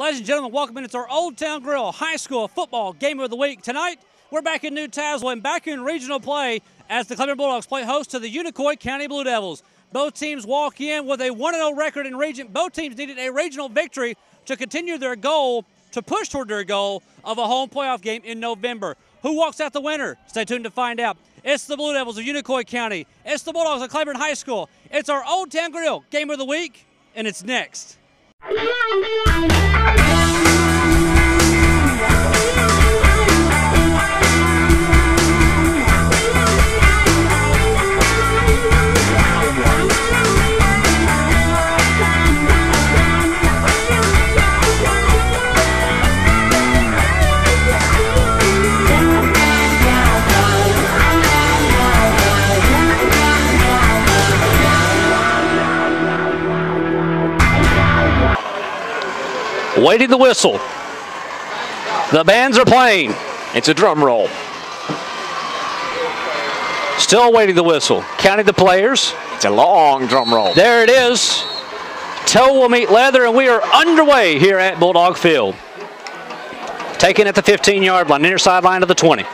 Ladies and gentlemen, welcome in. It's our Old Town Grill High School Football Game of the Week. Tonight, we're back in New Tazewell and back in regional play as the Claiborne Bulldogs play host to the Unicoi County Blue Devils. Both teams walk in with a 1-0 record in region. Both teams needed a regional victory to continue their goal, to push toward their goal of a home playoff game in November. Who walks out the winner? Stay tuned to find out. It's the Blue Devils of Unicoi County. It's the Bulldogs of Claiborne High School. It's our Old Town Grill Game of the Week, and it's next. Waiting the whistle. The bands are playing. It's a drum roll. Still waiting the whistle. Counting the players. It's a long drum roll. There it is. Toe will meet leather, and we are underway here at Bulldog Field. Taken at the 15-yard line, near sideline to the 20.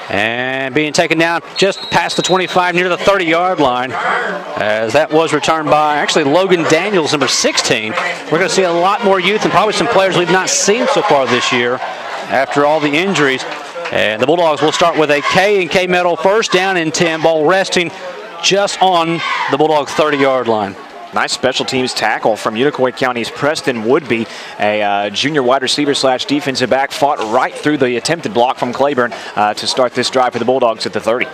And being taken down just past the 25, near the 30-yard line, as that was returned by actually Logan Daniels, number 16. We're going to see a lot more youth and probably some players we've not seen so far this year after all the injuries. And the Bulldogs will start with a K and K medal first down and 10, ball resting just on the Bulldog 30-yard line. Nice special teams tackle from Unicoi County's Preston Woodby, a junior wide receiver / defensive back, fought right through the attempted block from Claiborne to start this drive for the Bulldogs at the 30.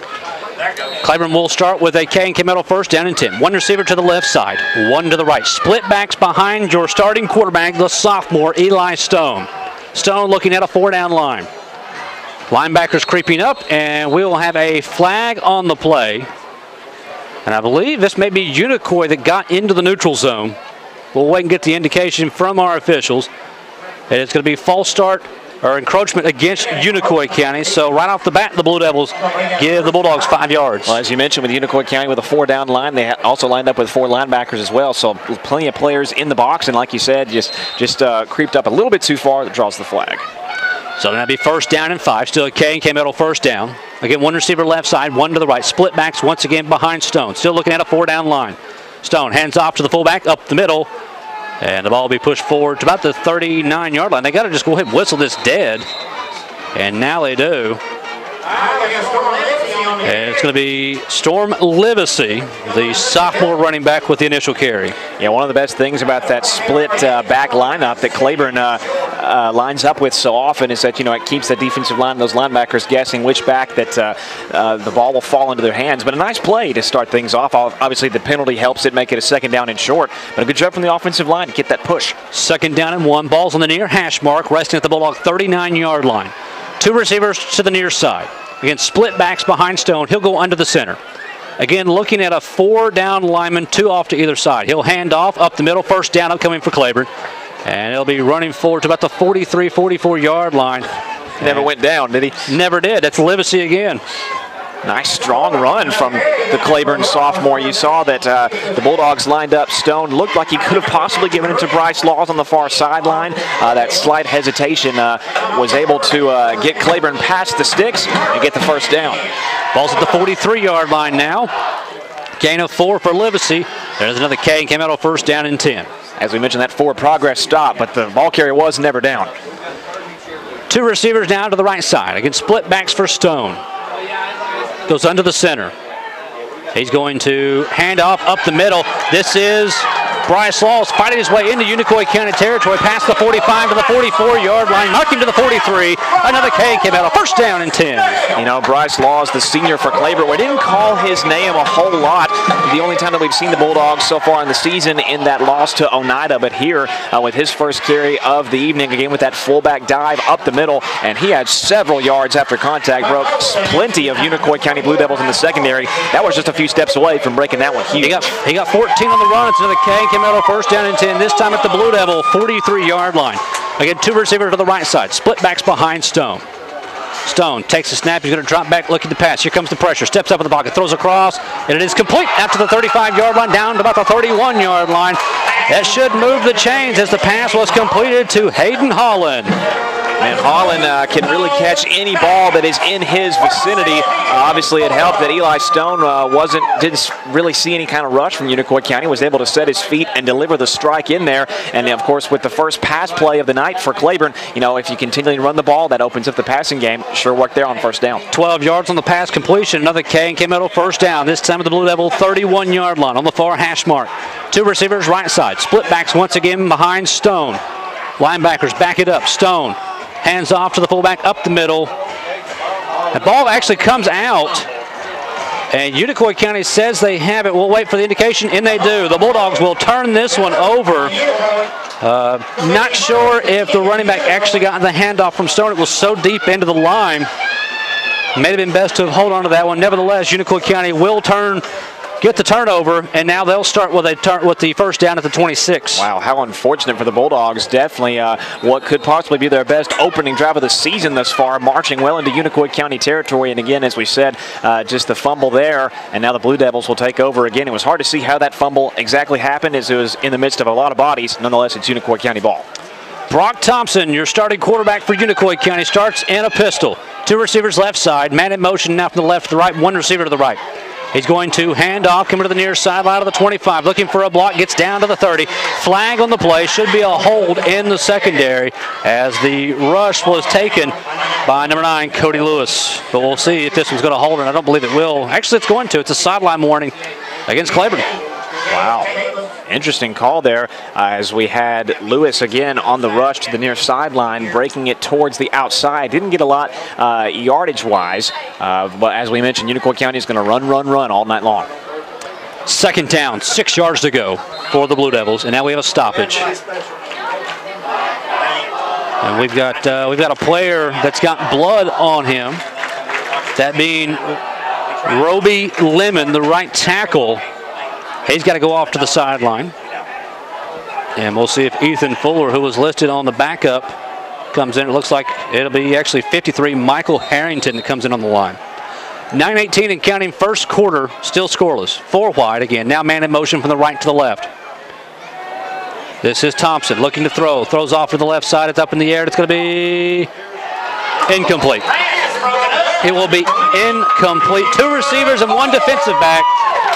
Claiborne will start with a K and K medal first down and 10. One receiver to the left side, one to the right. Split backs behind your starting quarterback, the sophomore Eli Stone. Stone looking at a 4-down line. Linebackers creeping up, and we will have a flag on the play. And I believe this may be Unicoi that got into the neutral zone. We'll wait and get the indication from our officials. And it's going to be false start or encroachment against Unicoi County. So right off the bat, the Blue Devils give the Bulldogs 5 yards. Well, as you mentioned, with Unicoi County with a 4-down line, they also lined up with 4 linebackers as well. So plenty of players in the box. And like you said, just creeped up a little bit too far. That draws the flag. So that'll be first down and 5. Still a K and K medal first down. Again, one receiver left side, one to the right. Split backs once again behind Stone. Still looking at a 4-down line. Stone hands off to the fullback up the middle. And the ball will be pushed forward to about the 39-yard line. They got to just go ahead and whistle this dead. And now they do. And it's going to be Storm Livesey, the sophomore running back with the initial carry. Yeah, one of the best things about that split back lineup that Claiborne lines up with so often is that, it keeps the defensive line, those linebackers guessing which back that the ball will fall into their hands. But a nice play to start things off. Obviously, the penalty helps it make it a 2nd down and short. But a good job from the offensive line to get that push. 2nd down and 1. Ball's on the near hash mark, resting at the Bulldog 39-yard line. 2 receivers to the near side. Again, split backs behind Stone. He'll go under the center. Again, looking at a 4-down lineman, 2 off to either side. He'll hand off up the middle, first down upcoming for Claiborne. And he'll be running forward to about the 43, 44-yard line. Never went down, did he? Never did. That's Livesey again. Nice strong run from the Claiborne sophomore. You saw that the Bulldogs lined up. Stone looked like he could have possibly given it to Bryce Laws on the far sideline. That slight hesitation was able to get Claiborne past the sticks and get the first down. Ball's at the 43-yard line now. Gain of 4 for Livesey. There's another K and came out of first down and 10. As we mentioned, that forward progress stop, but the ball carrier was never down. 2 receivers now to the right side. Again, split backs for Stone. Goes under the center. He's going to hand off up the middle. This is Bryce Laws fighting his way into Unicoi County territory, past the 45 to the 44-yard line, knocking to the 43. Another K came out, a first down and 10. Bryce Laws, the senior for Claiborne. We didn't call his name a whole lot. The only time that we've seen the Bulldogs so far in the season in that loss to Oneida, but here with his first carry of the evening, again with that fullback dive up the middle, and he had several yards after contact, broke plenty of Unicoi County Blue Devils in the secondary. That was just a few steps away from breaking that one huge. He got 14 on the run. It's another K. Came out of first down and 10, this time at the Blue Devil 43-yard line. Again, 2 receivers to the right side, split backs behind Stone. Stone takes the snap. He's going to drop back, looking to pass. Here comes the pressure. Steps up in the pocket, throws across, and it is complete out to the 35-yard line, down to about the 31-yard line. That should move the chains as the pass was completed to Hayden Holland. And Holland can really catch any ball that is in his vicinity. Obviously, it helped that Eli Stone didn't really see any kind of rush from Unicoi County, was able to set his feet and deliver the strike in there. And, of course, with the first pass play of the night for Claiborne, you know, if you continually run the ball, that opens up the passing game. Sure worked there on first down. 12 yards on the pass completion. Another K and K Metal first down. This time at the Blue Devil 31-yard line on the far hash mark. Two receivers right side. Split backs once again behind Stone. Linebackers back it up. Stone. Hands off to the fullback up the middle. The ball actually comes out, and Unicoi County says they have it. We'll wait for the indication, and they do. The Bulldogs will turn this one over. Not sure if the running back actually got the handoff from Stone. It was so deep into the line. May have been best to hold on to that one. Nevertheless, Unicoi County will get the turnover, and now they'll start with the first down at the 26. Wow, how unfortunate for the Bulldogs. Definitely what could possibly be their best opening drive of the season thus far, marching well into Unicoi County territory. And again, as we said, just the fumble there, and now the Blue Devils will take over again. It was hard to see how that fumble exactly happened, as it was in the midst of a lot of bodies. Nonetheless, it's Unicoi County ball. Brock Thompson, your starting quarterback for Unicoi County, starts in a pistol. Two receivers left side, man in motion now from the left to the right, one receiver to the right. He's going to hand off, coming to the near sideline of the 25, looking for a block, gets down to the 30. Flag on the play, should be a hold in the secondary as the rush was taken by number 9, Cody Lewis. But we'll see if this one's going to hold, and I don't believe it will. Actually, it's going to. It's a sideline warning against Claiborne. Wow. Interesting call there as we had Lewis again on the rush to the near sideline, breaking it towards the outside. Didn't get a lot yardage-wise, but as we mentioned, Unicoi County is going to run all night long. Second down, 6 yards to go for the Blue Devils, and now we have a stoppage. And we've got a player that's got blood on him, that being Roby Lemon, the right tackle. He's got to go off to the sideline. And we'll see if Ethan Fuller, who was listed on the backup, comes in. It looks like it'll be actually 53, Michael Harrington, that comes in on the line. 9:18 and counting, first quarter, still scoreless. 4 wide again. Now man in motion from the right to the left. This is Thompson looking to throw. Throws off to the left side. It's up in the air. It's going to be incomplete. It will be incomplete. 2 receivers and 1 defensive back.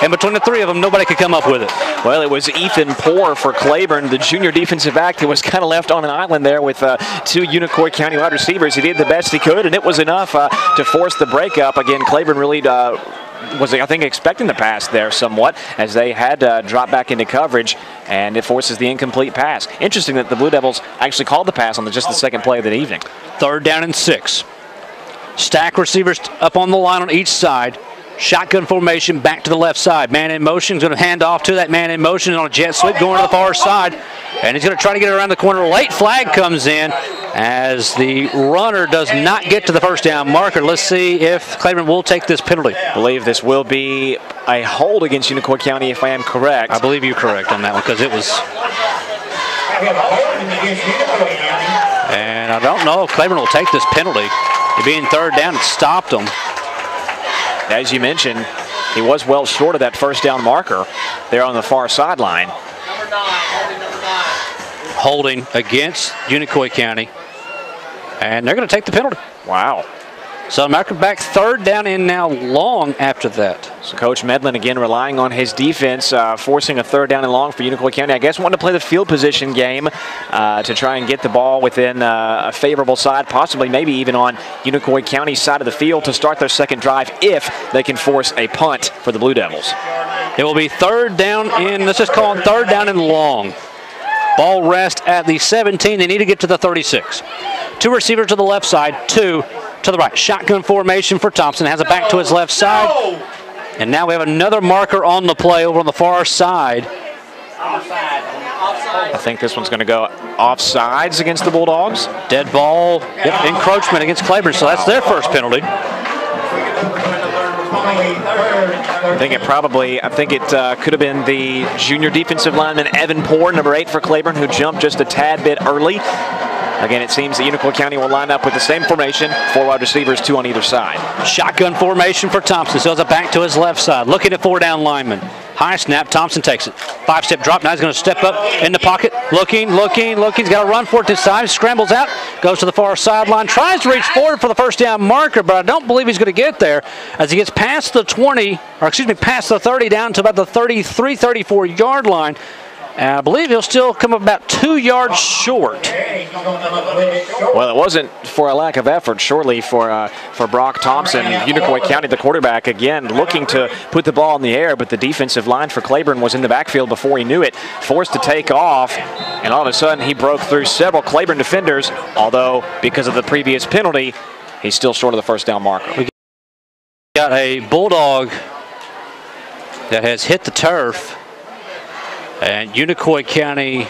And between the 3 of them, nobody could come up with it. Well, it was Ethan Poor for Claiborne, the junior defensive back that was kind of left on an island there with 2 Unicoi County wide receivers. He did the best he could, and it was enough to force the breakup. Again, Claiborne really was, I think, expecting the pass there somewhat, as they had dropped back into coverage, and it forces the incomplete pass. Interesting that the Blue Devils actually called the pass on just the second play of the evening. 3rd down and 6. Stack receivers up on the line on each side. Shotgun formation back to the left side. Man in motion is going to hand off to that man in motion on a jet sweep going to the far side. And he's going to try to get it around the corner. Late flag comes in as the runner does not get to the first down marker. Let's see if Claiborne will take this penalty. I believe this will be a hold against Unicoi County, if I am correct. I believe you're correct on that one, because it was. And I don't know if Claiborne will take this penalty. It being 3rd down, it stopped them. As you mentioned, he was well short of that first down marker there on the far sideline. Holding against Unicoi County. And they're going to take the penalty. Wow. So marker back, 3rd down and now long after that. So Coach Medlin again relying on his defense, forcing a 3rd down and long for Unicoi County. I guess wanting to play the field position game to try and get the ball within a favorable side, possibly maybe even on Unicoi County's side of the field to start their second drive if they can force a punt for the Blue Devils. It will be 3rd down and let's just call it 3rd down and long. Ball rest at the 17. They need to get to the 36. 2 receivers to the left side, 2 to the right. Shotgun formation for Thompson. Has it back to his left side. And now we have another marker on the play over on the far side. I think this one's going to go offsides against the Bulldogs. Dead ball. Yep, encroachment against Claiborne. So that's their first penalty. I think it could have been the junior defensive lineman Evan Poor, number 8 for Claiborne, who jumped just a tad bit early. Again, it seems that Unicoi County will line up with the same formation, 4 wide receivers, 2 on either side. Shotgun formation for Thompson. Sells it back to his left side. Looking at 4 down linemen. High snap. Thompson takes it. 5-step drop. Now he's going to step up in the pocket. Looking. He's got to run for it this time. Scrambles out. Goes to the far sideline. Tries to reach forward for the first down marker, but I don't believe he's going to get there as he gets past the 20, or excuse me, past the 30 down to about the 33, 34 yard line. And I believe he'll still come about 2 yards short. Well, it wasn't for a lack of effort, surely, for Brock Thompson. Unicoi County, the quarterback, again, looking to put the ball in the air, but the defensive line for Claiborne was in the backfield before he knew it. Forced to take off, and all of a sudden he broke through several Claiborne defenders, although because of the previous penalty, he's still short of the first down marker. We got a Bulldog that has hit the turf. And Unicoi County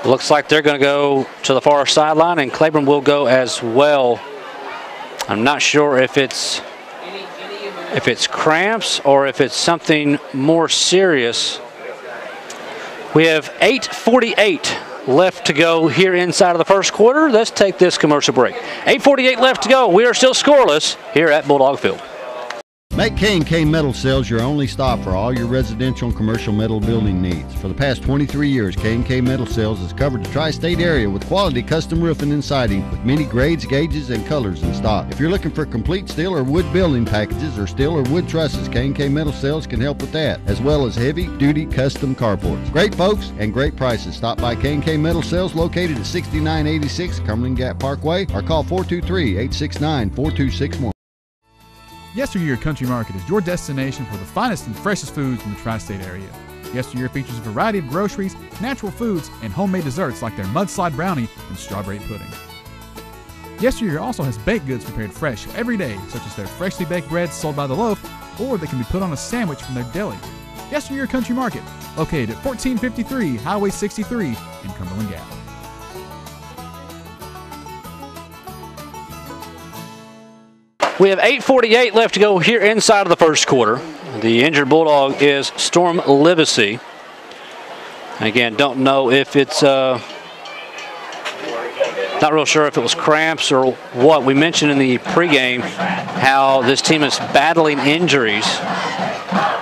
looks like they're going to go to the far sideline, and Claiborne will go as well. I'm not sure if it's cramps or if it's something more serious. We have 8:48 left to go here inside of the first quarter. Let's take this commercial break. 8:48 left to go. We are still scoreless here at Bulldog Field. Make K&K Metal Sales your only stop for all your residential and commercial metal building needs. For the past 23 years, K&K Metal Sales has covered the tri-state area with quality custom roofing and siding with many grades, gauges, and colors in stock. If you're looking for complete steel or wood building packages or steel or wood trusses, K&K Metal Sales can help with that, as well as heavy-duty custom carports. Great folks and great prices. Stop by K&K Metal Sales located at 6986 Cumberland Gap Parkway or call 423-869-4261. Yesteryear Country Market is your destination for the finest and freshest foods in the tri-state area. Yesteryear features a variety of groceries, natural foods, and homemade desserts like their mudslide brownie and strawberry pudding. Yesteryear also has baked goods prepared fresh every day, such as their freshly baked breads sold by the loaf, or they can be put on a sandwich from their deli. Yesteryear Country Market, located at 1453 Highway 63 in Cumberland Gap. We have 8:48 left to go here inside of the first quarter. The injured Bulldog is Storm Livesey. Again, don't know if it's, not real sure if it was cramps or what. We mentioned in the pregame how this team is battling injuries.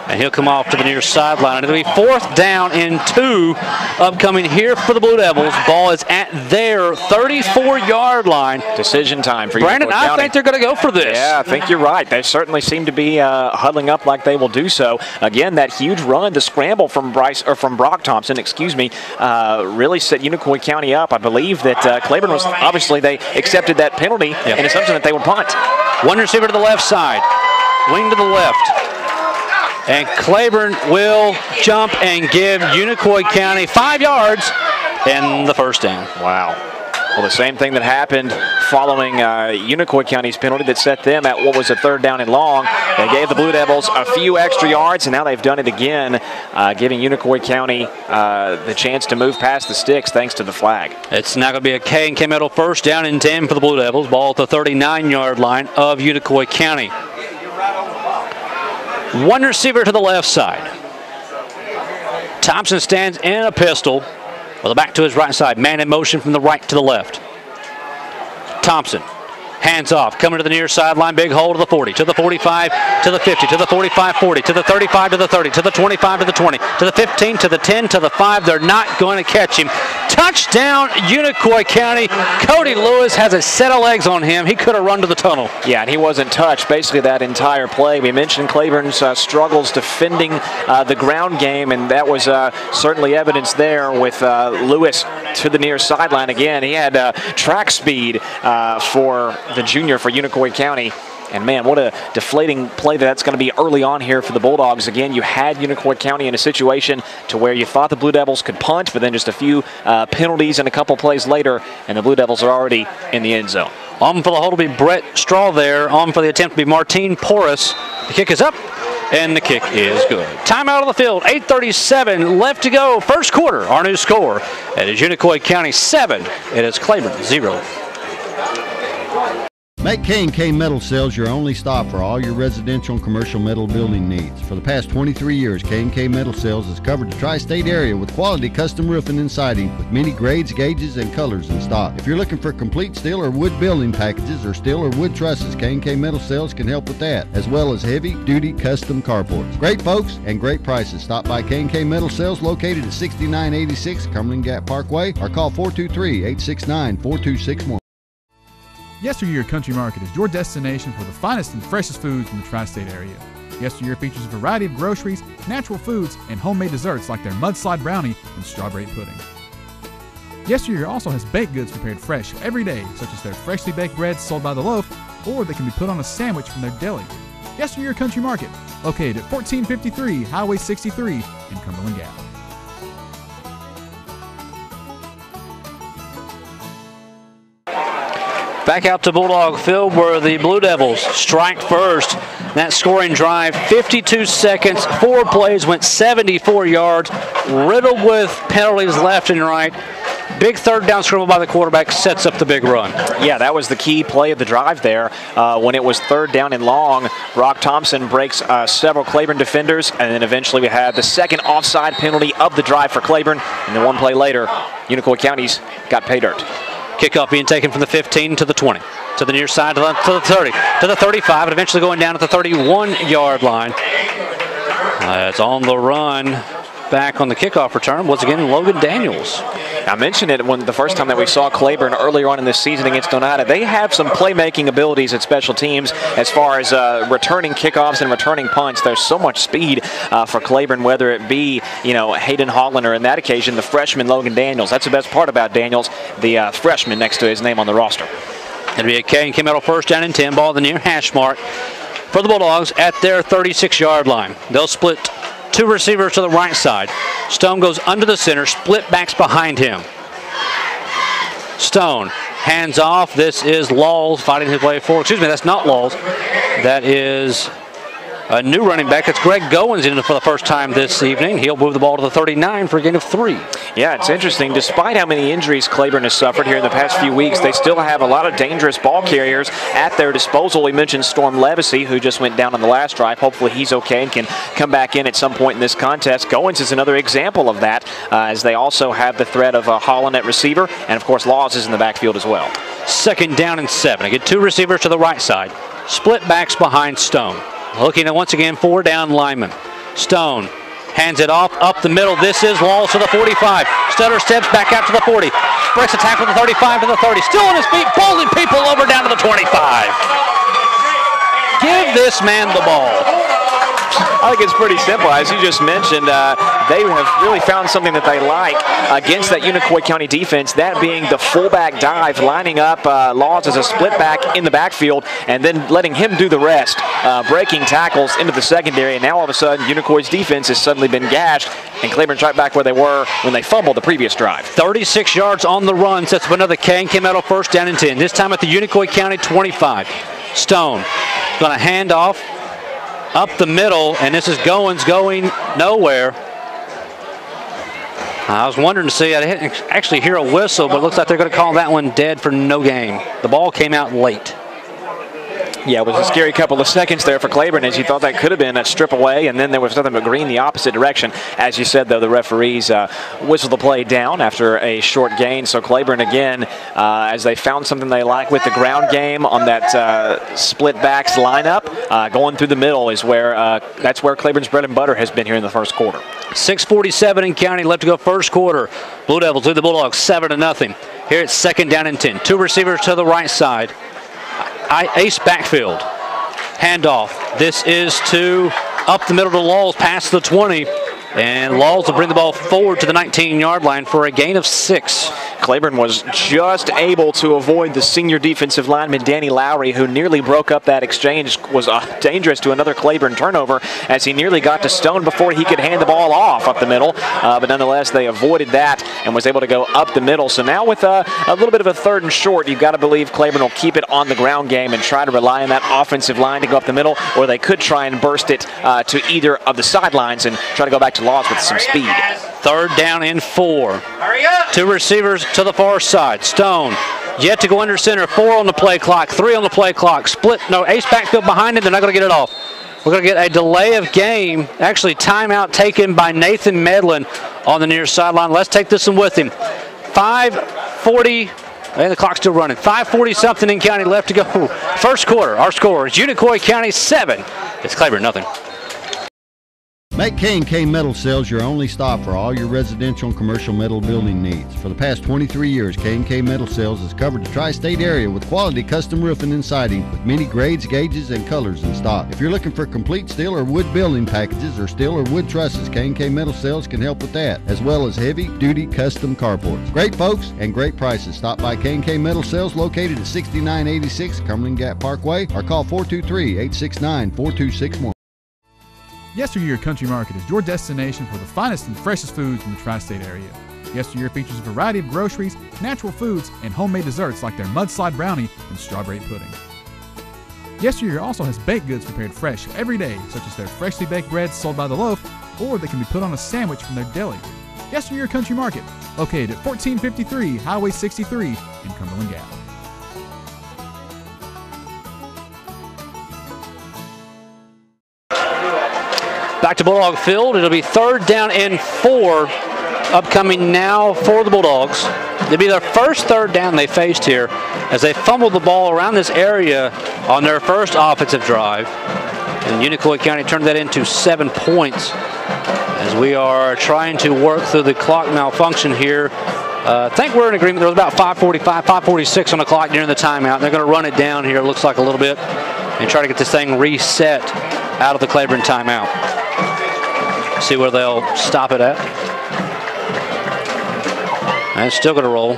And he'll come off to the near sideline. It'll be 4th down and 2 upcoming here for the Blue Devils. Ball is at their 34-yard line. Decision time for Brandon, Unicoi County. I think they're going to go for this. Yeah, I think you're right. They certainly seem to be huddling up like they will do so. Again, that huge run, the scramble from Brock Thompson, really set Unicoi County up. I believe that Claiborne was, obviously they accepted that penalty in assumption that they would punt. One receiver to the left side, wing to the left. And Claiborne will jump and give Unicoi County 5 yards and the first down. Wow. Well, the same thing that happened following Unicoi County's penalty that set them at what was a 3rd down and long. They gave the Blue Devils a few extra yards, and now they've done it again, giving Unicoi County the chance to move past the sticks thanks to the flag. It's now going to be a K&K Metal 1st down and 10 for the Blue Devils. Ball at the 39-yard line of Unicoi County. One receiver to the left side. Thompson stands in a pistol with a back to his right side. Man in motion from the right to the left. Thompson, hands off, coming to the near sideline. Big hole to the 40, to the 45, to the 50, to the 45, 40, to the 35, to the 30, to the 25, to the 20, to the 15, to the 10, to the 5. They're not going to catch him. Touchdown, Unicoi County. Cody Lewis has a set of legs on him. He could have run to the tunnel. Yeah, and he wasn't touched basically that entire play. We mentioned Claiborne's struggles defending the ground game, and that was certainly evidence there with Lewis to the near sideline again. He had track speed for the junior for Unicoi County. And man, what a deflating play that's going to be early on here for the Bulldogs. Again, you had Unicoi County in a situation to where you thought the Blue Devils could punt, but then just a few penalties and a couple plays later, and the Blue Devils are already in the end zone. On for the hold will be Brett Straw there. On for the attempt will be Martine Porras. The kick is up, and the kick is good. Timeout on the field, 8:37 left to go. First quarter, our new score. It is Unicoi County 7. It is Claiborne 0. Make K&K Metal Sales your only stop for all your residential and commercial metal building needs. For the past 23 years, K&K Metal Sales has covered the tri-state area with quality custom roofing and siding with many grades, gauges, and colors in stock. If you're looking for complete steel or wood building packages or steel or wood trusses, K&K Metal Sales can help with that, as well as heavy-duty custom carports. Great folks and great prices. Stop by K&K Metal Sales located at 6986 Cumberland Gap Parkway or call 423-869-4261. Yesteryear Country Market is your destination for the finest and freshest foods in the tri-state area. Yesteryear features a variety of groceries, natural foods, and homemade desserts like their mudslide brownie and strawberry pudding. Yesteryear also has baked goods prepared fresh every day, such as their freshly baked breads sold by the loaf, or they can be put on a sandwich from their deli. Yesteryear Country Market, located at 1453 Highway 63 in Cumberland Gap. Back out to Bulldog Field where the Blue Devils strike first. That scoring drive, 52 seconds, 4 plays, went 74 yards, riddled with penalties left and right. Big third down scramble by the quarterback sets up the big run. Yeah, that was the key play of the drive there. When it was third down and long, Brock Thompson breaks several Claiborne defenders, and then eventually we had the second offside penalty of the drive for Claiborne, and then one play later, Unicoi County's got pay dirt. Kickoff being taken from the 15 to the 20, to the near side, to the 30, to the 35, and eventually going down at the 31-yard line. It's on the run. Back on the kickoff return, once again, Logan Daniels. I mentioned it when the first time that we saw Claiborne earlier on in this season against Oneida. They have some playmaking abilities at special teams as far as returning kickoffs and returning punts. There's so much speed for Claiborne, whether it be, Hayden Holland or in that occasion, the freshman Logan Daniels. That's the best part about Daniels, the freshman next to his name on the roster. It'll be a K&K Metal first down and 10, ball at the near hash mark for the Bulldogs at their 36-yard line. They'll split 2 receivers to the right side. Stone goes under the center, split backs behind him. Stone hands off. This is Laws fighting his way forward. Excuse me, that's not Laws. That is a new running back. It's Greg Goins in for the first time this evening. He'll move the ball to the 39 for a gain of 3. Yeah, it's interesting. Despite how many injuries Claiborne has suffered here in the past few weeks, they still have a lot of dangerous ball carriers at their disposal. We mentioned Storm Levacy, who just went down on the last drive. Hopefully he's okay and can come back in at some point in this contest. Goins is another example of that, as they also have the threat of Holland at receiver, and of course Laws is in the backfield as well. Second down and 7. I get 2 receivers to the right side. Split backs behind Stone. Looking at once again 4 down linemen. Stone hands it off up the middle. This is Laws to the 45. Stutter steps back out to the 40. Breaks a tackle to the 35 to the 30. Still on his feet, bowling people over down to the 25. Give this man the ball. I think it's pretty simple. As you just mentioned, they have really found something that they like against that Unicoi County defense, that being the fullback dive, lining up Laws as a split back in the backfield and then letting him do the rest, breaking tackles into the secondary. And now all of a sudden, Unicoi's defense has suddenly been gashed, and Claiborne's right back where they were when they fumbled the previous drive. 36 yards on the run, sets up another K&K Metal first down and 10, this time at the Unicoi County 25. Stone going to hand off up the middle, and this is Goins going nowhere. I was wondering to see, I didn't actually hear a whistle, but it looks like they're going to call that one dead for no gain. The ball came out late. Yeah, it was a scary couple of seconds there for Claiborne, as you thought that could have been a strip away, and then there was nothing but green the opposite direction. As you said, though, the referees whistled the play down after a short gain. So Claiborne, again, as they found something they like with the ground game on that split backs lineup, going through the middle is where that's where Claiborne's bread and butter has been here in the first quarter. 6:47 in county left to go first quarter. Blue Devils lead the Bulldogs 7-0. Here it's second down and 10. 2 receivers to the right side. Ace backfield. Handoff. This is to up the middle to Laws past the 20. And Laws will bring the ball forward to the 19-yard line for a gain of 6. Claiborne was just able to avoid the senior defensive lineman Danny Lowry, who nearly broke up that exchange, was dangerous to another Claiborne turnover as he nearly got to Stone before he could hand the ball off up the middle. But nonetheless, they avoided that and was able to go up the middle. So now with a little bit of a third and short, you've got to believe Claiborne will keep it on the ground game and try to rely on that offensive line to go up the middle, or they could try and burst it to either of the sidelines and try to go back to Laws with some speed. Third down and 4. 2 receivers to the far side. Stone Yet to go under center. 4 on the play clock, 3 on the play clock. Split, no, ace backfield behind him. They're not going to get it off. We're going to get a delay of game. Actually, timeout taken by Nathan Medlin on the near sideline. Let's take this one with him. 5:40, and the clock's still running. 5:40 something in county left to go. First quarter. Our score is Unicoi County 7. It's Claiborne nothing. Make K&K Metal Sales your only stop for all your residential and commercial metal building needs. For the past 23 years, K&K Metal Sales has covered the tri-state area with quality custom roofing and siding with many grades, gauges, and colors in stock. If you're looking for complete steel or wood building packages or steel or wood trusses, K&K Metal Sales can help with that, as well as heavy-duty custom carports. Great folks and great prices. Stop by K&K Metal Sales located at 6986 Cumberland Gap Parkway or call 423-869-4261. Yesteryear Country Market is your destination for the finest and freshest foods in the tri-state area. Yesteryear features a variety of groceries, natural foods, and homemade desserts like their mudslide brownie and strawberry pudding. Yesteryear also has baked goods prepared fresh every day, such as their freshly baked breads sold by the loaf, or they can be put on a sandwich from their deli. Yesteryear Country Market, located at 1453 Highway 63 in Cumberland Gap. Back to Bulldog Field. It'll be 3rd down and 4 upcoming now for the Bulldogs. It'll be their first 3rd down they faced here as they fumbled the ball around this area on their first offensive drive. And Unicoi County turned that into 7 points as we are trying to work through the clock malfunction here. I think we're in agreement. There was about 5:45, 5:46 on the clock during the timeout. They're going to run it down here, it looks like a little bit, and try to get this thing reset out of the Claiborne timeout. See where they'll stop it at. And it's still going to roll.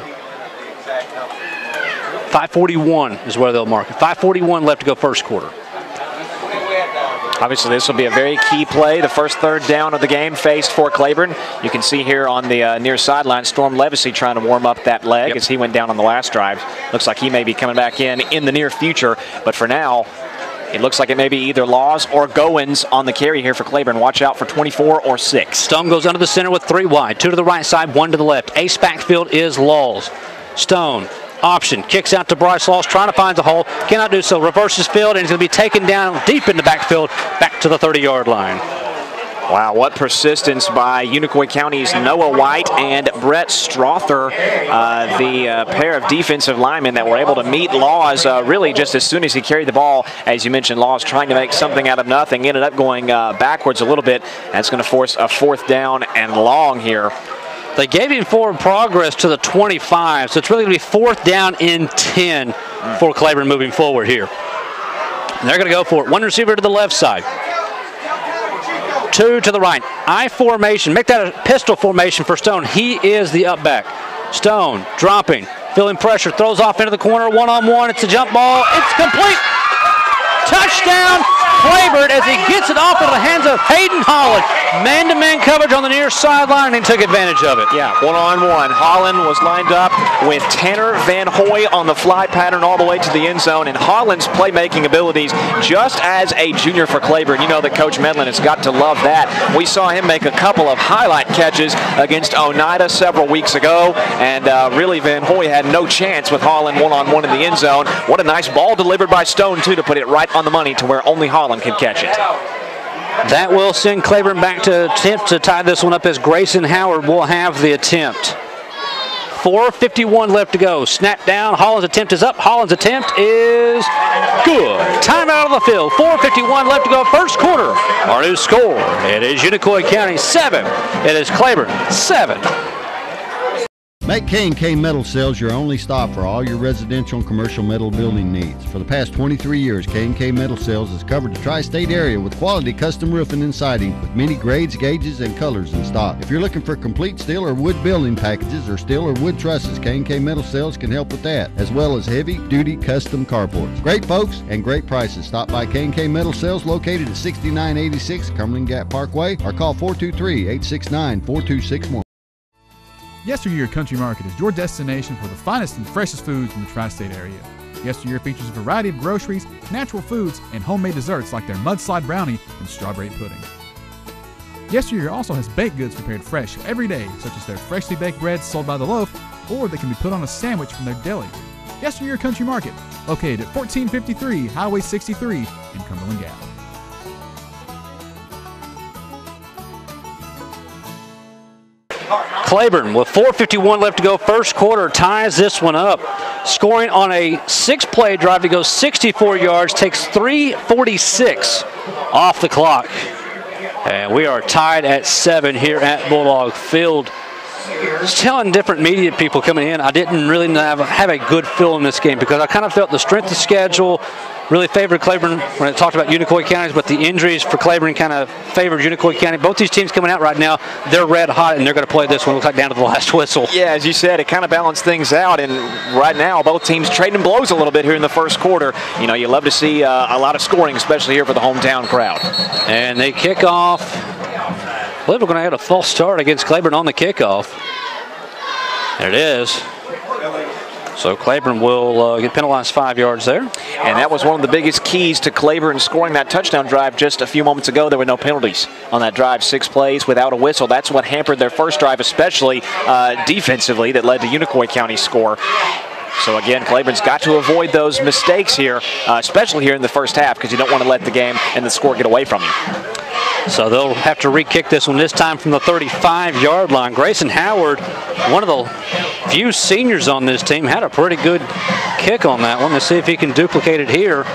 5:41 is where they'll mark it. 5:41 left to go first quarter. Obviously, this will be a very key play. The first 3rd down of the game faced for Claiborne. You can see here on the near sideline, Storm Levacy trying to warm up that leg as he went down on the last drive. Looks like he may be coming back in the near future. But for now, it looks like it may be either Laws or Goins on the carry here for Claiborne. Watch out for 24 or 6. Stone goes under the center with 3 wide. 2 to the right side, 1 to the left. Ace backfield is Laws. Stone, option, kicks out to Bryce Laws, trying to find the hole. Cannot do so. Reverses field, and he's going to be taken down deep in the backfield, back to the 30-yard line. Wow, what persistence by Unicoi County's Noah White and Brett Strother, the pair of defensive linemen that were able to meet Laws really just as soon as he carried the ball. As you mentioned, Laws trying to make something out of nothing, ended up going backwards a little bit. That's going to force a 4th down and long here. They gave him forward progress to the 25, so it's really going to be 4th down and 10 for Claiborne moving forward here. And they're going to go for it. 1 receiver to the left side. 2 to the right. I formation. Make that a pistol formation for Stone. He is the up back. Stone dropping, feeling pressure, throws off into the corner, 1-on-1. It's a jump ball. It's complete. Touchdown, Claiborne, as he gets it off into the hands of Hayden Holland. Man-to-man coverage on the near sideline, and he took advantage of it. Yeah, 1-on-1. Holland was lined up with Tanner Van Hoy on the fly pattern all the way to the end zone, and Holland's playmaking abilities just as a junior for Claiborne. You know that Coach Medlin has got to love that. We saw him make a couple of highlight catches against Oneida several weeks ago, and really Van Hoy had no chance with Holland 1-on-1 in the end zone. What a nice ball delivered by Stone, too, to put it right on the money to where only Holland could catch it. That will send Claiborne back to attempt to tie this one up as Grayson Howard will have the attempt. 4:51 left to go. Snap down. Holland's attempt is up. Holland's attempt is good. Timeout on the field. 4:51 left to go. First quarter. Our new score. It is Unicoi County 7. It is Claiborne 7. Make K&K Metal Sales your only stop for all your residential and commercial metal building needs. For the past 23 years, K&K Metal Sales has covered the tri-state area with quality custom roofing and siding with many grades, gauges, and colors in stock. If you're looking for complete steel or wood building packages or steel or wood trusses, K&K Metal Sales can help with that, as well as heavy-duty custom carports. Great folks and great prices. Stop by K&K Metal Sales located at 6986 Cumberland Gap Parkway or call 423-869-4261. Yesteryear Country Market is your destination for the finest and freshest foods in the tri-state area. Yesteryear features a variety of groceries, natural foods, and homemade desserts like their mudslide brownie and strawberry pudding. Yesteryear also has baked goods prepared fresh every day, such as their freshly baked breads sold by the loaf, or they can be put on a sandwich from their deli. Yesteryear Country Market, located at 1453 Highway 63 in Cumberland Gap. Claiborne with 4:51 left to go, first quarter, ties this one up. Scoring on a 6-play drive to go 64 yards, takes 3:46 off the clock. And we are tied at 7 here at Bulldog Field. I was telling different media people coming in, I didn't really have a good feel in this game because I kind of felt the strength of schedule really favored Claiborne when it talked about Unicoi counties, but the injuries for Claiborne kind of favored Unicoi County. Both these teams coming out right now, they're red hot, and they're going to play this one. Looks like down to the last whistle. Yeah, as you said, it kind of balanced things out, and right now both teams trading blows a little bit here in the first quarter. You know, you love to see a lot of scoring, especially here for the hometown crowd. And they kick off. I believe we're going to have a false start against Claiborne on the kickoff. There it is. So Claiborne will get penalized 5 yards there. And that was one of the biggest keys to Claiborne scoring that touchdown drive just a few moments ago. There were no penalties on that drive, 6 plays without a whistle. That's what hampered their first drive, especially defensively, that led to Unicoi County's score. So again, Claiborne's got to avoid those mistakes here, especially here in the first half, because you don't want to let the game and the score get away from you. So they'll have to re-kick this one, this time from the 35-yard line. Grayson Howard, one of the few seniors on this team, had a pretty good kick on that one. Let's see if he can duplicate it here,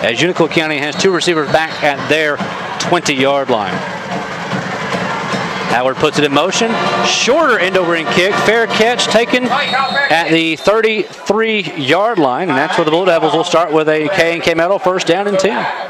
as Unicoi County has 2 receivers back at their 20-yard line. Howard puts it in motion. Shorter end-over-end kick. Fair catch taken at the 33-yard line, and that's where the Blue Devils will start with a K&K medal, first down and 10.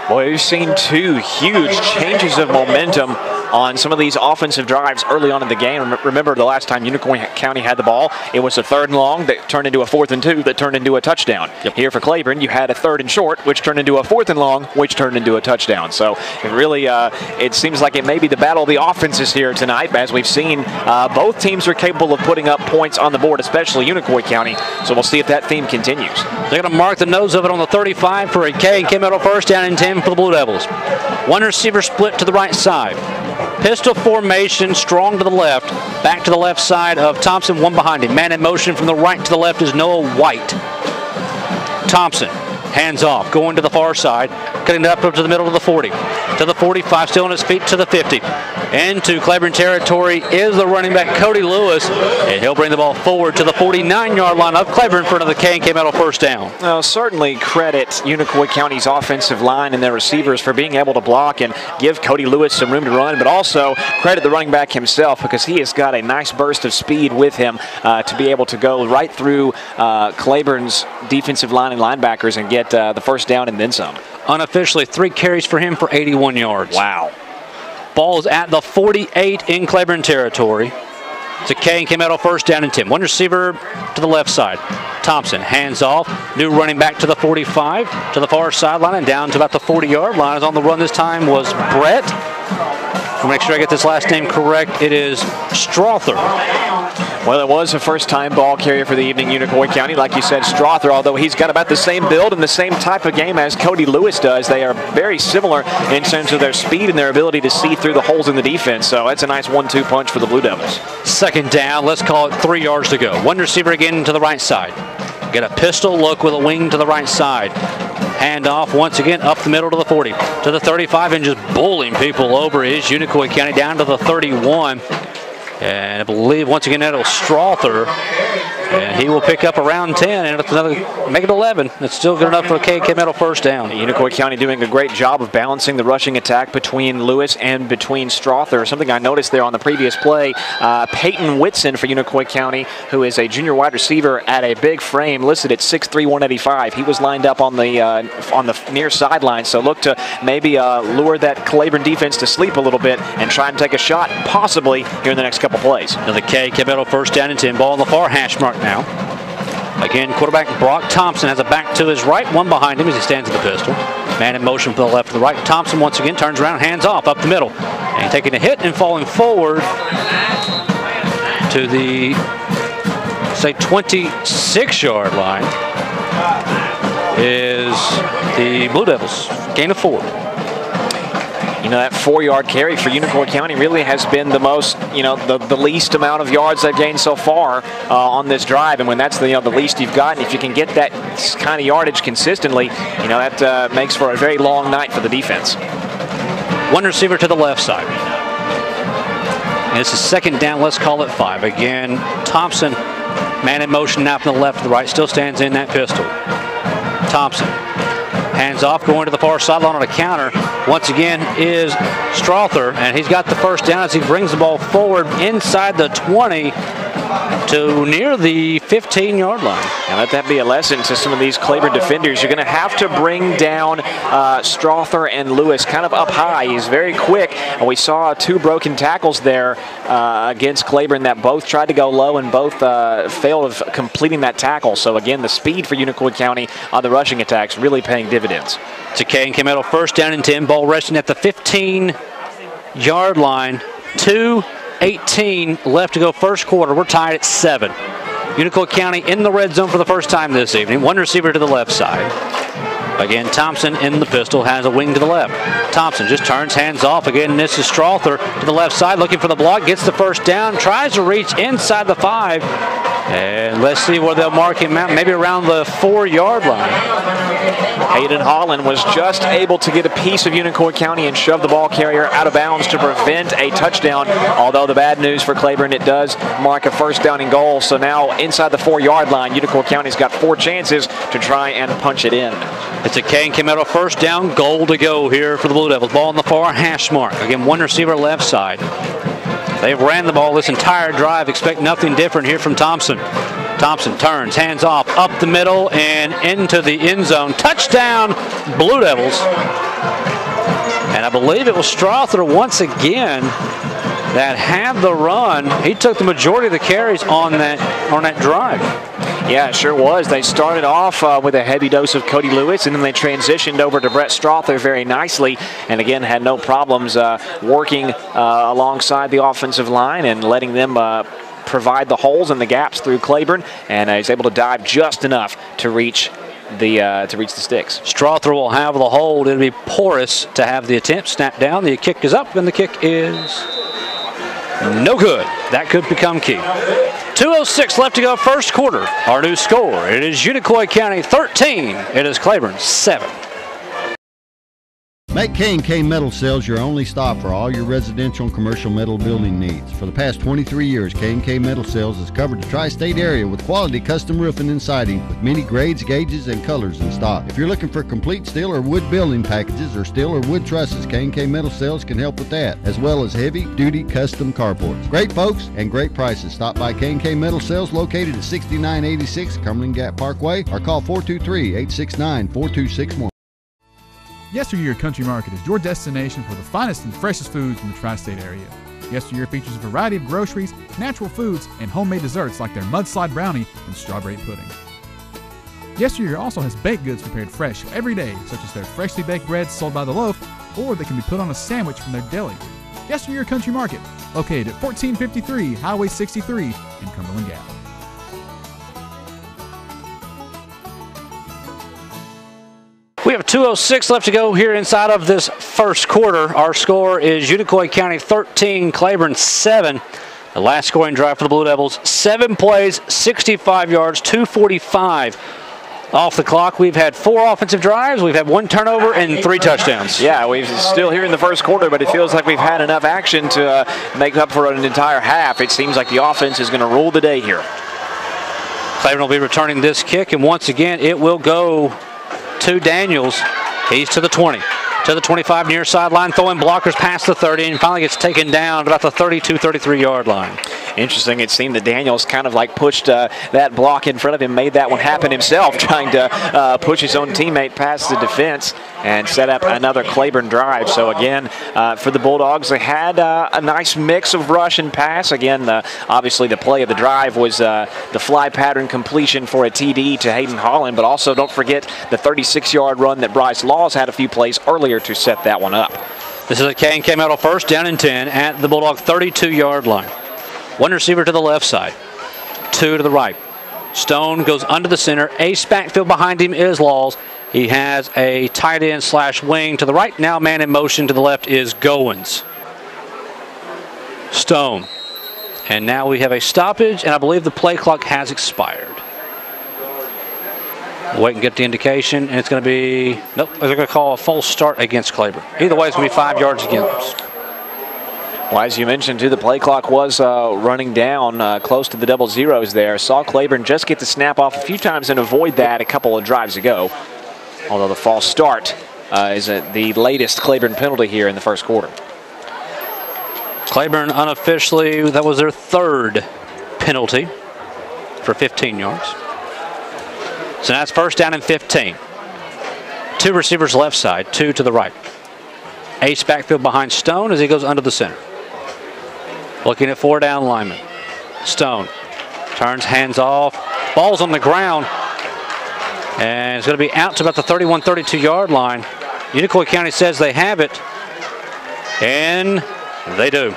Boy, we've seen 2 huge changes of momentum on some of these offensive drives early on in the game. Remember the last time Unicoi County had the ball, it was a 3rd and long that turned into a 4th and 2 that turned into a touchdown. Yep. Here for Claiborne, you had a 3rd and short, which turned into a 4th and long, which turned into a touchdown. So it really, it seems like it may be the battle of the offenses here tonight. As we've seen, both teams are capable of putting up points on the board, especially Unicoi County. So we'll see if that theme continues. They're going to mark the nose of it on the 35 for a K&K medal, first down and 10 for the Blue Devils. One receiver split to the right side. Pistol formation, strong to the left. Back to the left side of Thompson, one behind him. Man in motion from the right to the left is Noah White. Thompson, hands off, going to the far side, cutting it up to the middle of the 40. To the 45, still on his feet, to the 50. Into Claiborne territory is the running back, Cody Lewis, and he'll bring the ball forward to the 49-yard line of Claiborne for another K&K medal, first down. Well, certainly credit Unicoi County's offensive line and their receivers for being able to block and give Cody Lewis some room to run, but also credit the running back himself, because he has got a nice burst of speed with him to be able to go right through Claiborne's defensive line and linebackers and get the first down and then some. Unofficially, 3 carries for him for 81 yards. Wow. Ball is at the 48 in Claiborne territory. It's a K&K medal, first down and 10. One receiver to the left side. Thompson, hands off. New running back to the 45, to the far sideline, and down to about the 40-yard line. On the run this time was Brett. I'll make sure I get this last name correct. It is Strother. Well, it was a first-time ball carrier for the evening, Unicoi County. Like you said, Strother, although he's got about the same build and the same type of game as Cody Lewis does, they are very similar in terms of their speed and their ability to see through the holes in the defense. So that's a nice 1-2 punch for the Blue Devils. Second down, let's call it 3 yards to go. One receiver again to the right side. Get a pistol look with a wing to the right side. Hand off once again up the middle to the 40, to the 35, and just bowling people over is Unicoi County down to the 31. And I believe once again that'll Strother, and he will pick up around 10, and it's another, make it 11. It's still good enough for a K&K medal, first down. Unicoi County doing a great job of balancing the rushing attack between Lewis and between Strother. Something I noticed there on the previous play, Peyton Whitson for Unicoi County, who is a junior wide receiver at a big frame, listed at 6'3", 185. He was lined up on the near sideline, so look to maybe lure that Claiborne defense to sleep a little bit and try and take a shot, possibly here in the next couple plays. Now the K&K medal, first down and 10. Ball on the far hash mark now. Again, quarterback Brock Thompson has a back to his right, one behind him as he stands at the pistol. Man in motion from the left to the right. Thompson once again turns around, hands off up the middle. And taking a hit and falling forward to the, say, 26-yard line is the Blue Devils. Gain of 4. You that 4-yard carry for Unicoi County really has been the most, the least amount of yards they've gained so far on this drive. And when that's the least you've gotten, if you can get that kind of yardage consistently, that makes for a very long night for the defense. One receiver to the left side. And it's a second down. Let's call it 5. Again, Thompson, man in motion now from the left to the right, still stands in that pistol. Thompson. Hands off, going to the far sideline on a counter. Once again is Strother, and he's got the first down as he brings the ball forward inside the 20 to near the 15-yard line. And let that be a lesson to some of these Claiborne defenders. You're going to have to bring down Strother and Lewis kind of up high. He's very quick, and we saw 2 broken tackles there against Claiborne that both tried to go low and both failed of completing that tackle. So again, the speed for Unicoi County on the rushing attacks really paying dividends. To K&K Metal, first down and 10. Ball resting at the 15-yard line. 2:18 left to go first quarter. We're tied at 7. Unicoi County in the red zone for the first time this evening. One receiver to the left side. Again, Thompson in the pistol, has a wing to the left. Thompson just turns, hands off. Again, this is Strother to the left side, looking for the block, gets the first down, tries to reach inside the 5. And let's see where they'll mark him out, maybe around the 4-yard line. Hayden Holland was just able to get a piece of Unicoi County and shove the ball carrier out of bounds to prevent a touchdown. Although the bad news for Claiborne, it does mark a first down and goal. So now inside the 4-yard line, Unicoi County's got 4 chances to try and punch it in. It's a K&K Metal first down, goal to go here for the Blue Devils. Ball on the far hash mark. Again, one receiver left side. They've ran the ball this entire drive. Expect nothing different here from Thompson. Thompson turns, hands off, up the middle and into the end zone. Touchdown, Blue Devils. And I believe it was Strother once again that had the run. He took the majority of the carries on that drive. Yeah, it sure was. They started off with a heavy dose of Cody Lewis, and then they transitioned over to Brett Strother very nicely, and again had no problems working alongside the offensive line and letting them provide the holes and the gaps through Claiborne, and he's able to dive just enough to reach the sticks. Strother will have the hold. It'll be porous to have the attempt snapped down. The kick is up, and the kick is no good. That could become key. 2:06 left to go first quarter. Our new score, it is Unicoi County 13. It is Claiborne 7. Make K&K Metal Sales your only stop for all your residential and commercial metal building needs. For the past 23 years, K&K Metal Sales has covered the tri-state area with quality custom roofing and siding with many grades, gauges, and colors in stock. If you're looking for complete steel or wood building packages or steel or wood trusses, K&K Metal Sales can help with that, as well as heavy-duty custom carports. Great folks and great prices. Stop by K&K Metal Sales located at 6986 Cumberland Gap Parkway or call 423-869-4261. Yesteryear Country Market is your destination for the finest and freshest foods in the tri-state area. Yesteryear features a variety of groceries, natural foods, and homemade desserts like their mudslide brownie and strawberry pudding. Yesteryear also has baked goods prepared fresh every day, such as their freshly baked breads sold by the loaf, or they can be put on a sandwich from their deli. Yesteryear Country Market, located at 1453 Highway 63 in Cumberland Gap. We have 2:06 left to go here inside of this first quarter. Our score is Unicoi County 13, Claiborne 7. The last scoring drive for the Blue Devils, 7 plays, 65 yards, 2:45 off the clock. We've had 4 offensive drives. We've had 1 turnover and 3 touchdowns. Yeah, we're still here in the first quarter, but it feels like we've had enough action to make up for an entire half. It seems like the offense is going to rule the day here. Claiborne will be returning this kick, and once again, it will go to Daniels. He's to the 20, to the 25 near sideline, throwing blockers past the 30, and finally gets taken down at about the 32, 33-yard line. Interesting. It seemed that Daniels kind of like pushed that block in front of him, made that one happen himself, trying to push his own teammate past the defense and set up another Claiborne drive. So again, for the Bulldogs, they had a nice mix of rush and pass. Again, obviously the play of the drive was the fly pattern completion for a TD to Hayden Holland, but also don't forget the 36-yard run that Bryce Laws had a few plays earlier to set that one up. This is a K&K Metal first down and 10 at the Bulldog 32-yard line. 1 receiver to the left side, 2 to the right. Stone goes under the center. Ace backfield behind him is Laws. He has a tight end / wing to the right. Now man in motion to the left is Goins. Stone. And now we have a stoppage, and I believe the play clock has expired. Wait and get the indication, and it's going to be, nope, they're going to call a false start against Claiborne. Either way, it's going to be 5 yards against. Well, as you mentioned, too, the play clock was running down close to the double zeros there. Saw Claiborne just get the snap off a few times and avoid that a couple of drives ago. Although the false start is the latest Claiborne penalty here in the first quarter. Claiborne unofficially, that was their 3rd penalty for 15 yards. So that's first down and 15. 2 receivers left side, 2 to the right. Ace backfield behind Stone as he goes under the center. Looking at 4 down linemen. Stone turns, hands off. Ball's on the ground. And it's going to be out to about the 31-32 yard line. Unicoi County says they have it. And they do.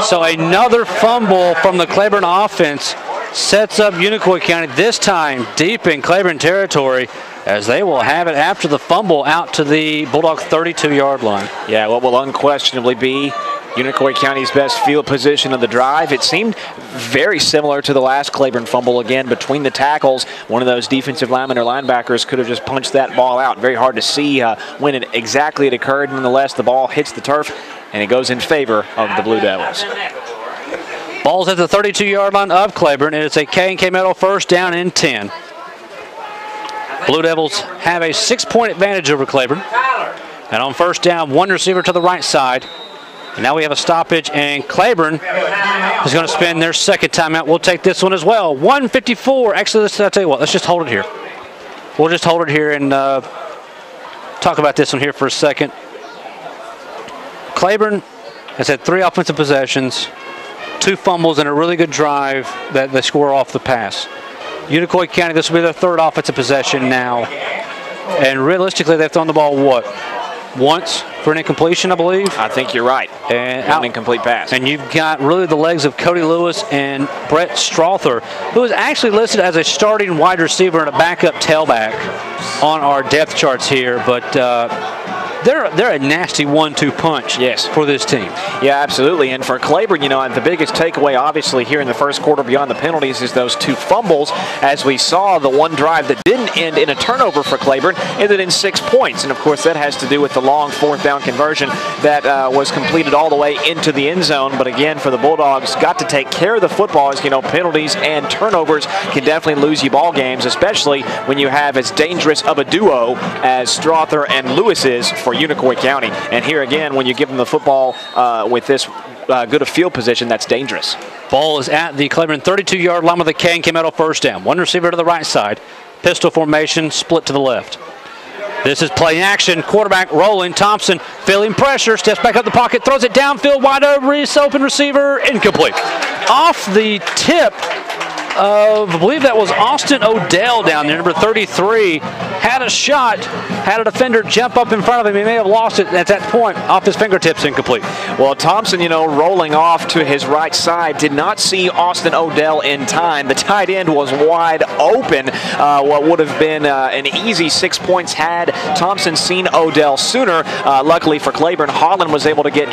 So another fumble from the Claiborne offense sets up Unicoi County, this time deep in Claiborne territory, as they will have it after the fumble out to the Bulldog 32 yard line. Yeah, what will unquestionably be Unicoi County's best field position of the drive. It seemed very similar to the last Claiborne fumble. Again, between the tackles, one of those defensive linemen or linebackers could have just punched that ball out. Very hard to see when it exactly occurred. Nonetheless, the ball hits the turf, and it goes in favor of the Blue Devils. Ball's at the 32 yard line of Claiborne, and it's a K&K Metal first down and 10. Blue Devils have a 6-point advantage over Claiborne. And on first down, 1 receiver to the right side. And now we have a stoppage, and Claiborne is going to spend their 2nd timeout. We'll take this one as well. 1:54. Actually, I'll tell you what, let's just hold it here. We'll just hold it here and talk about this one here for a second. Claiborne has had 3 offensive possessions, 2 fumbles, and a really good drive that they score off the pass. Unicoi County, this will be their 3rd offensive possession now. And realistically, they've thrown the ball, what, once for an incompletion, I believe? I think you're right. And an incomplete pass. And you've got really the legs of Cody Lewis and Brett Strother, who is actually listed as a starting wide receiver and a backup tailback on our depth charts here. But they're a nasty 1-2 punch, yes, for this team. Yeah, absolutely. And for Claiborne, you know, the biggest takeaway obviously here in the first quarter beyond the penalties is those 2 fumbles. As we saw, the one drive that didn't end in a turnover for Claiborne ended in 6 points. And of course, that has to do with the long 4th down conversion that was completed all the way into the end zone. But again, for the Bulldogs, got to take care of the football. As you know, penalties and turnovers can definitely lose you ball games, especially when you have as dangerous of a duo as Strother and Lewis is for Unicoi County. And here again, when you give them the football with this good a field position, that's dangerous. Ball is at the Claiborne 32 yard line with a K&K Metal first down. 1 receiver to the right side. Pistol formation, split to the left. This is play action. Quarterback rolling. Thompson feeling pressure. Steps back up the pocket. Throws it downfield. Wide open receiver. Incomplete. Off the tip of, I believe that was Austin Odell down there, number 33. Had a shot. Had a defender jump up in front of him. He may have lost it at that point. Off his fingertips, incomplete. Well, Thompson, you know, rolling off to his right side, did not see Austin Odell in time. The tight end was wide open. What would have been an easy 6 points had Thompson seen Odell sooner. Luckily for Claiborne, Holland was able to get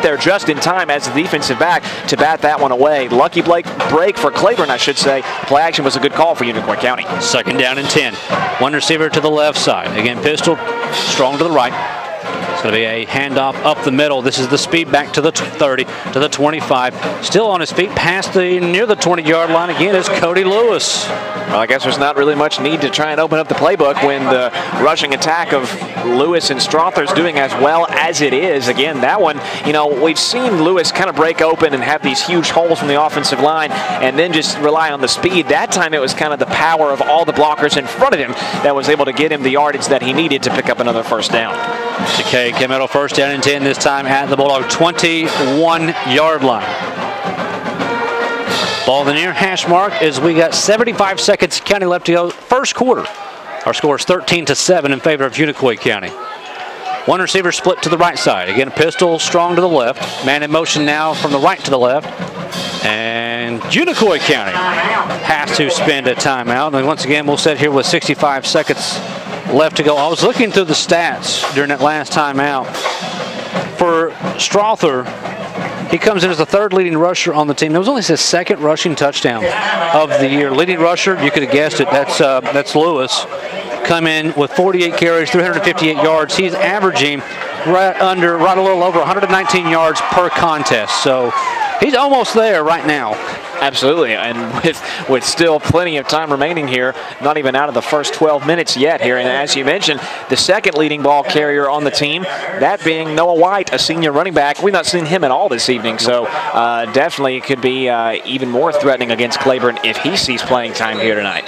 there just in time as the defensive back to bat that one away. Lucky break for Claiborne, I should say. Play action was a good call for Unicoi County. 2nd down and 10. 1 receiver to the left side. Again, pistol, strong to the right. It's going to be a handoff up the middle. This is the speed back to the 30, to the 25. Still on his feet past near the 20-yard line again is Cody Lewis. Well, I guess there's not really much need to try and open up the playbook when the rushing attack of Lewis and Strother's doing as well as it is. Again, that one, you know, we've seen Lewis kind of break open and have these huge holes from the offensive line and then just rely on the speed. That time it was kind of the power of all the blockers in front of him that was able to get him the yardage that he needed to pick up another first down. The K&K Metal first down and 10, this time at the Bulldog 21-yard line. Ball the near hash mark as we got 75 seconds county left to go. First quarter. Our score is 13-7 in favor of Unicoi County. 1 receiver split to the right side. Again, pistol strong to the left. Man in motion now from the right to the left. And Unicoi County has to spend a timeout. And once again, we'll sit here with 65 seconds left to go. I was looking through the stats during that last timeout. For Strother, he comes in as the third leading rusher on the team. That was only his second rushing touchdown of the year. Leading rusher, you could have guessed it, that's Lewis. Come in with 48 carries, 358 yards. He's averaging right a little over 119 yards per contest. So he's almost there right now. Absolutely, and with still plenty of time remaining here, not even out of the first 12 minutes yet here. And as you mentioned, the second leading ball carrier on the team, that being Noah White, a senior running back. We've not seen him at all this evening, so definitely could be even more threatening against Claiborne if he sees playing time here tonight.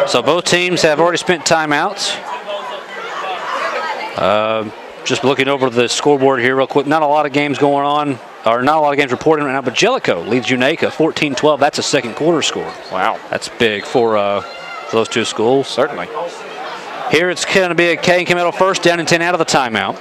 So both teams have already spent timeouts. Just looking over the scoreboard here real quick, not a lot of games going on. Or not a lot of games reported right now, but Jellicoe leads Unicoi 14-12. That's a second quarter score. Wow. That's big for those two schools. Certainly. Here it's going to be a K&K Metal first down and 10 out of the timeout.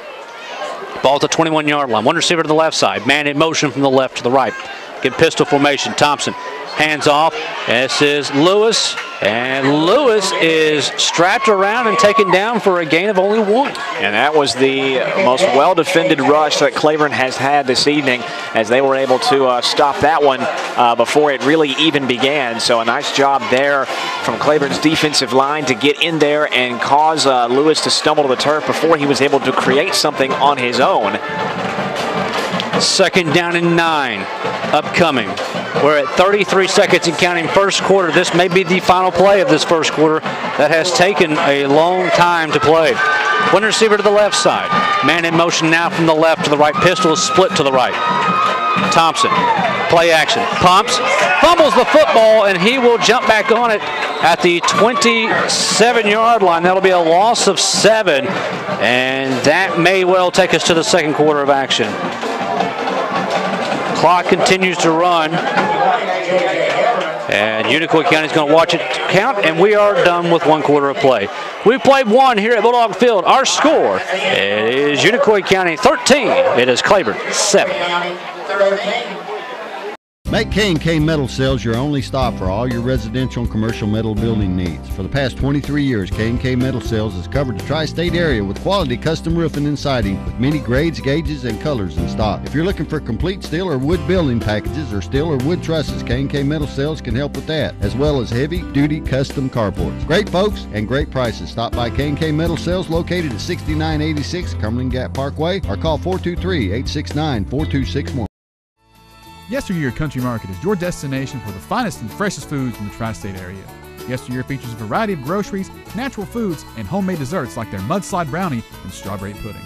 Ball at the 21-yard line. One receiver to the left side. Man in motion from the left to the right. Good pistol formation. Thompson hands off. This is Lewis. And Lewis is strapped around and taken down for a gain of only 1. And that was the most well-defended rush that Claiborne has had this evening, as they were able to stop that one before it really even began. So a nice job there from Claiborne's defensive line to get in there and cause Lewis to stumble to the turf before he was able to create something on his own. Second down and 9 upcoming. We're at 33 seconds and counting first quarter. This may be the final play of this first quarter that has taken a long time to play. One receiver to the left side. Man in motion now from the left to the right. Pistol is split to the right. Thompson, play action. Pumps, fumbles the football, and he will jump back on it at the 27-yard line. That'll be a loss of 7, and that may well take us to the second quarter of action. Clock continues to run, and Unicoi County is going to watch it count, and we are done with 1 quarter of play. We've played 1 here at Bulldog Field. Our score is Unicoi County 13. It is Claiborne 7. Make K&K Metal Sales your only stop for all your residential and commercial metal building needs. For the past 23 years, K&K Metal Sales has covered the tri-state area with quality custom roofing and siding with many grades, gauges, and colors in stock. If you're looking for complete steel or wood building packages or steel or wood trusses, K&K Metal Sales can help with that, as well as heavy-duty custom carports. Great folks and great prices. Stop by K&K Metal Sales located at 6986 Cumberland Gap Parkway or call 423-869-4261. Yesteryear Country Market is your destination for the finest and freshest foods in the tri-state area. Yesteryear features a variety of groceries, natural foods, and homemade desserts like their mudslide brownie and strawberry pudding.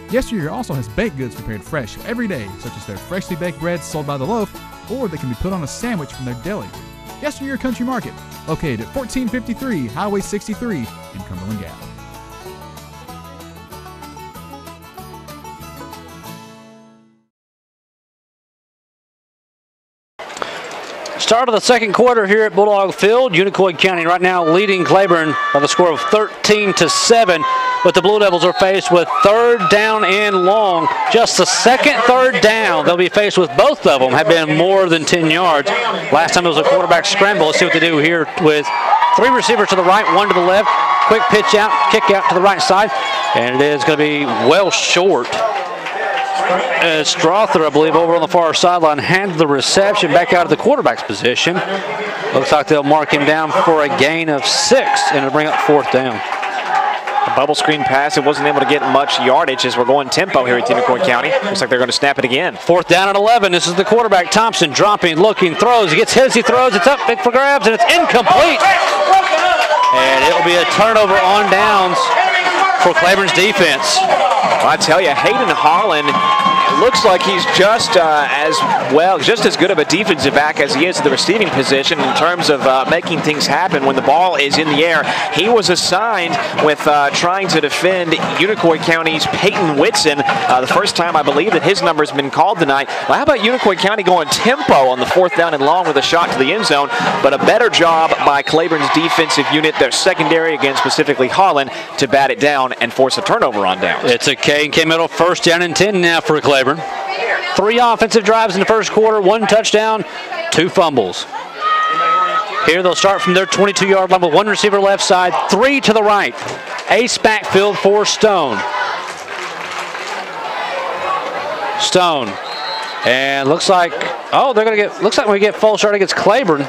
Yesteryear also has baked goods prepared fresh every day, such as their freshly baked breads sold by the loaf, or they can be put on a sandwich from their deli. Yesteryear Country Market, located at 1453 Highway 63 in Cumberland Gap. Start of the second quarter here at Bulldog Field. Unicoi County right now leading Claiborne by the score of 13-7. But the Blue Devils are faced with third down and long. Just the second third down they'll be faced with. Both of them have been more than 10 yards. Last time it was a quarterback scramble. Let's see what they do here with 3 receivers to the right, 1 to the left. Quick pitch out, kick out to the right side. And it is going to be well short. Strother, I believe, over on the far sideline, handled the reception back out of the quarterback's position. Looks like they'll mark him down for a gain of 6, and it'll bring up 4th down. A bubble screen pass. It wasn't able to get much yardage as we're going tempo here at Unicoi County. Looks like they're going to snap it again. 4th down and 11. This is the quarterback, Thompson, dropping, looking, throws. He gets hit as he throws. It's up for grabs, and it's incomplete. And it'll be a turnover on downs for Claiborne's defense. Well, I tell you, Hayden Holland looks like he's just as good of a defensive back as he is at the receiving position in terms of making things happen when the ball is in the air. He was assigned with trying to defend Unicoi County's Peyton Whitson. The first time I believe that his number's been called tonight. Well, how about Unicoi County going tempo on the 4th down and long with a shot to the end zone, but a better job by Claiborne's defensive unit, their secondary, again specifically Holland, to bat it down and force a turnover on downs. It's a K&K Middle 1st down and 10 now for Claiborne. 3 offensive drives in the first quarter, 1 touchdown, 2 fumbles. Here they'll start from their 22-yard line with one receiver left side, three to the right. Ace backfield for Stone. Stone. And looks like, looks like we get false start against Claiborne.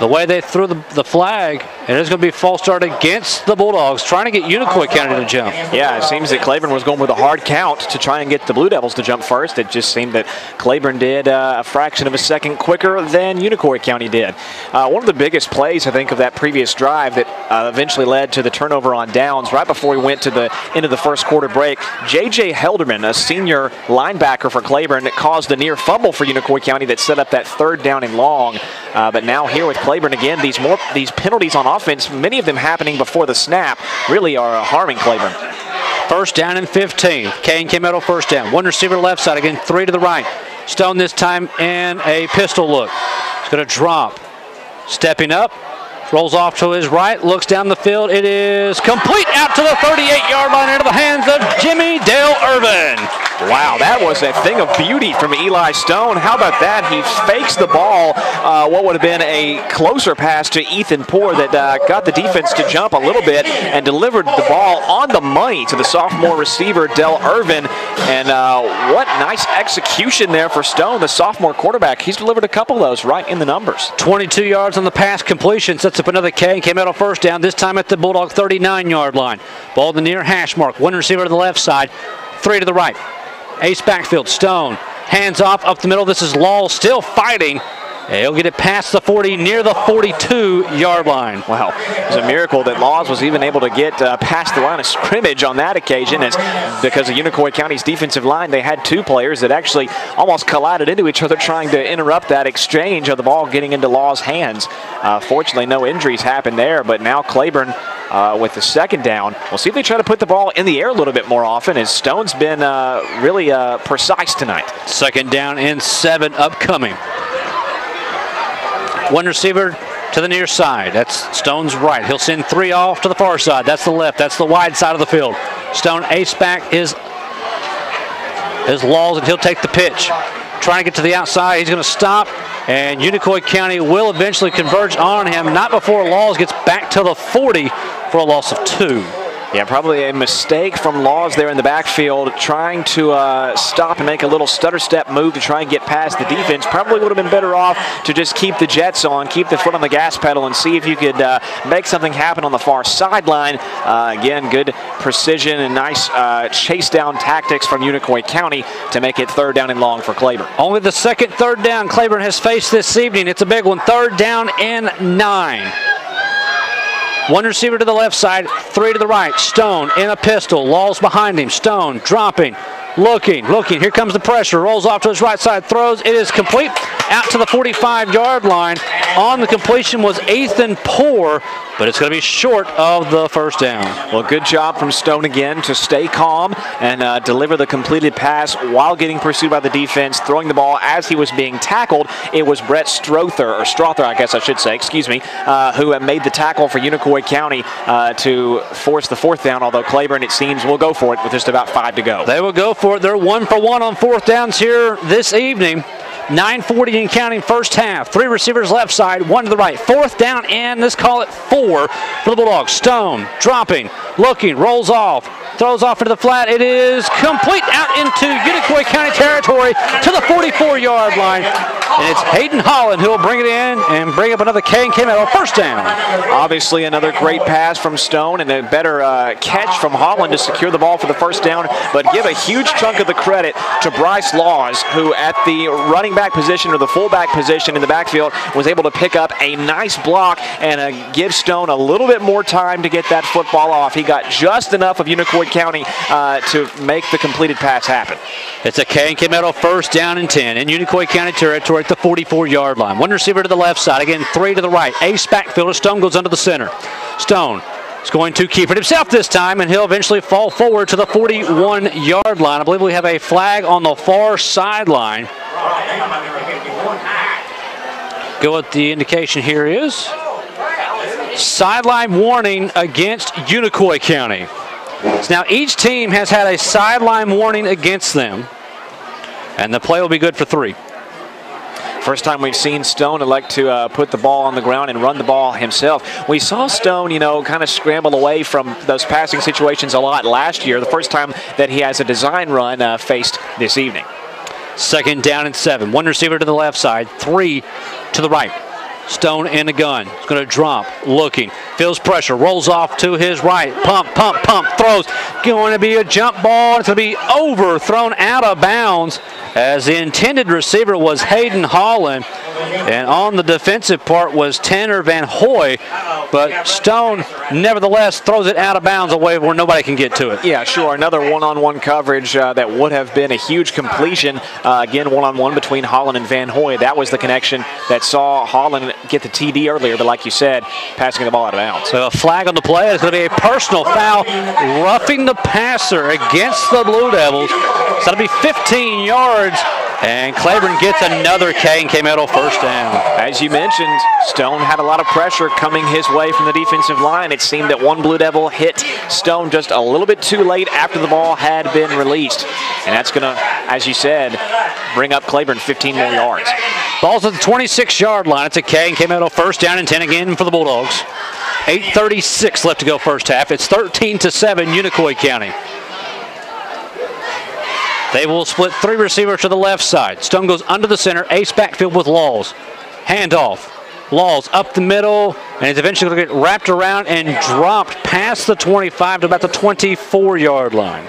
The way they threw the flag, and it's going to be false start against the Bulldogs, trying to get Unicoi County to jump. Yeah, it seems that Claiborne was going with a hard count to try and get the Blue Devils to jump first. It just seemed that Claiborne did a fraction of a second quicker than Unicoi County did. One of the biggest plays, I think, of that previous drive that eventually led to the turnover on downs right before we went to the end of the first quarter break. J.J. Helderman, a senior linebacker for Claiborne, that caused a near fumble for Unicoi County that set up that third down and long. But now here with Claiborne again, these penalties on offense, many of them happening before the snap, really are harming Claiborne. First down and 15. K&K Metal first down. One receiver left side, again, three to the right. Stone this time in a pistol look. He's going to drop. Stepping up. Rolls off to his right, looks down the field. It is complete out to the 38-yard line into the hands of Jimmy Dale Irvin. Wow, that was a thing of beauty from Eli Stone. How about that? He fakes the ball, what would have been a closer pass to Ethan Poore that got the defense to jump a little bit and delivered the ball on the money to the sophomore receiver, Dale Irvin. And what nice execution there for Stone, the sophomore quarterback. He's delivered a couple of those right in the numbers. 22 yards on the pass completion, sets up another K&K Metal first down, this time at the Bulldog 39-yard line. Ball in the near hash mark. One receiver to the left side, three to the right. Ace backfield, Stone, hands off up the middle. This is Law still fighting. He'll get it past the 40, near the 42-yard line. Wow, it's a miracle that Laws was even able to get past the line of scrimmage on that occasion, as because of Unicoi County's defensive line, they had two players that actually almost collided into each other trying to interrupt that exchange of the ball getting into Laws' hands. Fortunately, no injuries happened there, but now Claiborne with the second down. We'll see if they try to put the ball in the air a little bit more often, as Stone's been really precise tonight. Second down and 7 upcoming. One receiver to the near side. That's Stone's right. He'll send 3 off to the far side. That's the left. That's the wide side of the field. Stone ace back is Laws, and he'll take the pitch. Trying to get to the outside. He's going to stop, and Unicoi County will eventually converge on him, not before Laws gets back to the 40 for a loss of 2. Yeah, probably a mistake from Laws there in the backfield, trying to stop and make a little stutter step move to try and get past the defense. Probably would have been better off to just keep the Jets on, keep the foot on the gas pedal, and see if you could make something happen on the far sideline. Again, good precision and nice chase down tactics from Unicoi County to make it third down and long for Claiborne. Only the second third down Claiborne has faced this evening. It's a big one. Third down and 9. One receiver to the left side, 3 to the right. Stone in a pistol. Laws behind him. Stone dropping, looking. Here comes the pressure. Rolls off to his right side, throws. It is complete out to the 45-yard line. On the completion was Ethan Poore, but it's going to be short of the first down. Well, good job from Stone again to stay calm and deliver the completed pass while getting pursued by the defense, throwing the ball as he was being tackled. It was Brett Strother, I guess I should say, who made the tackle for Unicoi County to force the fourth down, although Claiborne, it seems, will go for it with just about 5 to go. They will go for it. They're 1 for 1 on fourth downs here this evening. 9:40 and counting first half. 3 receivers left side, 1 to the right. Fourth down and let's call it 4 for the Bulldogs. Stone dropping, looking, rolls off, throws off into the flat. It is complete out into Unicoi County territory to the 44-yard line. And it's Hayden Holland who will bring it in and bring up another K&K Metal first down. Obviously another great pass from Stone and a better catch from Holland to secure the ball for the first down, but give a huge chunk of the credit to Bryce Laws, who at the running back position or the fullback position in the backfield was able to pick up a nice block and give Stone a little bit more time to get that football off. He got just enough of Unicoi County to make the completed pass happen. It's a K&K Metal first down and 10 in Unicoi County territory at the 44-yard line. One receiver to the left side, again 3 to the right. Ace backfielder, Stone goes under the center. Stone is going to keep it himself this time, and he'll eventually fall forward to the 41-yard line. I believe we have a flag on the far sideline. Go what the indication here is. Sideline warning against Unicoi County. So now each team has had a sideline warning against them, and the play will be good for 3. First time we've seen Stone elect to put the ball on the ground and run the ball himself. We saw Stone, kind of scramble away from those passing situations a lot last year. The first time that he has a design run faced this evening. 2nd down and 7. 1 receiver to the left side, 3 to the right. Stone in the gun. He's going to drop, looking, feels pressure, rolls off to his right. Pump, throws. Going to be a jump ball. It's going to be overthrown out of bounds as the intended receiver was Hayden Holland. And on the defensive part was Tanner Van Hoy. But Stone, nevertheless, throws it out of bounds away where nobody can get to it. Yeah, sure. Another one-on-one coverage that would have been a huge completion. Again, one-on-one between Holland and Van Hoy. That was the connection that saw Holland get the TD earlier, but like you said, passing the ball out of bounds. So a flag on the play. It's going to be a personal foul, roughing the passer against the Blue Devils. So that'll be 15 yards, and Claiborne gets another K&K Metal first down. As you mentioned, Stone had a lot of pressure coming his way from the defensive line. It seemed that one Blue Devil hit Stone just a little bit too late after the ball had been released. And that's going to, as you said, bring up Claiborne 15 more yards. Ball's at the 26-yard line. It's a K&K Metal first down and 10 again for the Bulldogs. 8:36 left to go first half. It's 13-7 Unicoi County. They will split 3 receivers to the left side. Stone goes under the center, ace backfield with Laws. Handoff. Laws up the middle, and he's eventually going to get wrapped around and dropped past the 25 to about the 24-yard line.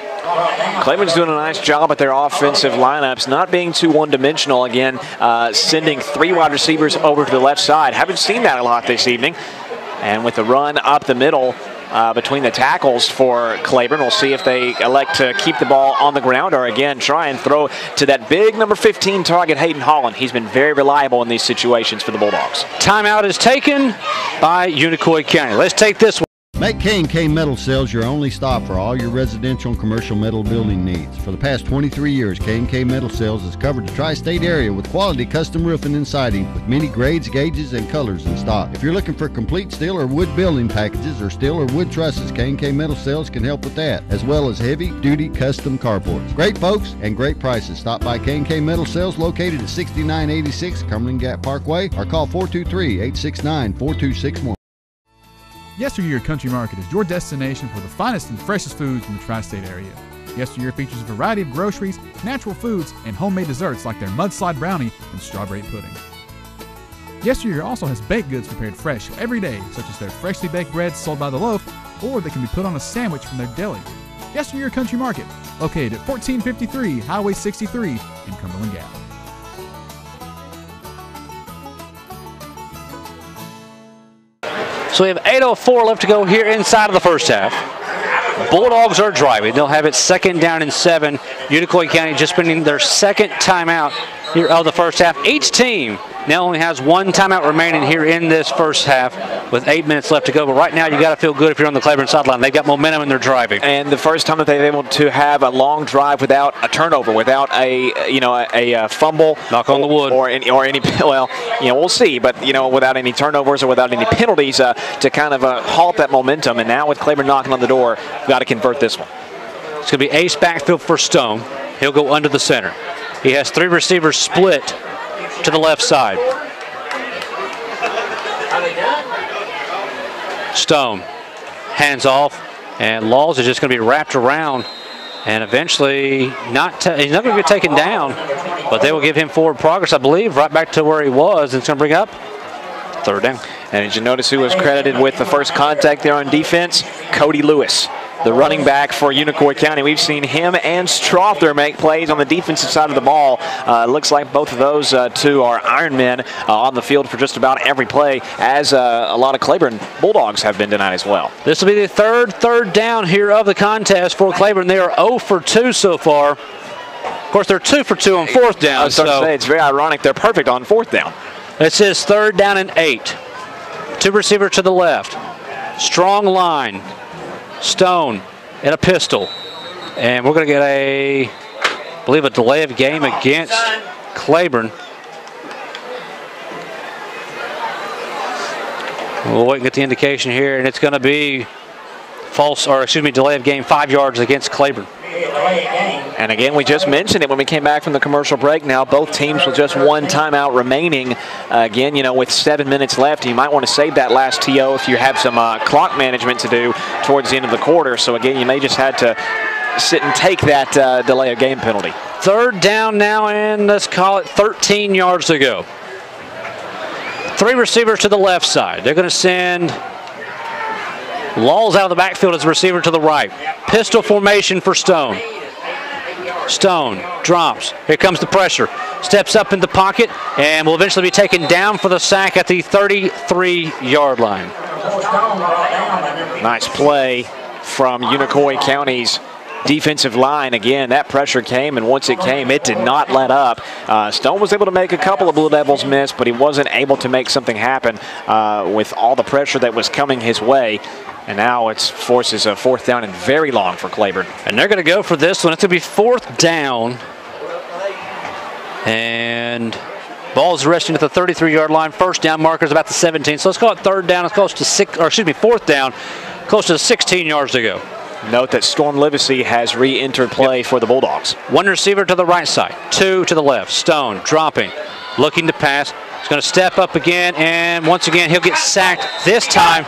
Claiborne's doing a nice job at their offensive lineups, not being too one-dimensional. Again, sending 3 wide receivers over to the left side. Haven't seen that a lot this evening. And with the run up the middle, between the tackles for Claiborne. We'll see if they elect to keep the ball on the ground or, again, try and throw to that big number 15 target, Hayden Holland. He's been very reliable in these situations for the Bulldogs. Timeout is taken by Unicoi County. Let's take this one. Make K&K Metal Sales your only stop for all your residential and commercial metal building needs. For the past 23 years, K&K Metal Sales has covered the tri-state area with quality custom roofing and siding with many grades, gauges, and colors in stock. If you're looking for complete steel or wood building packages or steel or wood trusses, K&K Metal Sales can help with that, as well as heavy-duty custom carports. Great folks and great prices. Stop by K&K Metal Sales located at 6986 Cumberland Gap Parkway or call 423-869-4261. Yesteryear Country Market is your destination for the finest and freshest foods in the tri-state area. Yesteryear features a variety of groceries, natural foods, and homemade desserts like their mudslide brownie and strawberry pudding. Yesteryear also has baked goods prepared fresh every day, such as their freshly baked breads sold by the loaf, or they can be put on a sandwich from their deli. Yesteryear Country Market, located at 1453 Highway 63 in Cumberland Gap. So we have 8:04 left to go here inside of the first half. Bulldogs are driving. They'll have it 2nd down and 7. Unicoi County just spending their 2nd timeout here of the first half. Each team now only has 1 timeout remaining here in this first half with 8 minutes left to go. But right now you got to feel good if you're on the Claiborne sideline. They've got momentum and they're driving. And the first time that they've been able to have a long drive without a turnover, without a fumble, knock on the wood, or any well, we'll see, but without any turnovers or without any penalties to kind of halt that momentum. And now with Claiborne knocking on the door, we've got to convert this one. It's going to be ace backfield for Stone. He'll go under the center. He has 3 receivers split to the left side. Stone hands off, and Laws is just going to be wrapped around, and eventually he's not going to get taken down, but they will give him forward progress, I believe, right back to where he was, and it's going to bring up 3rd down. And did you notice who was credited with the first contact there on defense? Cody Lewis, the running back for Unicoi County. We've seen him and Strother make plays on the defensive side of the ball. Looks like both of those 2 are Iron Men on the field for just about every play, as a lot of Claiborne Bulldogs have been tonight as well. This will be the third down here of the contest for Claiborne. They are 0 for 2 so far. Of course, they're 2 for 2 on 4th down. I was starting to say, it's very ironic. They're perfect on 4th down. It says 3rd down and 8. 2 receivers to the left. Strong line. Stone and a pistol. And we're going to get I believe a delay of game against Claiborne. We'll wait and get the indication here, and it's going to be delay of game 5 yards against Claiborne. Delay of game. And again, we just mentioned it when we came back from the commercial break. Now both teams with just one timeout remaining. Again, you know, with 7 minutes left, you might want to save that last TO if you have some clock management to do towards the end of the quarter. So again, you may just have to sit and take that delay of game penalty. Third down now, and let's call it 13 yards to go. 3 receivers to the left side. They're going to send Laws out of the backfield as a receiver to the right. Pistol formation for Stone. Stone drops. Here comes the pressure. Steps up in the pocket and will eventually be taken down for the sack at the 33-yard line. Nice play from Unicoi County's defensive line. Again, that pressure came, and once it came, it did not let up. Stone was able to make a couple of Blue Devils miss, but he wasn't able to make something happen with all the pressure that was coming his way. And now it forces a 4th down and very long for Claiborne. And they're going to go for this one. It's going to be 4th down. And ball's resting at the 33-yard line. First down marker is about the 17. So let's call it 3rd down. It's close to 4th down, close to 16 yards to go. Note that Storm Livesey has re-entered play for the Bulldogs. 1 receiver to the right side, 2 to the left. Stone dropping, looking to pass. He's going to step up again, and once again he'll get sacked. This time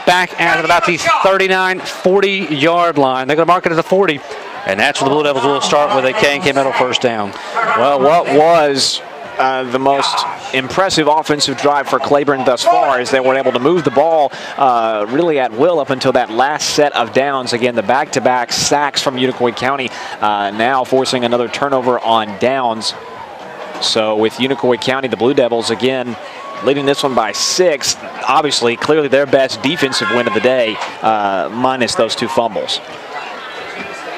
back at about the 39, 40-yard line. They're going to mark it at the 40, and that's where the Blue Devils will start with a K&K Metal first down. Well, what was the most impressive offensive drive for Claiborne thus far is they were able to move the ball really at will up until that last set of downs. Again, the back-to-back sacks from Unicoi County now forcing another turnover on downs. So with Unicoi County, the Blue Devils again leading this one by 6. Obviously, clearly their best defensive win of the day, minus those 2 fumbles.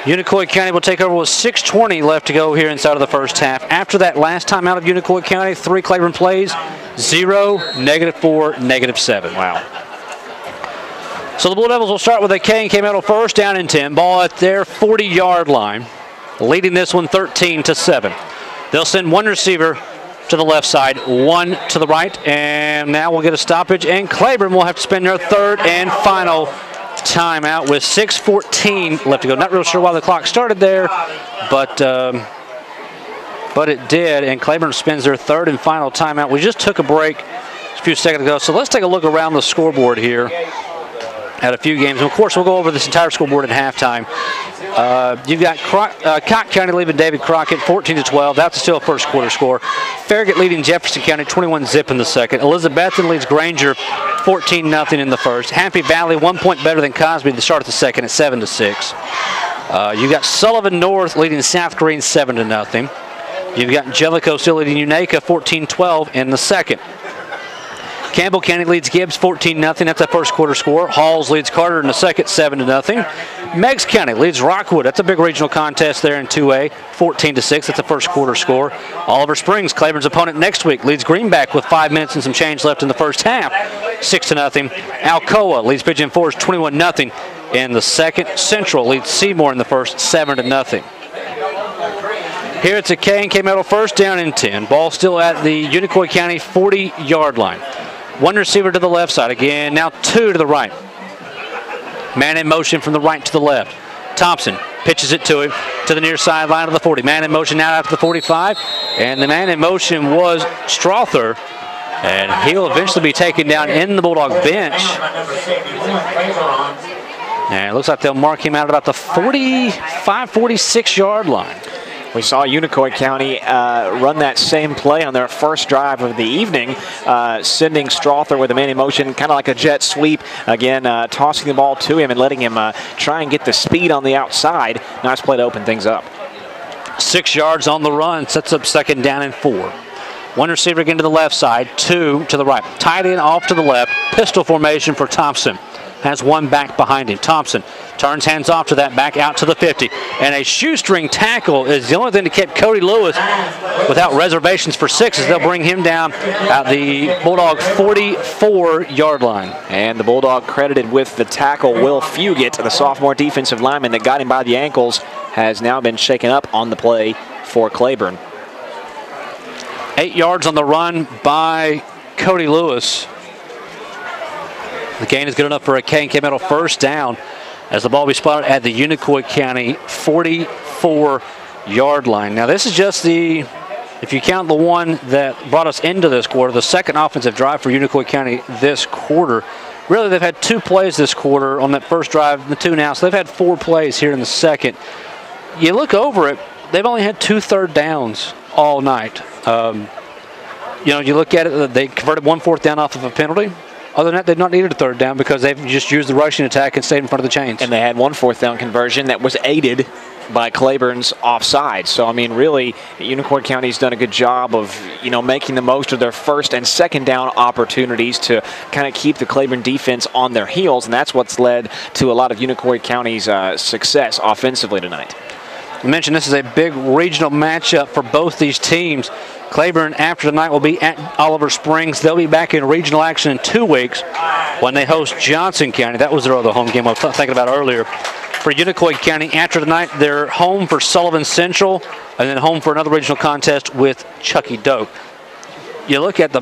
Unicoi County will take over with 6:20 left to go here inside of the first half. After that last time out of Unicoi County, 3 Claiborne plays, 0, -4, -7. Wow. So the Blue Devils will start with a K&K Metal first down and 10. Ball at their 40-yard line, leading this one 13-7. They'll send 1 receiver to the left side, 1 to the right, and now we'll get a stoppage, and Claiborne will have to spend their 3rd and final timeout with 6:14 left to go. Not real sure why the clock started there, but it did, and Claiborne spends their 3rd and final timeout. We just took a break a few seconds ago, so let's take a look around the scoreboard here at a few games. And of course, we'll go over this entire scoreboard at halftime. You've got Cott County leading David Crockett 14-12. That's still a first quarter score. Farragut leading Jefferson County 21-zip in the second. Elizabethton leads Granger 14-0 in the first. Happy Valley 1 point better than Cosby at the start of the second at 7-6. You've got Sullivan North leading South Green 7-0. You've got Jellicoe still leading Unaka 14-12 in the second. Campbell County leads Gibbs 14-0. That's a first quarter score. Halls leads Carter in the second 7-0. Meigs County leads Rockwood. That's a big regional contest there in 2A, 14-6. That's a first quarter score. Oliver Springs, Claiborne's opponent next week, leads Greenback with 5 minutes and some change left in the first half, 6-0. Alcoa leads Pigeon Forge 21-0 in the second. Central leads Seymour in the first 7-0. Here it's a K&K Metal first down and 10. Ball still at the Unicoi County 40-yard line. 1 receiver to the left side. Again, now 2 to the right. Man in motion from the right to the left. Thompson pitches it to him to the near sideline of the 40. Man in motion now out to the 45. And the man in motion was Strother. And he'll eventually be taken down in the Bulldog bench. And it looks like they'll mark him out at about the 45, 46-yard line. We saw Unicoi County run that same play on their first drive of the evening, sending Strother with a man in motion, kind of like a jet sweep. Again, tossing the ball to him and letting him try and get the speed on the outside. Nice play to open things up. 6 yards on the run, sets up 2nd down and 4. 1 receiver again to the left side, 2 to the right. Tight end off to the left, pistol formation for Thompson. Has 1 back behind him. Thompson turns hands off to that back out to the 50. And a shoestring tackle is the only thing to keep Cody Lewis without reservations for 6 as they'll bring him down at the Bulldog 44-yard line. And the Bulldog credited with the tackle, Will Fugit, the sophomore defensive lineman that got him by the ankles, has now been shaken up on the play for Claiborne. 8 yards on the run by Cody Lewis. The gain is good enough for a K&K Metal first down as the ball will be spotted at the Unicoi County 44 yard line. Now this is just if you count the one that brought us into this quarter, the second offensive drive for Unicoi County this quarter. Really, they've had 2 plays this quarter on that first drive, the 2 now, so they've had 4 plays here in the second. You look over it, they've only had 2 third downs all night. You look at it, they converted 1 fourth down off of a penalty. Other than that, they've not needed a third down because they've just used the rushing attack and stayed in front of the chains. And they had 1 fourth down conversion that was aided by Claiborne's offside. So, I mean, really, Unicoi County's done a good job of, making the most of their first and second down opportunities to kind of keep the Claiborne defense on their heels, and that's what's led to a lot of Unicoi County's success offensively tonight. I mentioned this is a big regional matchup for both these teams. Claiborne, after tonight, will be at Oliver Springs. They'll be back in regional action in 2 weeks when they host Johnson County. That was their other home game I was thinking about earlier. For Unicoi County, after tonight, they're home for Sullivan Central and then home for another regional contest with Chucky Doak. You look at the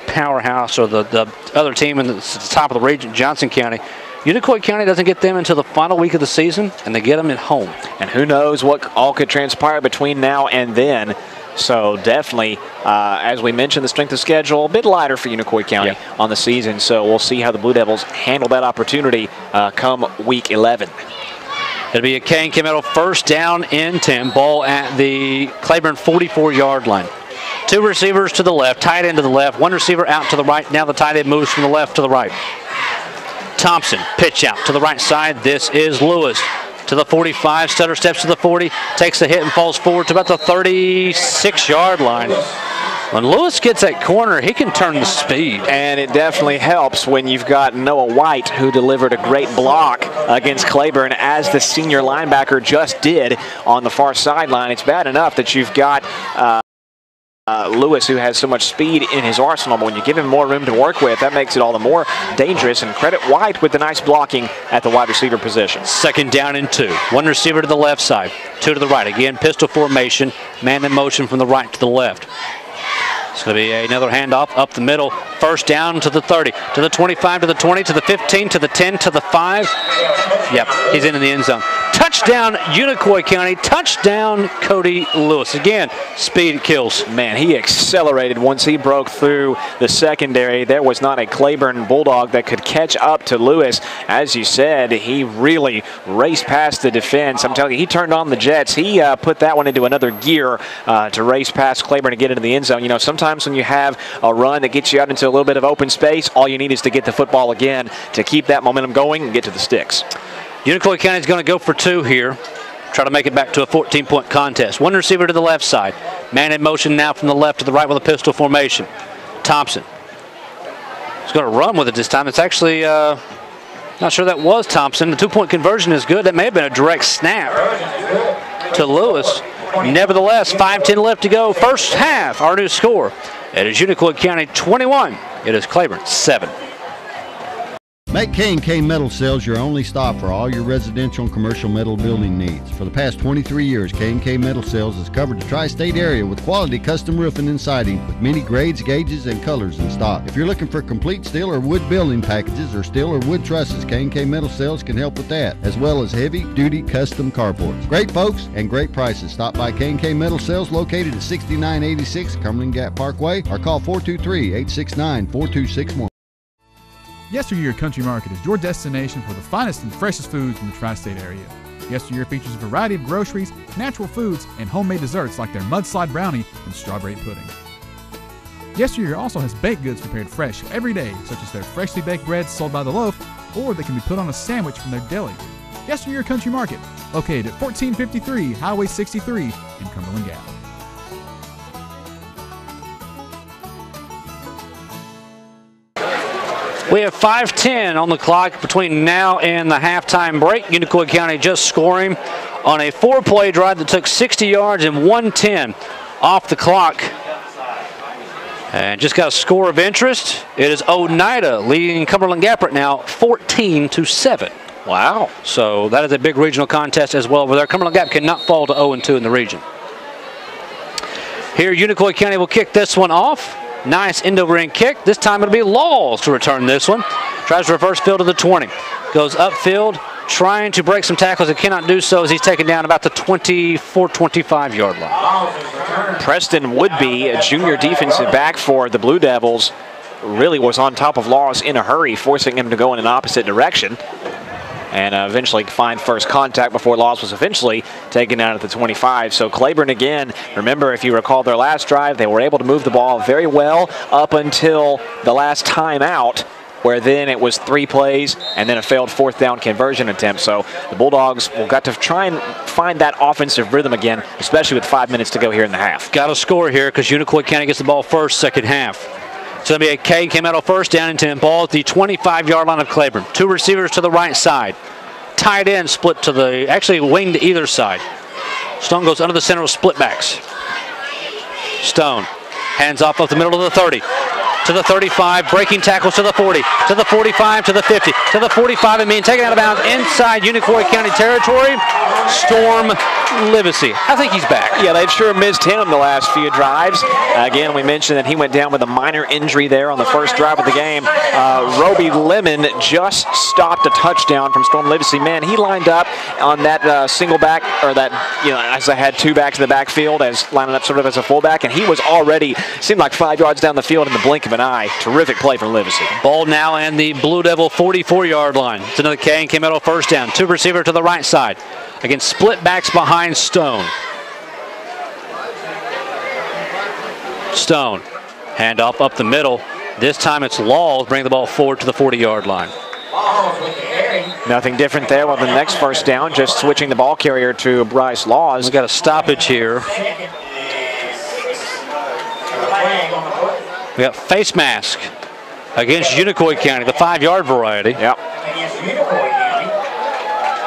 powerhouse or the other team in the top of the region, Johnson County. Unicoi County doesn't get them until the final week of the season, and they get them at home. And who knows what all could transpire between now and then. So definitely, as we mentioned, the strength of schedule a bit lighter for Unicoi County on the season. So we'll see how the Blue Devils handle that opportunity come week 11. It'll be a K&K Metal first down and 10. Ball at the Claiborne 44-yard line. 2 receivers to the left, tight end to the left, 1 receiver out to the right. Now the tight end moves from the left to the right. Thompson, pitch out to the right side. This is Lewis to the 45. Stutter steps to the 40, takes a hit and falls forward to about the 36-yard line. When Lewis gets that corner, he can turn the speed. And it definitely helps when you've got Noah White, who delivered a great block against Claiborne, as the senior linebacker just did on the far sideline. It's bad enough that you've got Lewis, who has so much speed in his arsenal, but when you give him more room to work with, that makes it all the more dangerous. And credit White with the nice blocking at the wide receiver position. Second down and 2. 1 receiver to the left side, 2 to the right. Again, pistol formation, man in motion from the right to the left. It's going to be another handoff up the middle. First down to the 30, to the 25, to the 20, to the 15, to the 10, to the 5. Yep, he's in the end zone. Touchdown, Unicoi County. Touchdown, Cody Lewis. Again, speed kills. Man, he accelerated once he broke through the secondary. There was not a Claiborne Bulldog that could catch up to Lewis. As you said, he really raced past the defense. I'm telling you, he turned on the jets. He put that one into another gear to race past Claiborne and get into the end zone. Sometimes when you have a run that gets you out into a little bit of open space, all you need is to get the football again to keep that momentum going and get to the sticks. Unicoi County is going to go for 2 here. Try to make it back to a 14-point contest. 1 receiver to the left side. Man in motion now from the left to the right with a pistol formation. Thompson. He's going to run with it this time. It's actually, not sure that was Thompson. The 2-point conversion is good. That may have been a direct snap to Lewis. Nevertheless, 5:10 left to go. First half, our new score. It is Unicoi County 21. It is Claiborne 7. Make K&K Metal Sales your only stop for all your residential and commercial metal building needs. For the past 23 years, K&K Metal Sales has covered the tri-state area with quality custom roofing and siding with many grades, gauges, and colors in stock. If you're looking for complete steel or wood building packages or steel or wood trusses, K&K Metal Sales can help with that, as well as heavy-duty custom carports. Great folks and great prices. Stop by K&K Metal Sales located at 6986 Cumberland Gap Parkway or call 423-869-4261. Yesteryear Country Market is your destination for the finest and freshest foods in the tri-state area. Yesteryear features a variety of groceries, natural foods, and homemade desserts like their mudslide brownie and strawberry pudding. Yesteryear also has baked goods prepared fresh every day, such as their freshly baked breads sold by the loaf, or they can be put on a sandwich from their deli. Yesteryear Country Market, located at 1453 Highway 63 in Cumberland Gap. We have 5:10 on the clock between now and the halftime break. Unicoi County just scoring on a 4-play drive that took 60 yards and 1:10 off the clock. And just got a score of interest. It is Oneida leading Cumberland Gap right now 14-7. Wow. So that is a big regional contest as well over there. Cumberland Gap cannot fall to 0-2 in the region. Here, Unicoi County will kick this one off. Nice end-over-end kick. This time it'll be Laws to return this one. Tries reverse field to the 20. Goes upfield trying to break some tackles and cannot do so as he's taken down about the 24-25 line. Preston Woodby, a junior defensive back for the Blue Devils, really was on top of Laws in a hurry, forcing him to go in an opposite direction. And eventually find first contact before Laws was eventually taken down at the 25. So Claiborne again, remember if you recall their last drive, they were able to move the ball very well up until the last timeout, where then it was 3 plays and then a failed 4th down conversion attempt. So the Bulldogs will got to try and find that offensive rhythm again, especially with 5 minutes to go here in the half. Got to score here because Unicoi County gets the ball first, second half. It's going to be a Kane came out of first down and 10. Ball at the 25-yard line of Claiborne. 2 receivers to the right side. Tight end split to the, actually wing to either side. Stone goes under the center with split backs. Stone hands off up the middle of the 30. To the 35, breaking tackles to the 40, to the 45, to the 50, to the 45, and being taken out of bounds inside Unicoi County territory. Storm Livesey. I think he's back. Yeah, they've sure missed him the last few drives. Again, we mentioned that he went down with a minor injury there on the first drive of the game. Roby Lemon just stopped a touchdown from Storm Livesey. Man, he lined up on that single back, or that, as I had 2 backs in the backfield, as lining up sort of as a fullback, and he was already, seemed like 5 yards down the field in the blink of an eye. Terrific play for Livesey. Ball now and the Blue Devil 44-yard line. It's another Kane came out of first down. 2 receiver to the right side. Again, split backs behind Stone. Stone, handoff up the middle. This time it's Laws bringing the ball forward to the 40-yard line. Nothing different there with the next first down, just switching the ball carrier to Bryce Laws. We've got a stoppage here. We got face mask against Unicoi County, the 5-yard variety. Yep.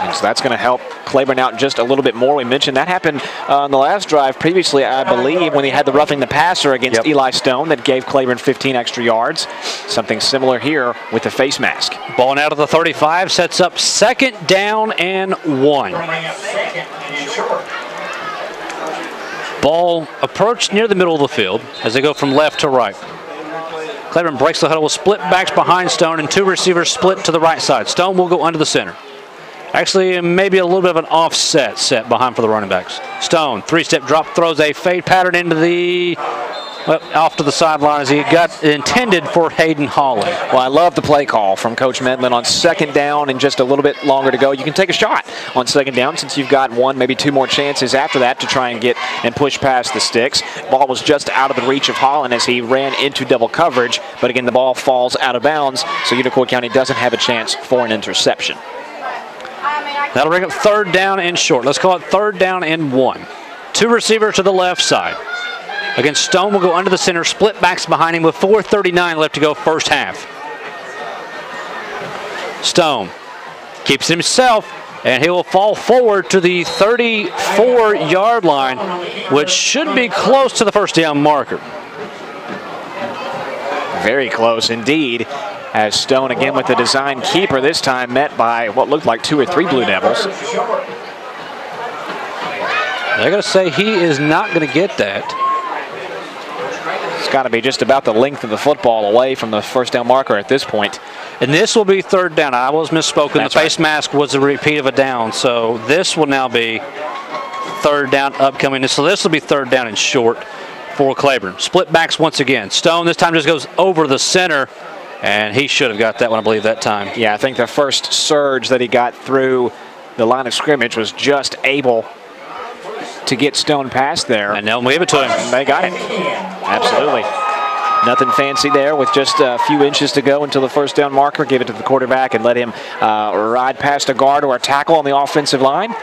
And so that's going to help Claiborne out just a little bit more. We mentioned that happened on the last drive previously, I believe, when he had the roughing the passer against Eli Stone that gave Claiborne 15 extra yards. Something similar here with the face mask. Ball out of the 35, sets up 2nd down and 1. Ball approached near the middle of the field as they go from left to right. Claiborne breaks the huddle with split backs behind Stone and 2 receivers split to the right side. Stone will go under the center. Actually, maybe a little bit of an offset set behind for the running backs. Stone, 3-step drop, throws a fade pattern into the, off to the sideline as he got intended for Hayden Hawley. Well, I love the play call from Coach Medlin on 2nd down and just a little bit longer to go. You can take a shot on 2nd down since you've got 1, maybe 2 more chances after that to try and get and push past the sticks. Ball was just out of the reach of Holland as he ran into double coverage, but again, the ball falls out of bounds, so Unicoi County doesn't have a chance for an interception. That'll bring up 3rd down and short. Let's call it 3rd down and 1. 2 receivers to the left side. Again, Stone will go under the center, split backs behind him with 4:39 left to go first half. Stone keeps it himself, and he will fall forward to the 34-yard line, which should be close to the first down marker. Very close indeed, as Stone again with the design keeper, this time met by what looked like 2 or 3 Blue Devils. They're going to say he is not going to get that. It's got to be just about the length of the football away from the first down marker at this point. And this will be 3rd down. I was misspoken. That's the face mask was a repeat of a down. So this will now be 3rd down upcoming. So this will be 3rd down and short for Claiborne. Split backs once again. Stone this time just goes over the center, and he should have got that one, I believe, that time. Yeah, I think the first surge that he got through the line of scrimmage was just able to get Stone past there. And they'll move it to him. They got it. Absolutely. Nothing fancy there with just a few inches to go until the first down marker. Give it to the quarterback and let him ride past a guard or a tackle on the offensive line.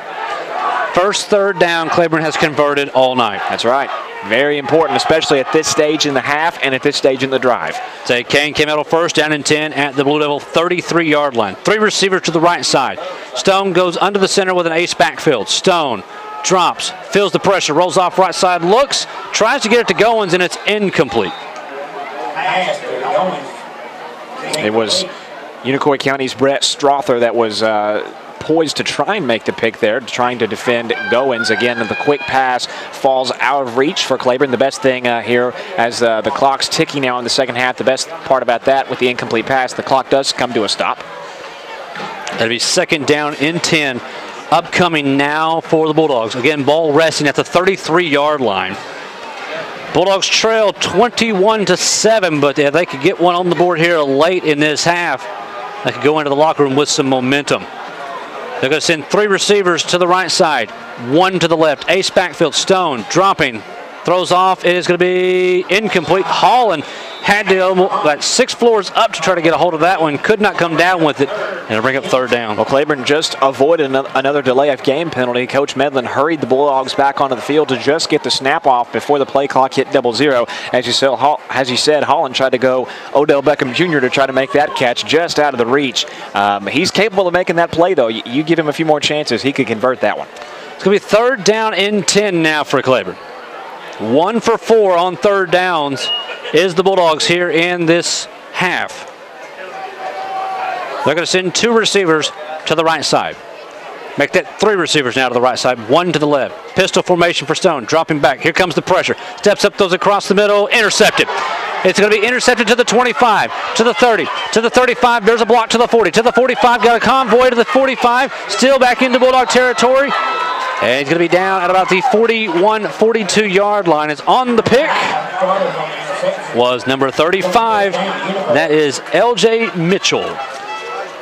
First 3rd down, Claiborne has converted all night. That's right. Very important, especially at this stage in the half and at this stage in the drive. Say Kane came out of first down and 10 at the Blue Devil 33-yard line. 3 receivers to the right side. Stone goes under the center with an ace backfield. Stone drops, feels the pressure, rolls off right side, looks, tries to get it to Goins, and it's incomplete. It was Unicoi County's Brett Strother that was poised to try and make the pick there, trying to defend Goins. Again, the quick pass falls out of reach for Claiborne. The best thing here, as the clock's ticking now in the second half, the best part about that with the incomplete pass, the clock does come to a stop. That'll be second down and 10. Upcoming now for the Bulldogs. Again, ball resting at the 33-yard line. Bulldogs trail 21-7, but if they could get one on the board here late in this half, they could go into the locker room with some momentum. They're going to send 3 receivers to the right side, 1 to the left. Ace backfield, Stone dropping, throws off. It is going to be incomplete. Holland had to got 6 floors up to try to get a hold of that one. Could not come down with it, and it'll bring up third down. Well, Claiborne just avoided another delay of game penalty. Coach Medlin hurried the Bulldogs back onto the field to just get the snap off before the play clock hit 00. As you said, Holland tried to go Odell Beckham Jr. to try to make that catch just out of the reach. He's capable of making that play, though. You give him a few more chances, he could convert that one. It's going to be third down and 10 now for Claiborne. 1 for 4 on third downs is the Bulldogs here in this half. They're going to send 2 receivers to the right side. Make that 3 receivers now to the right side, 1 to the left. Pistol formation for Stone, dropping back. Here comes the pressure. Steps up, those across the middle, intercepted. It's going to be intercepted to the 25, to the 30, to the 35. There's a block to the 40, to the 45. Got a convoy to the 45. Still back into Bulldog territory. And he's going to be down at about the 41, 42-yard line. It's on the pick. Was number 35. That is L.J. Mitchell.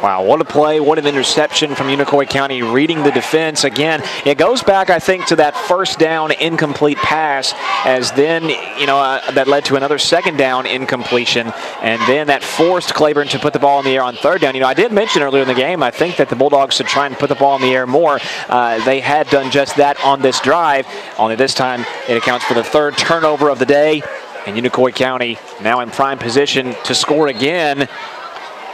Wow, what a play, what an interception from Unicoi County, reading the defense. Again, it goes back, I think, to that first down incomplete pass, as then, that led to another second down incompletion, and then that forced Claiborne to put the ball in the air on third down. I did mention earlier in the game, I think that the Bulldogs should try and put the ball in the air more. They had done just that on this drive, only this time it accounts for the 3rd turnover of the day, and Unicoi County now in prime position to score again,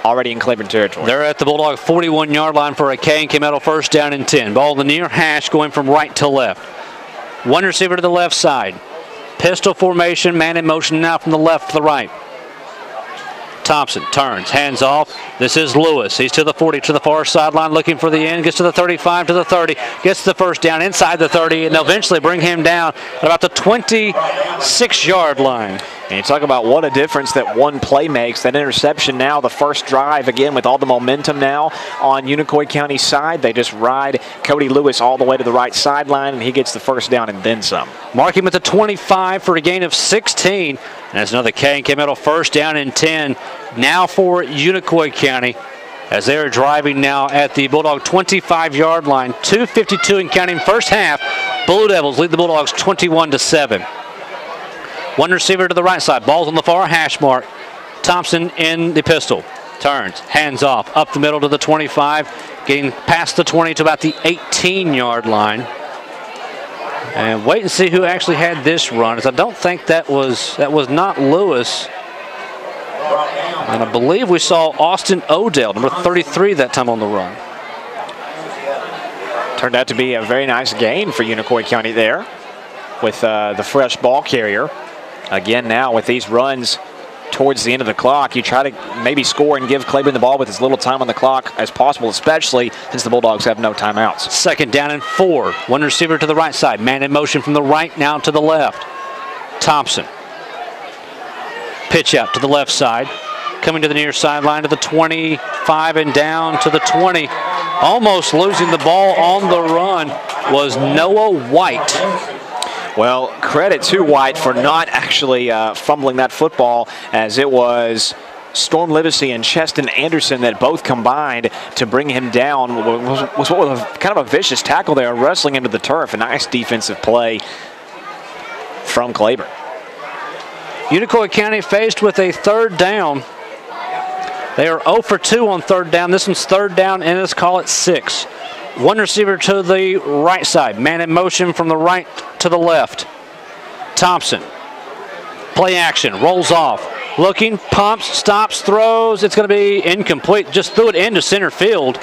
already in Claiborne territory. They're at the Bulldog 41-yard line for a K&K Metal first down and 10. Ball in the near hash going from right to left. 1 receiver to the left side. Pistol formation, man in motion now from the left to the right. Thompson turns, hands off. This is Lewis. He's to the 40, to the far sideline, looking for the end. Gets to the 35, to the 30. Gets the first down inside the 30, and they'll eventually bring him down at about the 26-yard line. And you talk about what a difference that one play makes. That interception now, the first drive, again, with all the momentum now on Unicoi County's side. They just ride Cody Lewis all the way to the right sideline, and he gets the first down and then some. Mark him at the 25 for a gain of 16. And that's another K&K Metal first down and 10 now for Unicoi County, as they are driving now at the Bulldog 25-yard line. 2:52 and counting first half. Blue Devils lead the Bulldogs 21-7. 1 receiver to the right side. Ball's on the far hash mark. Thompson in the pistol. Turns, hands off, up the middle to the 25, getting past the 20 to about the 18-yard line. And wait and see who actually had this run, as I don't think that was not Lewis. And I believe we saw Austin Odell, number 33, that time on the run. Turned out to be a very nice gain for Unicoi County there with the fresh ball carrier. Again, now with these runs towards the end of the clock, you try to maybe score and give Claiborne the ball with as little time on the clock as possible, especially since the Bulldogs have no timeouts. Second down and 4. 1 receiver to the right side. Man in motion from the right, now to the left. Thompson. Pitch out to the left side. Coming to the near sideline to the 25 and down to the 20. Almost losing the ball on the run was Noah White. Well, credit to White for not actually fumbling that football, as it was Storm Livesey and Cheston Anderson that both combined to bring him down. Was kind of a vicious tackle there, wrestling into the turf. A nice defensive play from Claiborne. Unicoi County faced with a third down. They are 0 for 2 on third down. This one's third down, and let's call it 6. 1 receiver to the right side. Man in motion from the right to the left. Thompson. Play action. Rolls off. Looking. Pumps. Stops. Throws. It's going to be incomplete. Just threw it into center field.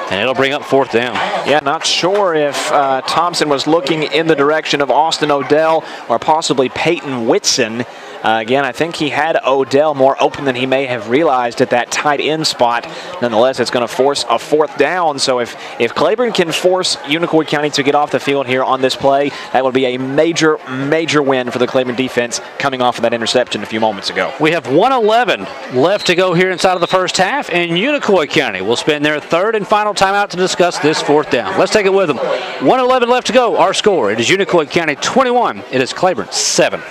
And it'll bring up fourth down. Yeah, not sure if Thompson was looking in the direction of Austin Odell or possibly Peyton Whitson. Again, I think he had Odell more open than he may have realized at that tight end spot. Nonetheless, it's going to force a 4th down. So if Claiborne can force Unicoi County to get off the field here on this play, that would be a major, major win for the Claiborne defense coming off of that interception a few moments ago. We have 1:11 left to go here inside of the first half, and Unicoi County will spend their 3rd and final timeout to discuss this 4th down. Let's take it with them. 1:11 left to go. Our score, it is Unicoi County 21. It is Claiborne 7.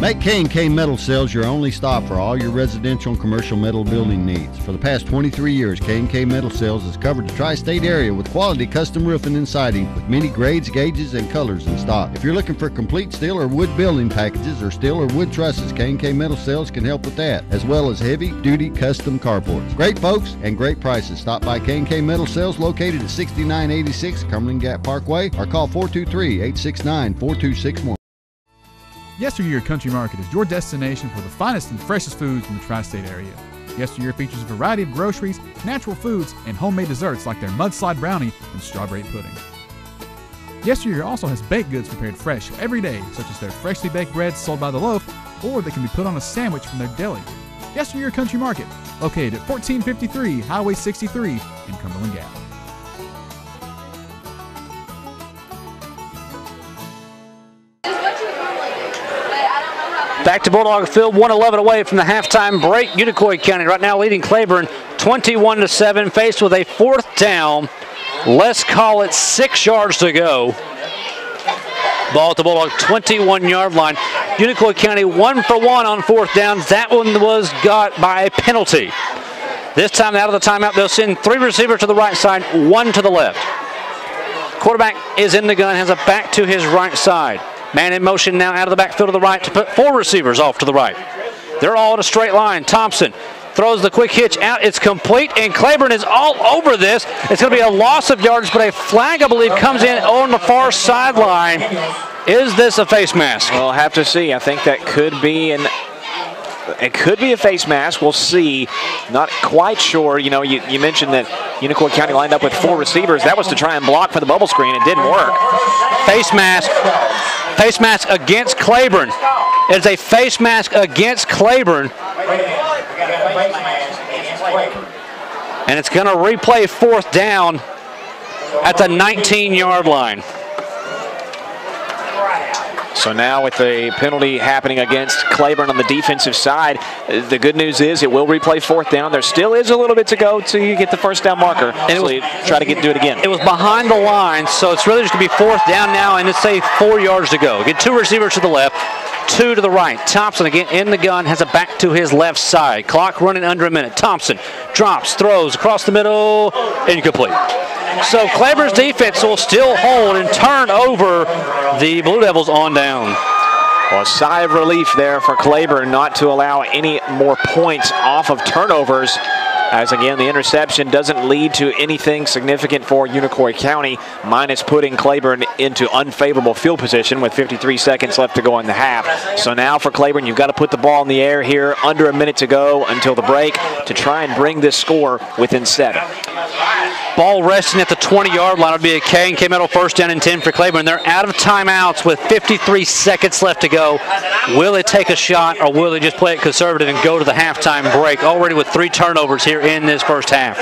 Make K&K Metal Sales your only stop for all your residential and commercial metal building needs. For the past 23 years, K&K Metal Sales has covered the tri-state area with quality custom roofing and siding with many grades, gauges, and colors in stock. If you're looking for complete steel or wood building packages or steel or wood trusses, K&K Metal Sales can help with that, as well as heavy-duty custom carports. Great folks and great prices. Stop by K&K Metal Sales located at 6986 Cumberland Gap Parkway or call 423-869-4261. Yesteryear Country Market is your destination for the finest and freshest foods in the tri-state area. Yesteryear features a variety of groceries, natural foods, and homemade desserts like their mudslide brownie and strawberry pudding. Yesteryear also has baked goods prepared fresh every day, such as their freshly baked breads sold by the loaf, or they can be put on a sandwich from their deli. Yesteryear Country Market, located at 1453 Highway 63 in Cumberland Gap. Back to Bulldog Field, 1:11 away from the halftime break. Unicoi County right now leading Claiborne 21-7, faced with a 4th down. Let's call it 6 yards to go. Ball at the Bulldog 21-yard line. Unicoi County 1 for 1 on 4th downs. That one was got by a penalty. This time out of the timeout, they'll send 3 receivers to the right side, 1 to the left. Quarterback is in the gun, has a back to his right side. Man in motion now out of the backfield to the right to put 4 receivers off to the right. They're all in a straight line. Thompson throws the quick hitch out. It's complete, and Claiborne is all over this. It's going to be a loss of yards, but a flag, I believe, comes in on the far sideline. Is this a face mask? We'll have to see. I think that could be it could be a face mask. We'll see. Not quite sure. You know, you mentioned that Unicoi County lined up with 4 receivers. That was to try and block for the bubble screen. It didn't work. Face mask. Face mask against Claiborne. It's a face mask against Claiborne. And it's going to replay 4th down at the 19-yard line. So now with the penalty happening against Claiborne on the defensive side, the good news is it will replay 4th down. There still is a little bit to go till you get the 1st down marker. And so try to do it again. It was behind the line, so it's really just going to be 4th down now, and it's say 4 yards to go. Get 2 receivers to the left, 2 to the right. Thompson again in the gun, has a back to his left side. Clock running under a minute. Thompson drops, throws across the middle, incomplete. So Claiborne's defense will still hold and turn over the Blue Devils on down. Well, a sigh of relief there for Claiborne not to allow any more points off of turnovers, as again the interception doesn't lead to anything significant for Unicoi County, minus putting Claiborne into unfavorable field position with 53 seconds left to go in the half. So now for Claiborne, you've got to put the ball in the air here, under a minute to go until the break, to try and bring this score within 7. Ball resting at the 20-yard line. It'll be a K&K Metal 1st down and 10 for Claiborne. They're out of timeouts with 53 seconds left to go. Will they take a shot, or will they just play it conservative and go to the halftime break, already with 3 turnovers here in this first half?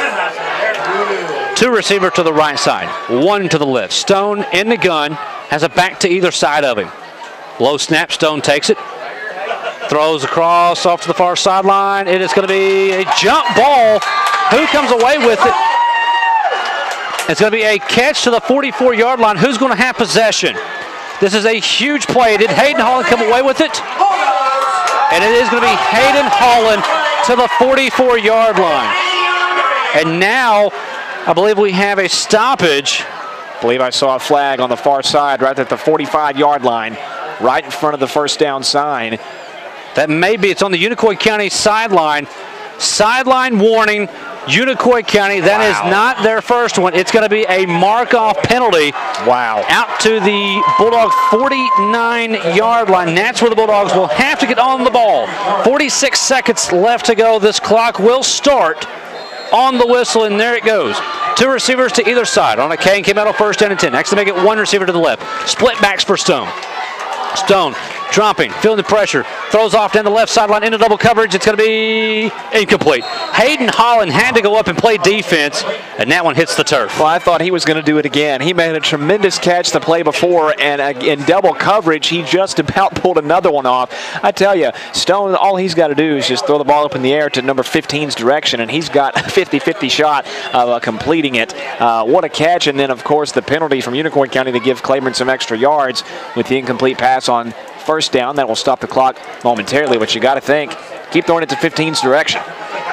2 receivers to the right side, 1 to the left. Stone in the gun, has a back to either side of him. Low snap, Stone takes it. Throws across off to the far sideline. It is going to be a jump ball. Who comes away with it? It's going to be a catch to the 44-yard line. Who's going to have possession? This is a huge play. Did Hayden Holland come away with it? And it is going to be Hayden Holland to the 44-yard line. And now, I believe we have a stoppage. I believe I saw a flag on the far side right at the 45-yard line, right in front of the 1st down sign. That may be. It's on the Unicoi County sideline. Sideline warning, Unicoi County. That is not their first one. It's going to be a mark-off penalty. Wow. Out to the Bulldog 49-yard line. That's where the Bulldogs will have to get on the ball. 46 seconds left to go. This clock will start on the whistle, and there it goes. 2 receivers to either side on a K&K Metal 1st down and 10. Next to make it 1 receiver to the left. Split backs for Stone. Stone dropping, feeling the pressure, throws off down the left sideline into double coverage. It's going to be incomplete. Hayden Holland had to go up and play defense, and that one hits the turf. Well, I thought he was going to do it again. He made a tremendous catch the play before, and in double coverage, he just about pulled another one off. I tell you, Stone, all he's got to do is just throw the ball up in the air to number 15's direction, and he's got a 50-50 shot of completing it. What a catch, and then, of course, the penalty from Unicoi County to give Claiborne some extra yards with the incomplete pass on first down. That will stop the clock momentarily, but you got to think, keep throwing it to 15's direction.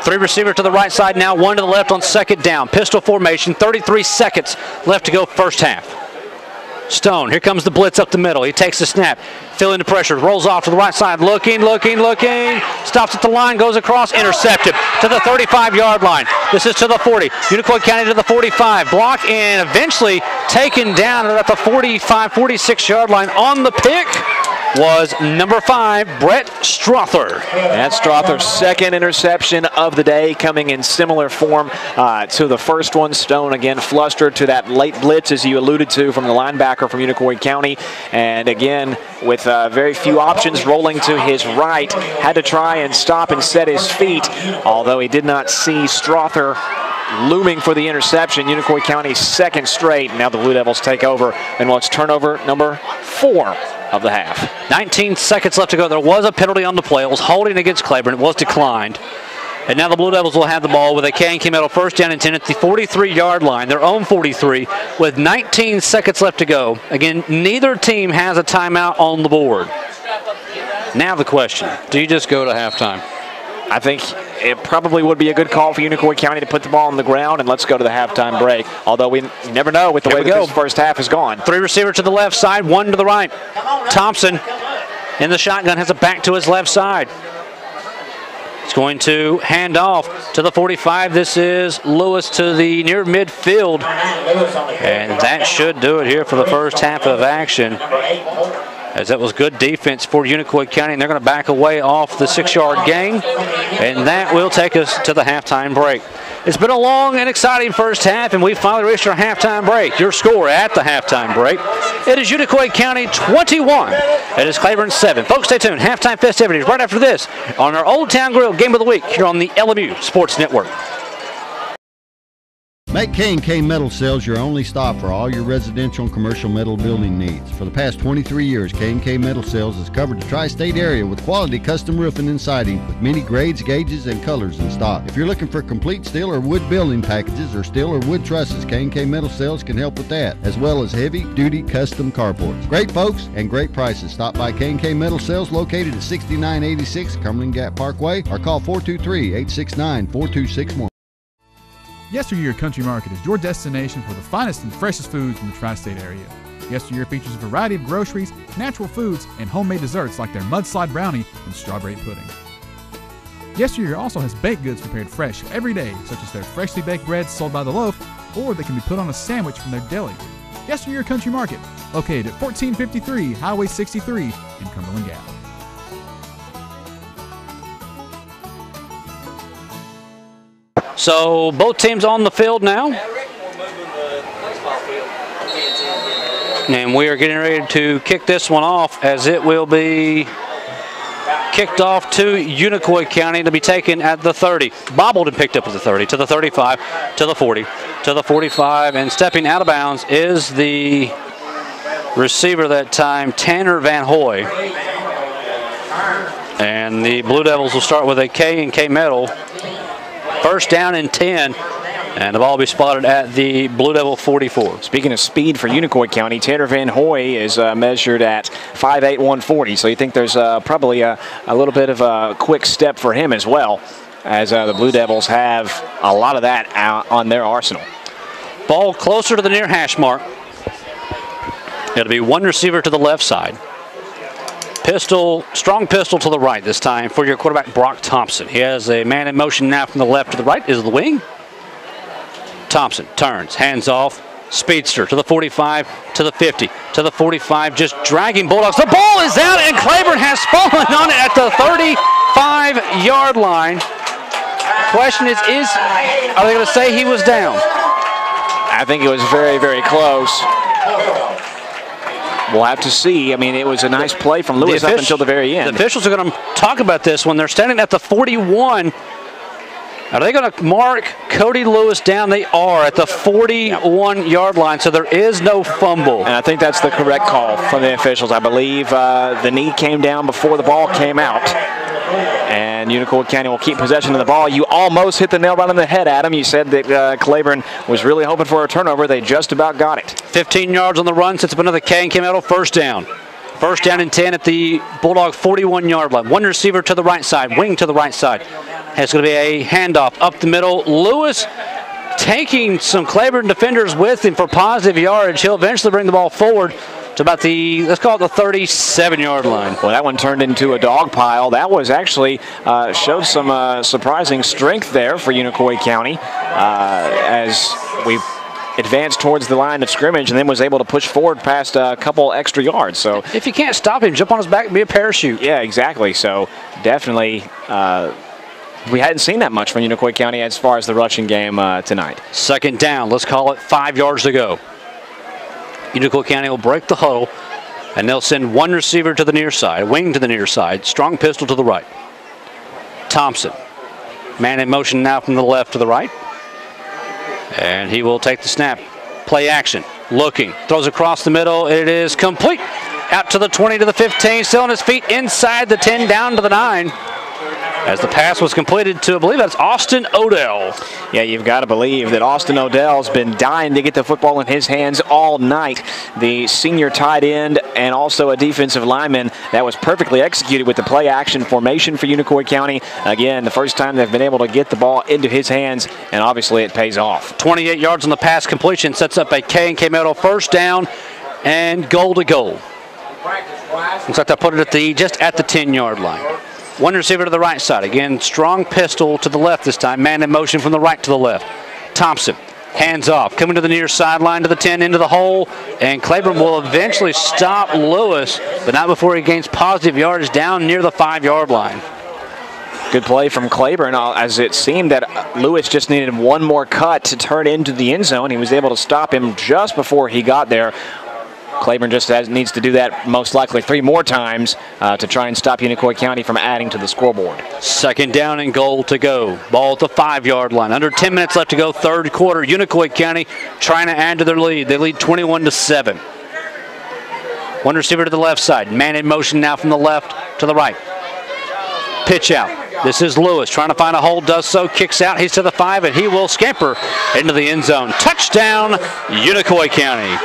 3 receiver to the right side now, 1 to the left on second down. Pistol formation, 33 seconds left to go first half. Stone, here comes the blitz up the middle. He takes the snap, feeling the pressure, rolls off to the right side, looking, stops at the line, goes across, intercepted to the 35-yard line. This is to the 40. Unicoi County to the 45. Block and eventually taken down at the 45, 46-yard line. On the pick was number 5, Brett Strother. That's Strother's second interception of the day, coming in similar form to the first one. Stone again flustered to that late blitz, as you alluded to, from the linebacker from Unicoi County. And again, with very few options, rolling to his right, had to try and stop and set his feet, although he did not see Strother looming for the interception. Unicoi County's second straight. Now the Blue Devils take over, and it's turnover number 4 of the half. 19 seconds left to go. There was a penalty on the play. It was holding against Claiborne. It was declined. And now the Blue Devils will have the ball with a K&K Metal first down and 10 at the 43-yard line, their own 43, with 19 seconds left to go. Again, neither team has a timeout on the board. Now the question, do you just go to halftime? I think it probably would be a good call for Unicoi County to put the ball on the ground, and let's go to the halftime break. Although we never know with the way that this first half has gone. 3 receiver to the left side, 1 to the right. Thompson in the shotgun has it back to his left side. He's going to hand off to the 45. This is Lewis to the near midfield. And that should do it here for the first half of action, as that was good defense for Unicoi County, and they're going to back away off the 6-yard gain, and that will take us to the halftime break. It's been a long and exciting first half, and we finally reached our halftime break. Your score at the halftime break, it is Unicoi County 21. It is Claiborne 7. Folks, stay tuned. Halftime festivities right after this on our Old Town Grill Game of the Week here on the LMU Sports Network. Make K&K Metal Sales your only stop for all your residential and commercial metal building needs. For the past 23 years, K&K Metal Sales has covered the tri-state area with quality custom roofing and siding with many grades, gauges, and colors in stock. If you're looking for complete steel or wood building packages or steel or wood trusses, K&K Metal Sales can help with that, as well as heavy-duty custom carports. Great folks and great prices. Stop by K&K Metal Sales located at 6986 Cumberland Gap Parkway or call 423-869-4261. Yesteryear Country Market is your destination for the finest and freshest foods in the tri-state area. Yesteryear features a variety of groceries, natural foods, and homemade desserts like their mudslide brownie and strawberry pudding. Yesteryear also has baked goods prepared fresh every day, such as their freshly baked breads sold by the loaf, or they can be put on a sandwich from their deli. Yesteryear Country Market, located at 1453 Highway 63 in Cumberland Gap. So both teams on the field now. And we are getting ready to kick this one off, as it will be kicked off to Unicoi County to be taken at the 30. Bobbled and picked up at the 30, to the 35, to the 40, to the 45, and stepping out of bounds is the receiver that time, Tanner Van Hoy. And the Blue Devils will start with a K&K Metal. First down and 10, and the ball will be spotted at the Blue Devil 44. Speaking of speed for Unicoi County, Tanner Van Hoy is measured at 5'8", 140, so you think there's probably a little bit of a quick step for him as well, as the Blue Devils have a lot of that on their arsenal. Ball closer to the near hash mark. It'll be 1 receiver to the left side. Pistol, strong pistol to the right this time for your quarterback, Brock Thompson. He has a man in motion now from the left to the right. Is the wing. Thompson turns, hands off, speedster to the 45, to the 50, to the 45, just dragging Bulldogs. The ball is out, and Claiborne has fallen on it at the 35-yard line. Question is are they going to say he was down? I think it was very, very close. We'll have to see. I mean, it was a nice play from Lewis up until the very end. The officials are going to talk about this when they're standing at the 41. Are they going to mark Cody Lewis down? They are at the 41-yard line, so there is no fumble. And I think that's the correct call from the officials. I believe the knee came down before the ball came out. And Unicoi County will keep possession of the ball. You almost hit the nail right on the head, Adam. You said that Claiborne was really hoping for a turnover. They just about got it. 15 yards on the run, sets up another K, came out on first down. First down and 10 at the Bulldog 41-yard line. One receiver to the right side, wing to the right side. It's going to be a handoff up the middle. Lewis taking some Claiborne defenders with him for positive yardage. He'll eventually bring the ball forward to about the, let's call it the 37-yard line. Well, that one turned into a dog pile. That was actually showed some surprising strength there for Unicoi County as we advanced towards the line of scrimmage and then was able to push forward past a couple extra yards. So if you can't stop him, jump on his back and be a parachute. Yeah, exactly. So definitely we hadn't seen that much from Unicoi County as far as the rushing game tonight. Second down, let's call it 5 yards to go. Unicoi County will break the huddle, and they'll send one receiver to the near side, wing to the near side, strong pistol to the right. Thompson, man in motion now from the left to the right. And he will take the snap. Play action, looking, throws across the middle. It is complete. Out to the 20 to the 15, still on his feet inside the 10, down to the 9. As the pass was completed to, I believe that's Austin Odell. Yeah, you've got to believe that Austin Odell's been dying to get the football in his hands all night. The senior tight end and also a defensive lineman that was perfectly executed with the play action formation for Unicoi County. Again, the first time they've been able to get the ball into his hands, and obviously it pays off. 28 yards on the pass completion, sets up a K&K Meadow first down and goal to goal. Looks like they put it just at the 10-yard line. One receiver to the right side. Again, strong pistol to the left this time. Man in motion from the right to the left. Thompson, hands off. Coming to the near sideline to the 10, into the hole. And Claiborne will eventually stop Lewis, but not before he gains positive yardage down near the 5-yard line. Good play from Claiborne, as it seemed that Lewis just needed one more cut to turn into the end zone. He was able to stop him just before he got there. Claiborne just needs to do that most likely 3 more times to try and stop Unicoi County from adding to the scoreboard. Second down and goal to go. Ball at the 5-yard line. Under 10 minutes left to go, third quarter. Unicoi County trying to add to their lead. They lead 21-7. One receiver to the left side. Man in motion now from the left to the right. Pitch out. This is Lewis trying to find a hole, does so, kicks out. He's to the 5, and he will scamper into the end zone. Touchdown, Unicoi County.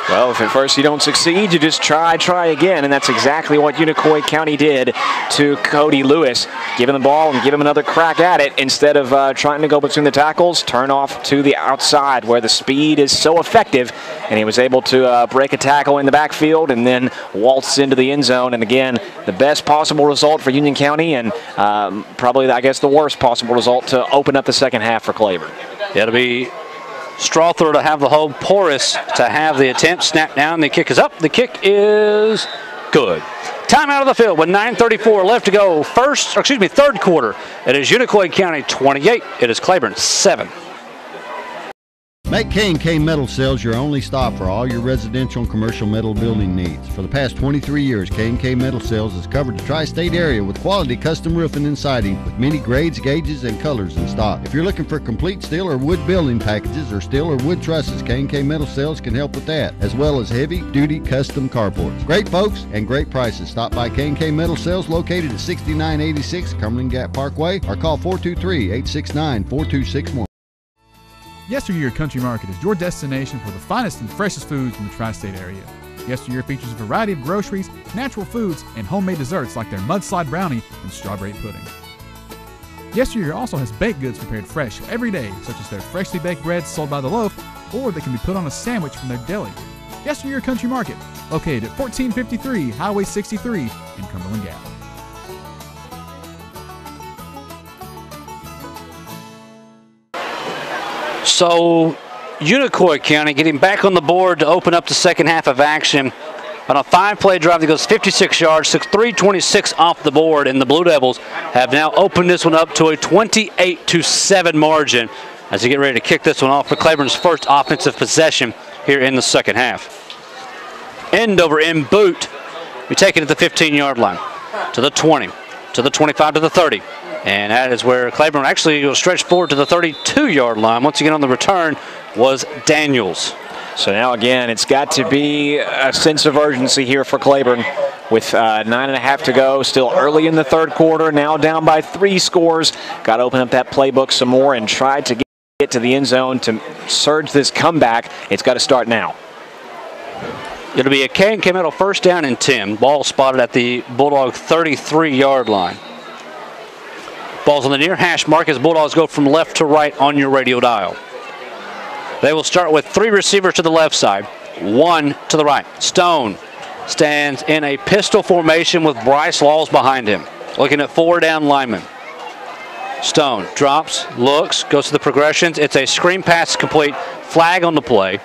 Well, if at first you don't succeed, you just try again, and that's exactly what Unicoi County did to Cody Lewis. Give him the ball and give him another crack at it. Instead of trying to go between the tackles, turn off to the outside where the speed is so effective, and he was able to break a tackle in the backfield and then waltz into the end zone. And again, the best possible result for Union County, and probably, I guess, the worst possible result to open up the second half for Claiborne. It'll be Strother to have the hold, Porras to have the attempt. Snap down, the kick is up. The kick is good. Time out of the field with 9:34 left to go. Third quarter. It is Unicoi County 28. It is Claiborne 7. Make K&K Metal Sales your only stop for all your residential and commercial metal building needs. For the past 23 years, K&K Metal Sales has covered the tri-state area with quality custom roofing and siding with many grades, gauges, and colors in stock. If you're looking for complete steel or wood building packages or steel or wood trusses, K&K Metal Sales can help with that, as well as heavy-duty custom carports. Great folks and great prices. Stop by K&K Metal Sales located at 6986 Cumberland Gap Parkway or call 423-869-4261. Yesteryear Country Market is your destination for the finest and freshest foods in the tri-state area. Yesteryear features a variety of groceries, natural foods, and homemade desserts like their mudslide brownie and strawberry pudding. Yesteryear also has baked goods prepared fresh every day, such as their freshly baked breads sold by the loaf, or they can be put on a sandwich from their deli. Yesteryear Country Market, located at 1453 Highway 63 in Cumberland Gap. So Unicoi County getting back on the board to open up the second half of action on a 5-play drive that goes 56 yards, took 3:26 off the board, and the Blue Devils have now opened this one up to a 28-7 margin as they get ready to kick this one off for Claiborne's first offensive possession here in the second half. End over end boot. We take it at the 15-yard line, to the 20, to the 25, to the 30. And that is where Claiborne actually will stretch forward to the 32-yard line. Once again on the return was Daniels. So now again, it's got to be a sense of urgency here for Claiborne with 9.5 to go, still early in the third quarter, now down by 3 scores. Got to open up that playbook some more and try to get to the end zone to surge this comeback. It's got to start now. It'll be a K&K Metal first down and 10. Ball spotted at the Bulldog 33-yard line. Ball's on the near hash mark as Bulldogs go from left to right on your radio dial. They will start with 3 receivers to the left side, 1 to the right. Stone stands in a pistol formation with Bryce Laws behind him, looking at 4 down linemen. Stone drops, looks, goes to the progressions. It's a screen pass complete, flag on the play.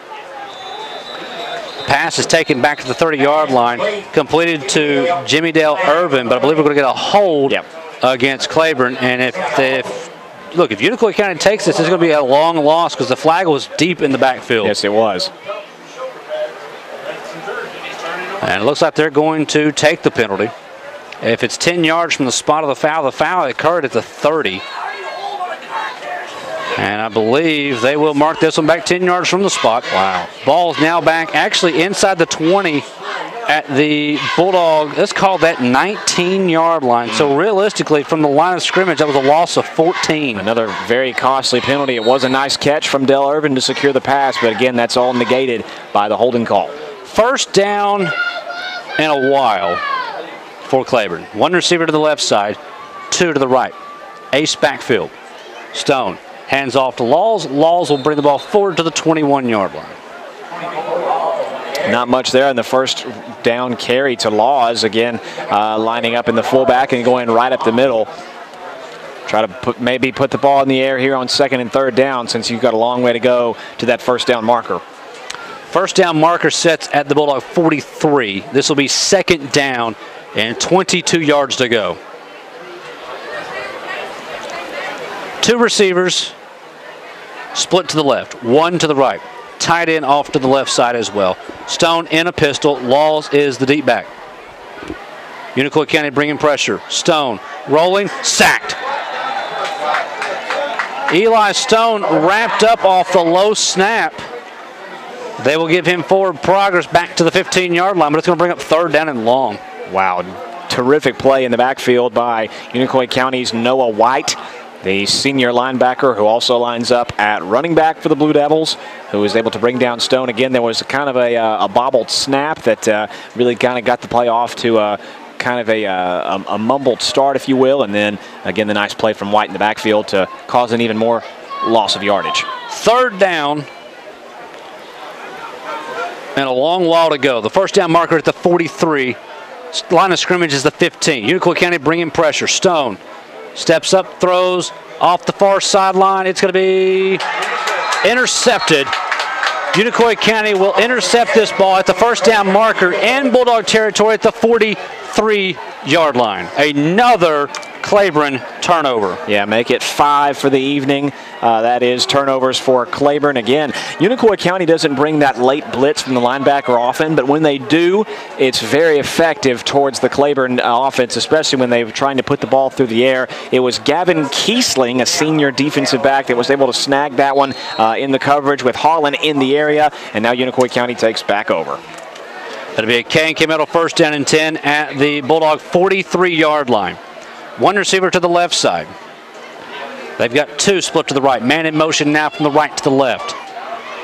Pass is taken back to the 30-yard line, completed to Jimmy Dale Irvin, but I believe we're going to get a hold against Claiborne. And if Unicoi County takes this, it's going to be a long loss because the flag was deep in the backfield. Yes, it was. And it looks like they're going to take the penalty. If it's 10 yards from the spot of the foul occurred at the 30. And I believe they will mark this one back 10 yards from the spot. Wow. Ball's now back actually inside the 20 at the Bulldog. Let's call that 19-yard line. So realistically, from the line of scrimmage, that was a loss of 14. Another very costly penalty. It was a nice catch from Dale Irvin to secure the pass, but again, that's all negated by the holding call. First down in a while for Claiborne. 1 receiver to the left side, 2 to the right. Ace backfield. Stone hands off to Laws. Laws will bring the ball forward to the 21-yard line. Not much there in the first down carry to Laws. Again, lining up in the fullback and going right up the middle. Try to maybe put the ball in the air here on 2nd and 3rd down since you've got a long way to go to that first down marker. First down marker sets at the Bulldog 43. This will be 2nd down and 22 yards to go. 2 receivers split to the left, 1 to the right. Tight end off to the left side as well. Stone in a pistol. Laws is the deep back. Unicoi County bringing pressure. Stone rolling, sacked. Eli Stone wrapped up off the low snap. They will give him forward progress back to the 15-yard line, but it's going to bring up 3rd down and long. Wow, terrific play in the backfield by Unicoi County's Noah White, the senior linebacker who also lines up at running back for the Blue Devils, who was able to bring down Stone. Again, there was kind of a bobbled snap that really kind of got the play off to kind of a mumbled start, if you will, and then, again, the nice play from White in the backfield to cause an even more loss of yardage. 3rd down and a long while to go. The first down marker at the 43. Line of scrimmage is the 15. Unicoi County bringing pressure. Stone steps up, throws off the far sideline. It's going to be intercepted. Unicoi County will intercept this ball at the first down marker in Bulldog territory at the 43-yard line. Another Claiborne turnover. Yeah, make it 5 for the evening. That is turnovers for Claiborne. Again, Unicoi County doesn't bring that late blitz from the linebacker often, but when they do, it's very effective towards the Claiborne offense, especially when they're trying to put the ball through the air. It was Gavin Kiesling, a senior defensive back, that was able to snag that one in the coverage with Harlan in the area, and now Unicoi County takes back over. That'll be a K&K Metal first down and 10 at the Bulldog 43-yard line. 1 receiver to the left side. They've got 2 split to the right. Man in motion now from the right to the left.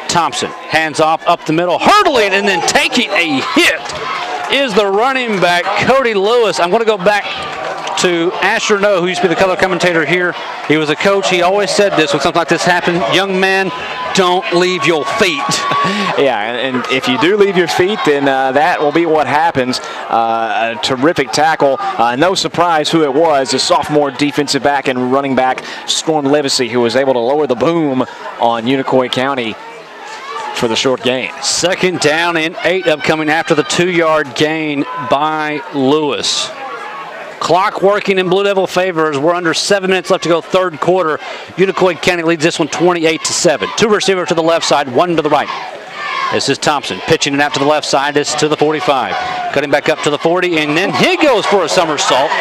Thompson, hands off up the middle, hurdling and then taking a hit is the running back, Cody Lewis. I'm going to go back to Asher No, who used to be the color commentator here. He was a coach. He always said this when something like this happened: young man, don't leave your feet. Yeah, and if you do leave your feet, then that will be what happens. A terrific tackle. No surprise who it was, the sophomore defensive back and running back, Storm Livesey, who was able to lower the boom on Unicoi County for the short gain. 2nd down and 8 upcoming after the 2-yard gain by Lewis. Clock working in Blue Devil favor as we're under 7 minutes left to go, 3rd quarter. Unicoi County leads this one 28-7. 2 receivers to the left side, 1 to the right. This is Thompson pitching it out to the left side. This is to the 45. Cutting back up to the 40, and then he goes for a somersault.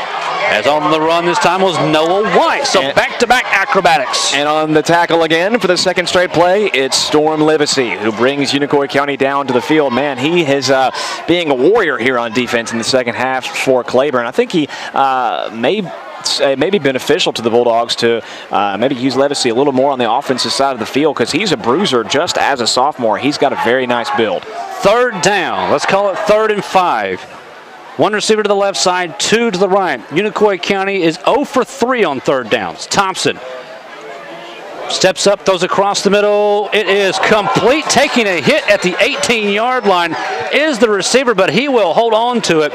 As on the run this time was Noah White. So back-to-back acrobatics. And on the tackle again for the second straight play, it's Storm Livesey, who brings Unicoi County down to the field. Man, he is being a warrior here on defense in the second half for Claiborne. I think he may be beneficial to the Bulldogs to maybe use Livesey a little more on the offensive side of the field, because he's a bruiser just as a sophomore. He's got a very nice build. Third down. Let's call it 3rd and 5. One receiver to the left side, 2 to the right. Unicoi County is 0 for 3 on third downs. Thompson steps up, throws across the middle. It is complete. Taking a hit at the 18-yard line is the receiver, but he will hold on to it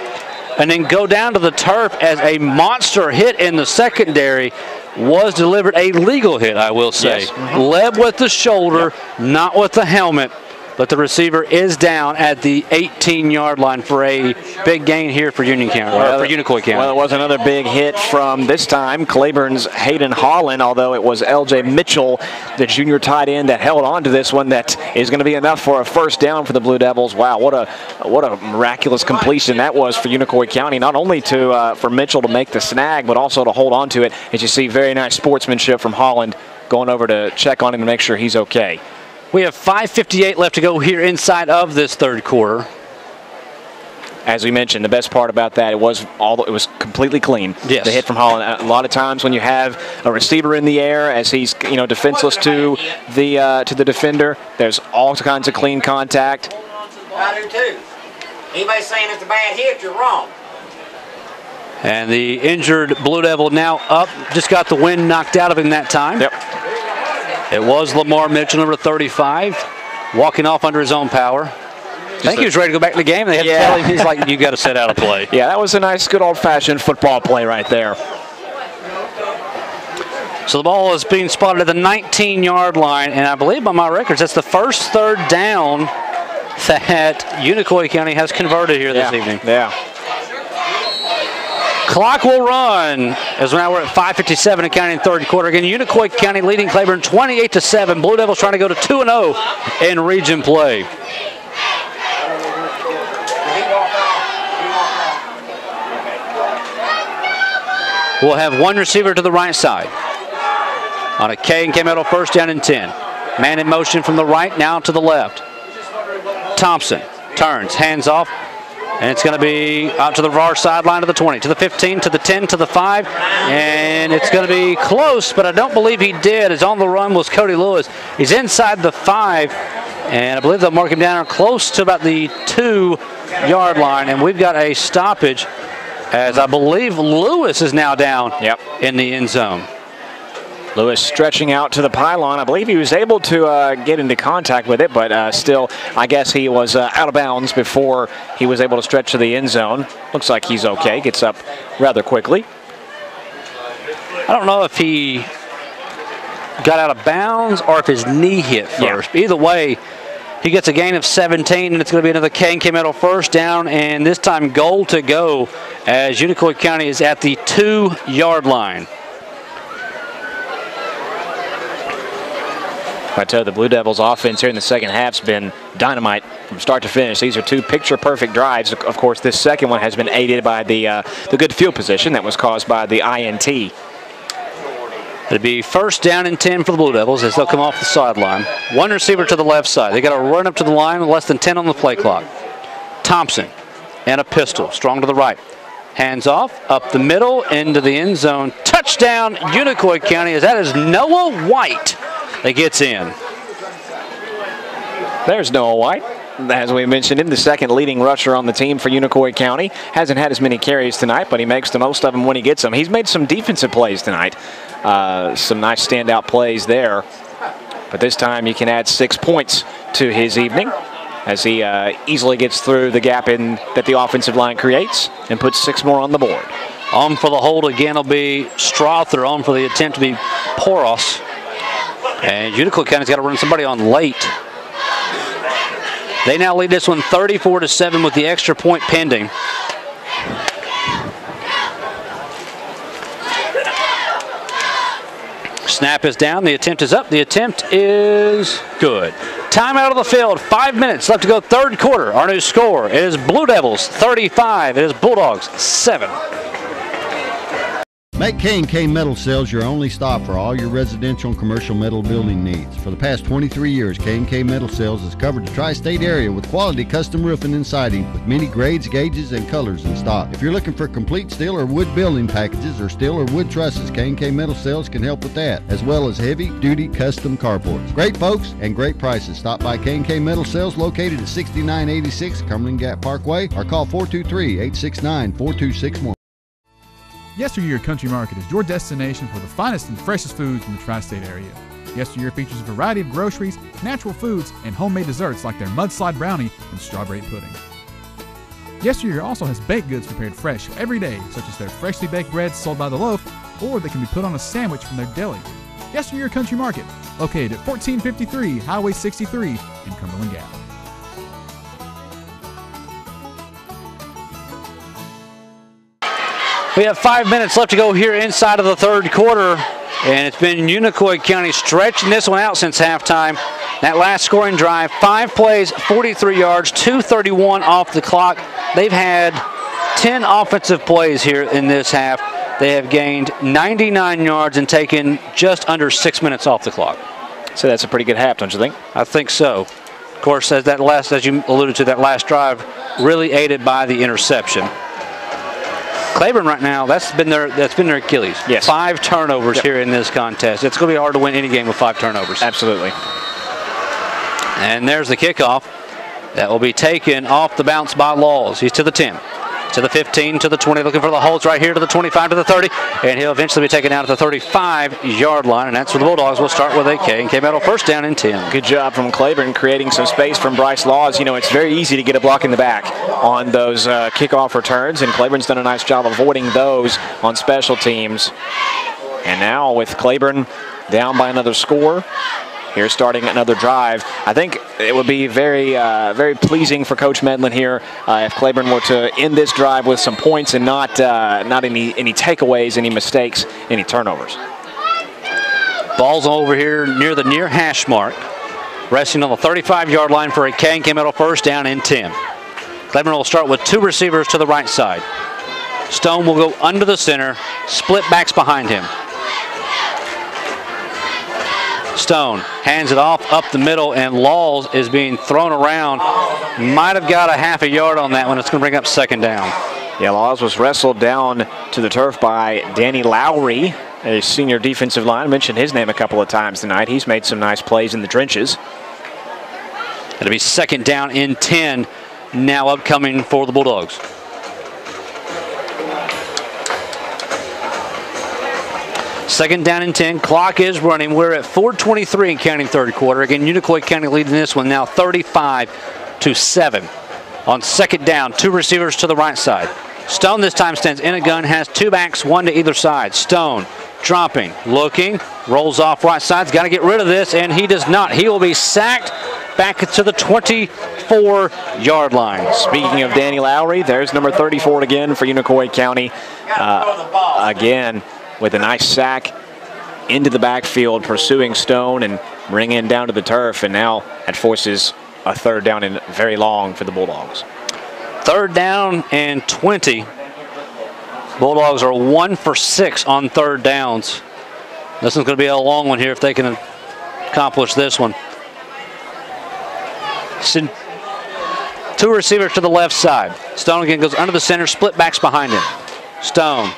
and then go down to the turf as a monster hit in the secondary was delivered. A legal hit, I will say. Yes. Led with the shoulder, not with the helmet. But the receiver is down at the 18-yard line for a big gain here for Union County, or for Unicoi County. Well, it was another big hit from this time Claiborne's Hayden Holland, although it was L.J. Mitchell, the junior tight end, that held on to this one. That is going to be enough for a first down for the Blue Devils. Wow, what a miraculous completion that was for Unicoi County, not only for Mitchell to make the snag, but also to hold on to it. As you see, very nice sportsmanship from Holland going over to check on him to make sure he's okay. We have 5:58 left to go here inside of this third quarter. As we mentioned, the best part about that, it was completely clean. Yes. The hit from Holland. A lot of times when you have a receiver in the air, as he's defenseless to the defender, there's all kinds of clean contact. I do too. Anybody saying it's a bad hit, you're wrong. And the injured Blue Devil now up, just got the wind knocked out of him that time. Yep. It was Lamar Mitchell, number 35, walking off under his own power. I think he was ready to go back to the game. They had to tell him, he's like, you got to sit out of play. Yeah, that was a nice, good old-fashioned football play right there. So the ball is being spotted at the 19-yard line, and I believe by my records, that's the first third down that Unicoi County has converted here this evening. Yeah. Clock will run as now we're at 5:57 in county in third quarter. Again, Unicoi County leading Claiborne 28-7. Blue Devils trying to go to 2-0 in region play. We'll have one receiver to the right side. On a K and K metal, first down and 10. Man in motion from the right, now to the left. Thompson turns, hands off. And it's going to be out to the far sideline to the 20, to the 15, to the 10, to the 5. And it's going to be close, but I don't believe he did. As on the run was Cody Lewis. He's inside the 5, and I believe they'll mark him down close to about the 2-yard line. And we've got a stoppage, as I believe Lewis is now down in the end zone. Lewis stretching out to the pylon. I believe he was able to get into contact with it, but still, I guess he was out of bounds before he was able to stretch to the end zone. Looks like he's okay. Gets up rather quickly. I don't know if he got out of bounds or if his knee hit first. Yeah. Either way, he gets a gain of 17, and it's going to be another K&K metal first down, and this time goal to go as Unicoi County is at the 2-yard line. I tell you, the Blue Devils offense here in the second half has been dynamite from start to finish. These are two picture-perfect drives. Of course, this second one has been aided by the good field position that was caused by the INT. It'll be first down and 10 for the Blue Devils as they'll come off the sideline. One receiver to the left side. They got to run up to the line with less than 10 on the play clock. Thompson and a pistol, strong to the right. Hands off, up the middle, into the end zone. Touchdown, Unicoi County, as that is Noah White that gets in. There's Noah White. As we mentioned him, the second leading rusher on the team for Unicoi County. Hasn't had as many carries tonight, but he makes the most of them when he gets them. He's made some defensive plays tonight. Some nice standout plays there. But this time he can add 6 points to his evening as he easily gets through the gap that the offensive line creates and puts 6 more on the board. On for the hold again will be Strother. On for the attempt to be Poros. And Unicoi County's got to run somebody on late. They now lead this one 34-7 with the extra point pending. Snap is down. The attempt is up. The attempt is good. Time out of the field. 5 minutes left to go, third quarter. Our new score is Blue Devils 35. It is Bulldogs 7. Make K&K Metal Sales your only stop for all your residential and commercial metal building needs. For the past 23 years, K&K Metal Sales has covered the tri-state area with quality custom roofing and siding with many grades, gauges, and colors in stock. If you're looking for complete steel or wood building packages or steel or wood trusses, K&K Metal Sales can help with that, as well as heavy-duty custom carports. Great folks and great prices. Stop by K&K Metal Sales located at 6986 Cumberland Gap Parkway or call 423-869-4261. Yesteryear Country Market is your destination for the finest and freshest foods in the tri-state area. Yesteryear features a variety of groceries, natural foods, and homemade desserts like their mudslide brownie and strawberry pudding. Yesteryear also has baked goods prepared fresh every day, such as their freshly baked breads sold by the loaf, or they can be put on a sandwich from their deli. Yesteryear Country Market, located at 1453 Highway 63 in Cumberland Gap. We have 5 minutes left to go here inside of the third quarter, and it's been Unicoi County stretching this one out since halftime. That last scoring drive, 5 plays, 43 yards, 2:31 off the clock. They've had 10 offensive plays here in this half. They have gained 99 yards and taken just under 6 minutes off the clock. So that's a pretty good half, don't you think? I think so. Of course, as you alluded to, that last drive really aided by the interception. Claiborne right now, that's been their Achilles. Yes. 5 turnovers here in this contest. It's going to be hard to win any game with 5 turnovers. Absolutely. And there's the kickoff. That will be taken off the bounce by Laws. He's to the 10, to the 15, to the 20, looking for the holds right here to the 25, to the 30, and he'll eventually be taken out at the 35-yard line, and that's where the Bulldogs will start with a K&K Metal first down and 10. Good job from Claiborne creating some space from Bryce Laws. You know, it's very easy to get a block in the back on those kickoff returns, and Claiborne's done a nice job avoiding those on special teams. And now with Claiborne down by another score, here starting another drive. I think it would be very, very pleasing for Coach Medlin here if Claiborne were to end this drive with some points and not any takeaways, any mistakes, any turnovers. Ball's over here near the near hash mark, resting on the 35-yard line for a K&K Metal first down and 10. Claiborne will start with 2 receivers to the right side. Stone will go under the center, split backs behind him. Stone hands it off up the middle, and Laws is being thrown around. Might have got a half a yard on that one. It's going to bring up second down. Yeah, Laws was wrestled down to the turf by Danny Lowry, a senior defensive line. I mentioned his name a couple of times tonight. He's made some nice plays in the trenches. It'll be second down and 10 now upcoming for the Bulldogs. Second down and 10. Clock is running. We're at 4:23 and counting third quarter. Again, Unicoi County leading this one now 35-7. On second down, 2 receivers to the right side. Stone this time stands in a gun, has 2 backs, 1 to either side. Stone dropping, looking, rolls off right side. He's got to get rid of this, and he does not. He will be sacked back to the 24-yard line. Speaking of Danny Lowry, there's number 34 again for Unicoi County. Again, with a nice sack into the backfield, pursuing Stone and bringing him down to the turf, and now that forces a third down and very long for the Bulldogs. Third down and 20. Bulldogs are 1 for 6 on third downs. This one's going to be a long one here if they can accomplish this one. 2 receivers to the left side. Stone again goes under the center, split backs behind him. Stone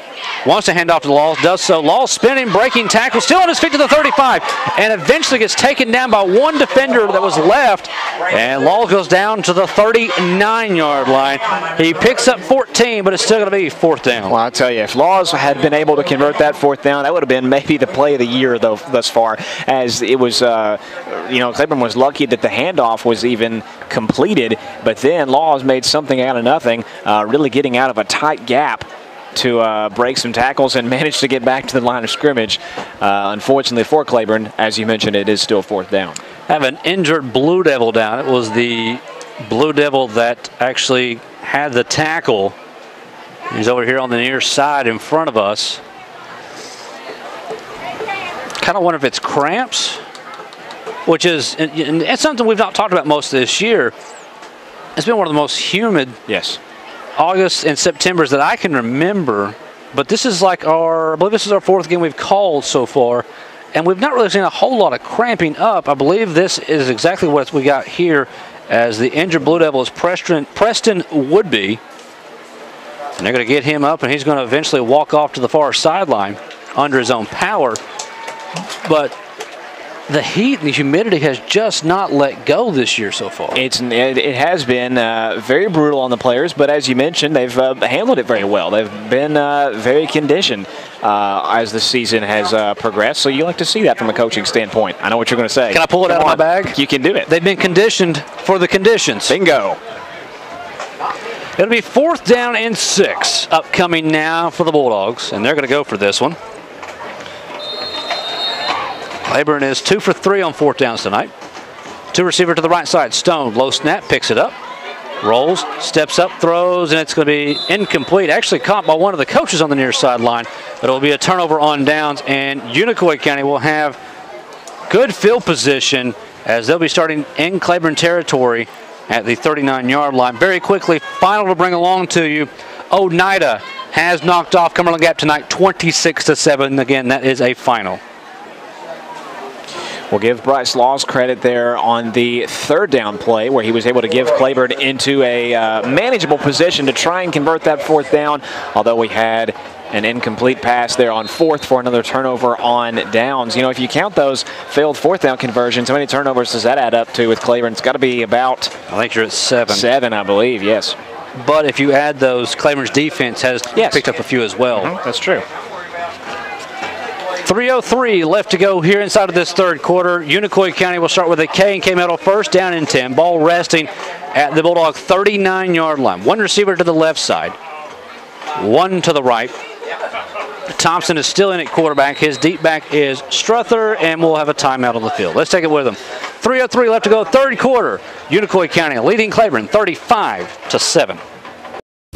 wants to hand off to Laws, does so. Laws spinning, breaking tackle, still on his feet to the 35, and eventually gets taken down by 1 defender that was left, and Laws goes down to the 39-yard line. He picks up 14, but it's still going to be fourth down. Well, I'll tell you, if Laws had been able to convert that fourth down, that would have been maybe the play of the year, though, thus far, as it was, Claiborne was lucky that the handoff was even completed, but then Laws made something out of nothing, really getting out of a tight gap to break some tackles and manage to get back to the line of scrimmage. Unfortunately for Claiborne, as you mentioned, it is still fourth down. Have an injured Blue Devil down. It was the Blue Devil that actually had the tackle. He's over here on the near side in front of us. Kind of wonder if it's cramps. which is and it's something we've not talked about most of this year. It's been one of the most humid August and Septembers that I can remember. But this is like I believe this is our 4th game we've called so far, and we've not really seen a whole lot of cramping up. I believe this is exactly what we got here, as the injured Blue Devil is Preston Woodby. And they're going to get him up, and he's going to eventually walk off to the far sideline under his own power. But the heat and the humidity has just not let go this year so far. It has been very brutal on the players, but as you mentioned, they've handled it very well. They've been very conditioned as the season has progressed, so you like to see that from a coaching standpoint. I know what you're going to say. Can I pull it out of my bag? You can do it. They've been conditioned for the conditions. Bingo. It'll be 4th down and 6 upcoming now for the Bulldogs, and they're going to go for this one. Claiborne is 2 for 3 on 4th downs tonight. 2 receiver to the right side. Stone, low snap, picks it up, rolls, steps up, throws, and it's going to be incomplete. Actually caught by one of the coaches on the near sideline, but it will be a turnover on downs, and Unicoi County will have good field position as they'll be starting in Claiborne territory at the 39-yard line. Very quickly, final to bring along to you, Oneida has knocked off Cumberland Gap tonight 26-7. Again, that is a final. We'll give Bryce Laws credit there on the 3rd down play where he was able to give Claiborne into a manageable position to try and convert that 4th down, although we had an incomplete pass there on 4th for another turnover on downs. You know, if you count those failed 4th down conversions, how many turnovers does that add up to with Claiborne? It's got to be about... I think you're at 7. 7, I believe, yes. But if you add those, Claiborne's defense has picked up a few as well. That's true. 3:03 left to go here inside of this 3rd quarter. Unicoi County will start with a K&K Metal 1st down and 10. Ball resting at the Bulldog 39-yard line. 1 receiver to the left side, 1 to the right. Thompson is still in at quarterback. His deep back is Struther, and we'll have a timeout on the field. Let's take it with him. 3:03 left to go, 3rd quarter. Unicoi County leading Claiborne 35-7.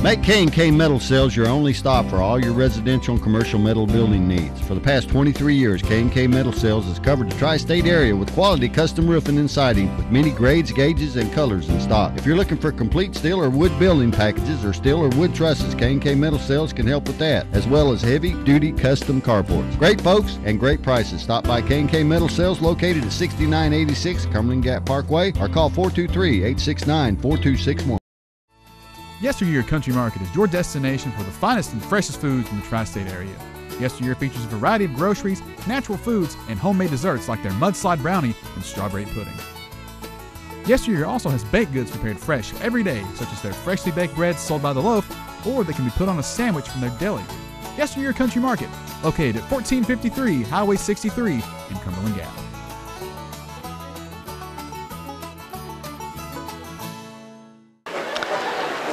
Make K&K Metal Sales your only stop for all your residential and commercial metal building needs. For the past 23 years, K&K Metal Sales has covered the tri-state area with quality custom roofing and siding with many grades, gauges, and colors in stock. If you're looking for complete steel or wood building packages or steel or wood trusses, K&K Metal Sales can help with that, as well as heavy-duty custom carports. Great folks and great prices. Stop by K&K Metal Sales located at 6986 Cumberland Gap Parkway or call 423-869-4261. Yesteryear Country Market is your destination for the finest and freshest foods in the tri-state area. Yesteryear features a variety of groceries, natural foods, and homemade desserts like their mudslide brownie and strawberry pudding. Yesteryear also has baked goods prepared fresh every day, such as their freshly baked breads sold by the loaf, or they can be put on a sandwich from their deli. Yesteryear Country Market, located at 1453 Highway 63 in Cumberland Gap.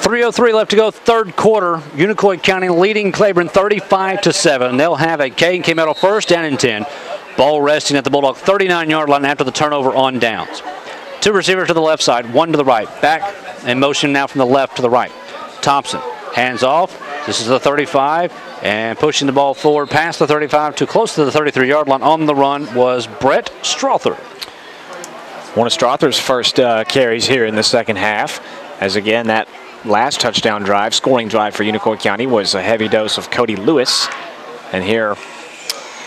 .303 left to go, 3rd quarter. Unicoi County leading Claiborne 35-7. They'll have a K&K Metal 1st down and 10. Ball resting at the Bulldog 39-yard line after the turnover on downs. 2 receivers to the left side, 1 to the right. Back in motion now from the left to the right. Thompson hands off. This is the 35, and pushing the ball forward past the 35 to close to the 33-yard line on the run was Brett Strother. One of Strother's first carries here in the 2nd half, as again that last touchdown drive, scoring drive for Unicoi County, was a heavy dose of Cody Lewis. And here,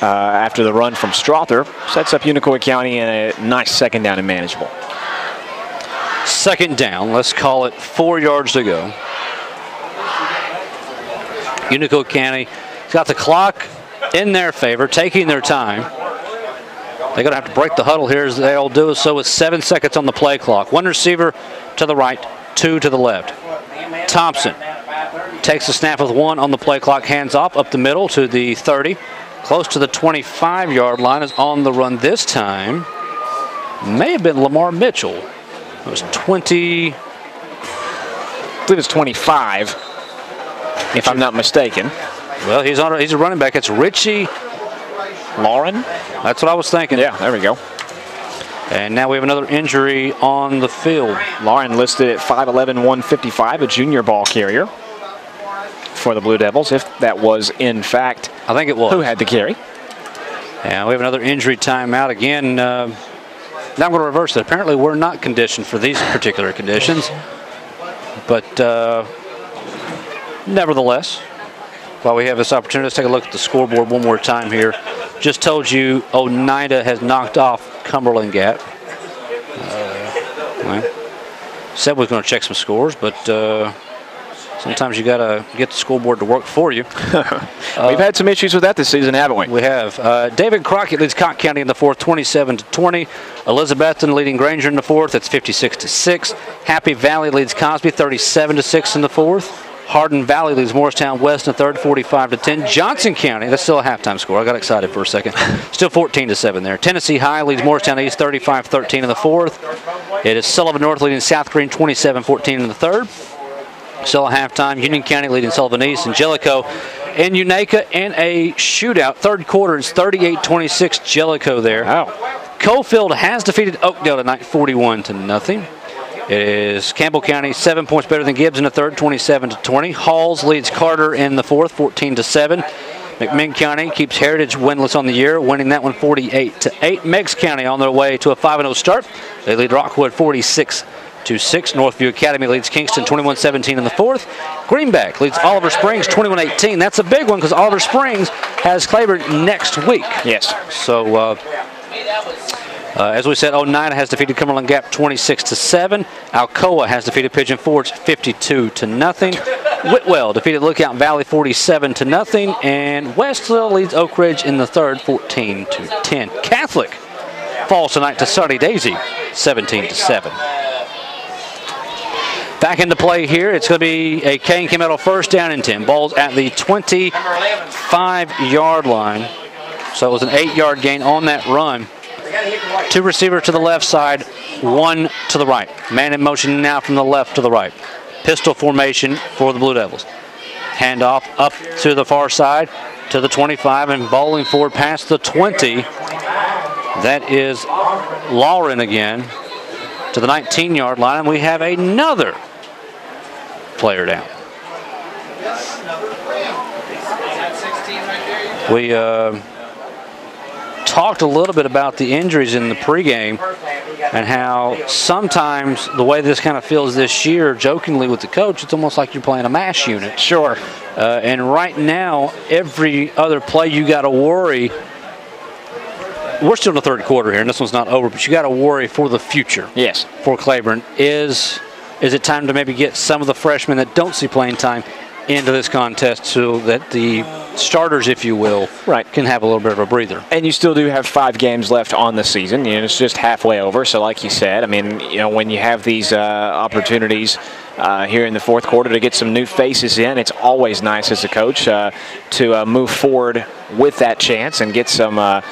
after the run from Strother, sets up Unicoi County in a nice 2nd down and manageable. 2nd down, let's call it 4 yards to go. Unicoi County got the clock in their favor, taking their time. They're going to have to break the huddle here as they'll do so with 7 seconds on the play clock. 1 receiver to the right, 2 to the left. Thompson takes the snap with 1 on the play clock, hands off up the middle to the 30. Close to the 25-yard line, is on the run this time. May have been Lamar Mitchell. It was 20. I believe it's 25, if I'm not mistaken. Well, he's a running back. It's Richie Lauren. That's what I was thinking. Yeah, there we go. And now we have another injury on the field. Lauren listed at 5'11", 155, a junior ball carrier for the Blue Devils, if that was in fact I think it was who had the carry. And we have another injury timeout again. Now I'm going to reverse it. Apparently we're not conditioned for these particular conditions. But nevertheless, while we have this opportunity, let's take a look at the scoreboard one more time here. Just told you Oneida has knocked off Cumberland Gap. Well, said we was going to check some scores, but sometimes you got to get the scoreboard to work for you. We've had some issues with that this season, haven't we? We have. David Crockett leads Cott County in the fourth, 27-20. Elizabethton leading Granger in the fourth. That's 56-6. Happy Valley leads Cosby 37-6 in the fourth. Hardin Valley leads Morristown West in the third, 45-10. Johnson County, that's still a halftime score. I got excited for a second. Still 14-7 there. Tennessee High leads Morristown East 35-13 in the fourth. It is Sullivan North leading South Green 27-14 in the third. Still a halftime. Union County leading Sullivan East. and Jellicoe and Unaka in a shootout. Third quarter is 38-26 Jellicoe there. Wow. Cofield has defeated Oakdale tonight 41-0. It is Campbell County 7 points better than Gibbs in the third, 27-20. Halls leads Carter in the fourth, 14-7. McMinn County keeps Heritage winless on the year, winning that one 48-8. Meigs County on their way to a 5-0 start. They lead Rockwood 46-6. Northview Academy leads Kingston 21-17 in the fourth. Greenback leads Oliver Springs 21-18. That's a big one because Oliver Springs has Claiborne next week. Yes. So, as we said, Oneida has defeated Cumberland Gap 26-7. Alcoa has defeated Pigeon Forge 52-0. Whitwell defeated Lookout Valley 47-0. And Westville leads Oak Ridge in the third 14-10. Catholic falls tonight to Sunny Daisy 17-7. Back into play here. It's going to be a K&K Metal first down and 10. Ball's at the 25-yard line. So it was an 8-yard gain on that run. Two receivers to the left side, one to the right. Man in motion now from the left to the right. Pistol formation for the Blue Devils. Handoff up to the far side to the 25 and bowling forward past the 20. That is Lauren again to the 19-yard line. And we have another player down. We talked a little bit about the injuries in the pregame and how sometimes the way this kind of feels this year, jokingly with the coach, it's almost like you're playing a MASH unit. Sure. And right now, every other play you got to worry. We're still in the third quarter here, and this one's not over, but you got to worry for the future. Yes. For Claiborne. Is it time to maybe get some of the freshmen that don't see playing time into this contest so that the starters, if you will, can have a little bit of a breather? And you still do have 5 games left on the season. You know, it's just halfway over. So like you said, I mean, you know, when you have these opportunities here in the fourth quarter to get some new faces in, it's always nice as a coach to move forward with that chance and get some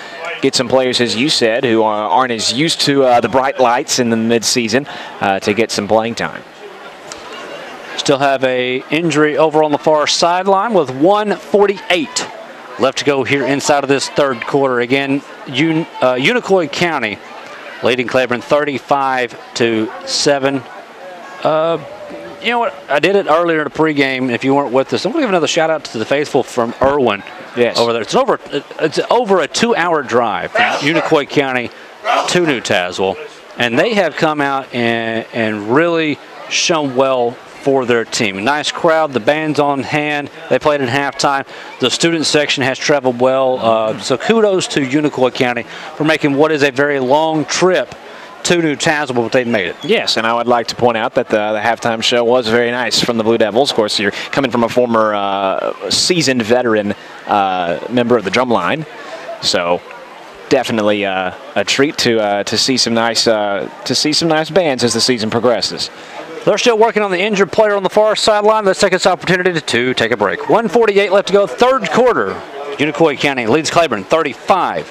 players, as you said, who aren't as used to the bright lights in the midseason to get some playing time. Still have a injury over on the far sideline with 1:48 left to go here inside of this third quarter. Again, Unicoi County leading Claiborne 35-7. You know what? I did it earlier in the pregame. If you weren't with us, I'm going to give another shout out to the faithful from Irwin. Yes. Over there. It's over a 2-hour drive from Unicoi County to New Tazewell, and they have come out and really shown well for their team. Nice crowd. The band's on hand. They played at halftime. The student section has traveled well. So kudos to Unicoi County for making what is a very long trip to New Tazewell, but they've made it. Yes, and I would like to point out that the halftime show was very nice from the Blue Devils. Of course, you're coming from a former seasoned veteran member of the drum line, so definitely a treat to see some nice bands as the season progresses. They're still working on the injured player on the far sideline. Let's take this opportunity to take a break. 1:48 left to go, third quarter. Unicoi County leads Claiborne 35-7.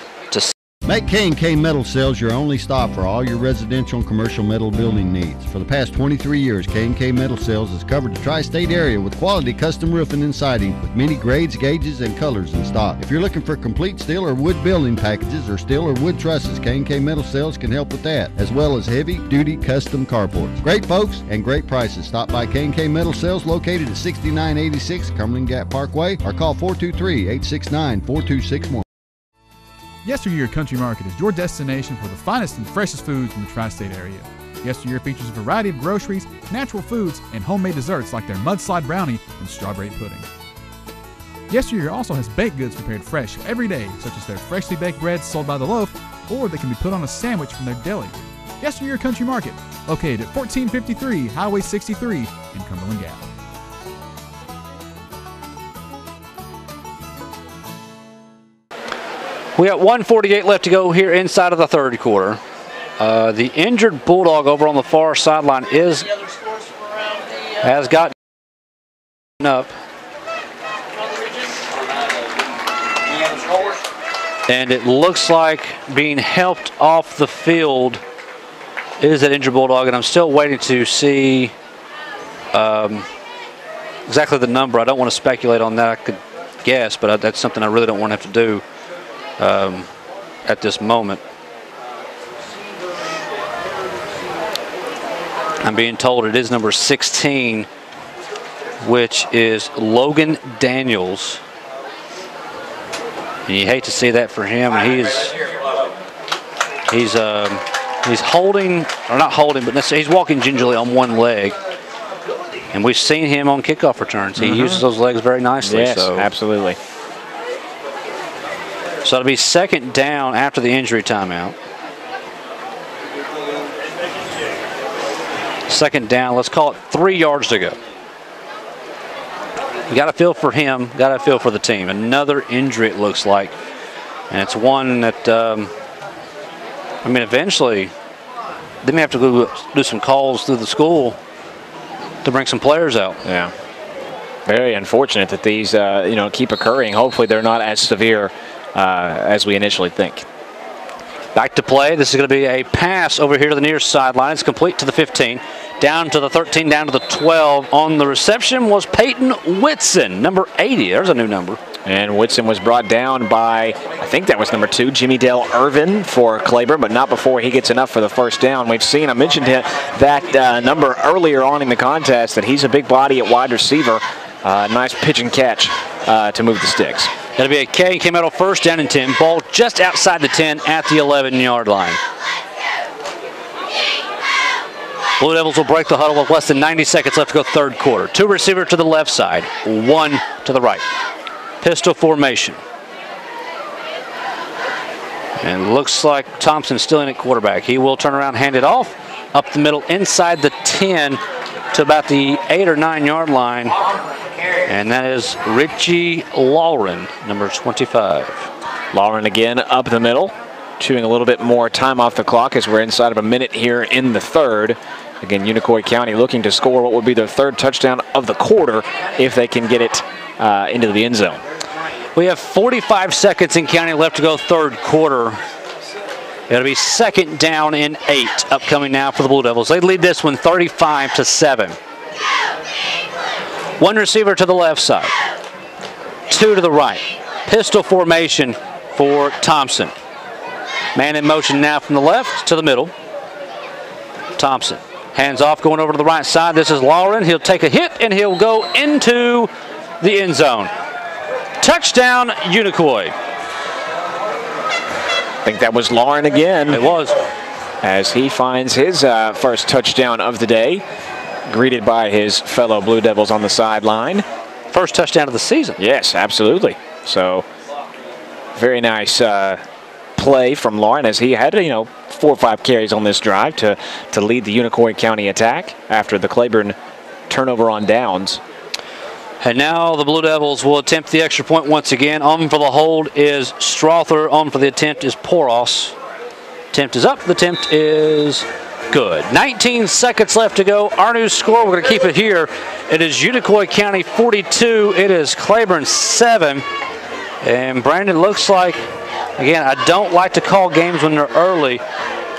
Make K&K Metal Sales your only stop for all your residential and commercial metal building needs. For the past 23 years, K&K Metal Sales has covered the tri-state area with quality custom roofing and siding with many grades, gauges, and colors in stock. If you're looking for complete steel or wood building packages or steel or wood trusses, K&K Metal Sales can help with that, as well as heavy-duty custom carports. Great folks and great prices. Stop by K&K Metal Sales located at 6986 Cumberland Gap Parkway or call 423-869-4261. Yesteryear Country Market is your destination for the finest and freshest foods in the tri-state area. Yesteryear features a variety of groceries, natural foods, and homemade desserts like their mudslide brownie and strawberry pudding. Yesteryear also has baked goods prepared fresh every day, such as their freshly baked breads sold by the loaf, or they can be put on a sandwich from their deli. Yesteryear Country Market, located at 1453 Highway 63 in Cumberland Gap. We got 1:48 left to go here inside of the third quarter. The injured Bulldog over on the far sideline has gotten up. And it looks like being helped off the field is that injured Bulldog, and I'm still waiting to see exactly the number. I don't want to speculate on that. I could guess, but that's something I really don't want to have to do at this moment. I'm being told it is number 16, which is Logan Daniels. And you hate to see that for him. He's holding, or not holding, but he's walking gingerly on one leg. And we've seen him on kickoff returns. He uses those legs very nicely. Yes, so. absolutely. So it'll be second down after the injury timeout. Second down, let's call it 3 yards to go. You got to feel for him, got to feel for the team. Another injury, it looks like. And it's one that, I mean, eventually they may have to go do some calls through the school to bring some players out. Yeah. Very unfortunate that these, keep occurring. Hopefully they're not as severe as we initially think. Back to play. This is going to be a pass over here to the near sideline. It's complete to the 15, down to the 13, down to the 12. On the reception was Peyton Whitson, number 80. There's a new number. And Whitson was brought down by, I think that was number 2, Jimmy Dale Irvin for Claiborne, but not before he gets enough for the first down. We've seen, I mentioned that number earlier on in the contest, that he's a big body at wide receiver. Nice pitch and catch to move the sticks. That'll be a K Metal first down and 10. Ball just outside the 10 at the 11-yard line. Blue Devils will break the huddle with less than 90 seconds left to go third quarter. 2 receiver to the left side, 1 to the right. Pistol formation. And looks like Thompson's still in at quarterback. He will turn around, hand it off up the middle inside the 10 to about the 8 or 9 yard line. And that is Richie Lauren, number 25. Lauren again up the middle, chewing a little bit more time off the clock as we're inside of a minute here in the third. Again, Unicoi County looking to score what would be their third touchdown of the quarter if they can get it into the end zone. We have 45 seconds in county left to go third quarter. It'll be second down and 8 upcoming now for the Blue Devils. They lead this one 35-7. 1 receiver to the left side, 2 to the right. Pistol formation for Thompson. Man in motion now from the left to the middle. Thompson. Hands off, going over to the right side. This is Lauren. He'll take a hit and he'll go into the end zone. Touchdown, Unicoi. I think that was Lauren again. It was. As he finds his first touchdown of the day, greeted by his fellow Blue Devils on the sideline. First touchdown of the season. Yes, absolutely. So, very nice play from Lauren as he had, 4 or 5 carries on this drive to lead the Unicoi County attack after the Claiborne turnover on downs. And now the Blue Devils will attempt the extra point once again. On for the hold is Strother. On for the attempt is Poros. Attempt is up. The attempt is good. 19 seconds left to go. Our new score, we're going to keep it here. It is Unicoi County 42. It is Claiborne 7. And Brandon, looks like, again, I don't like to call games when they're early,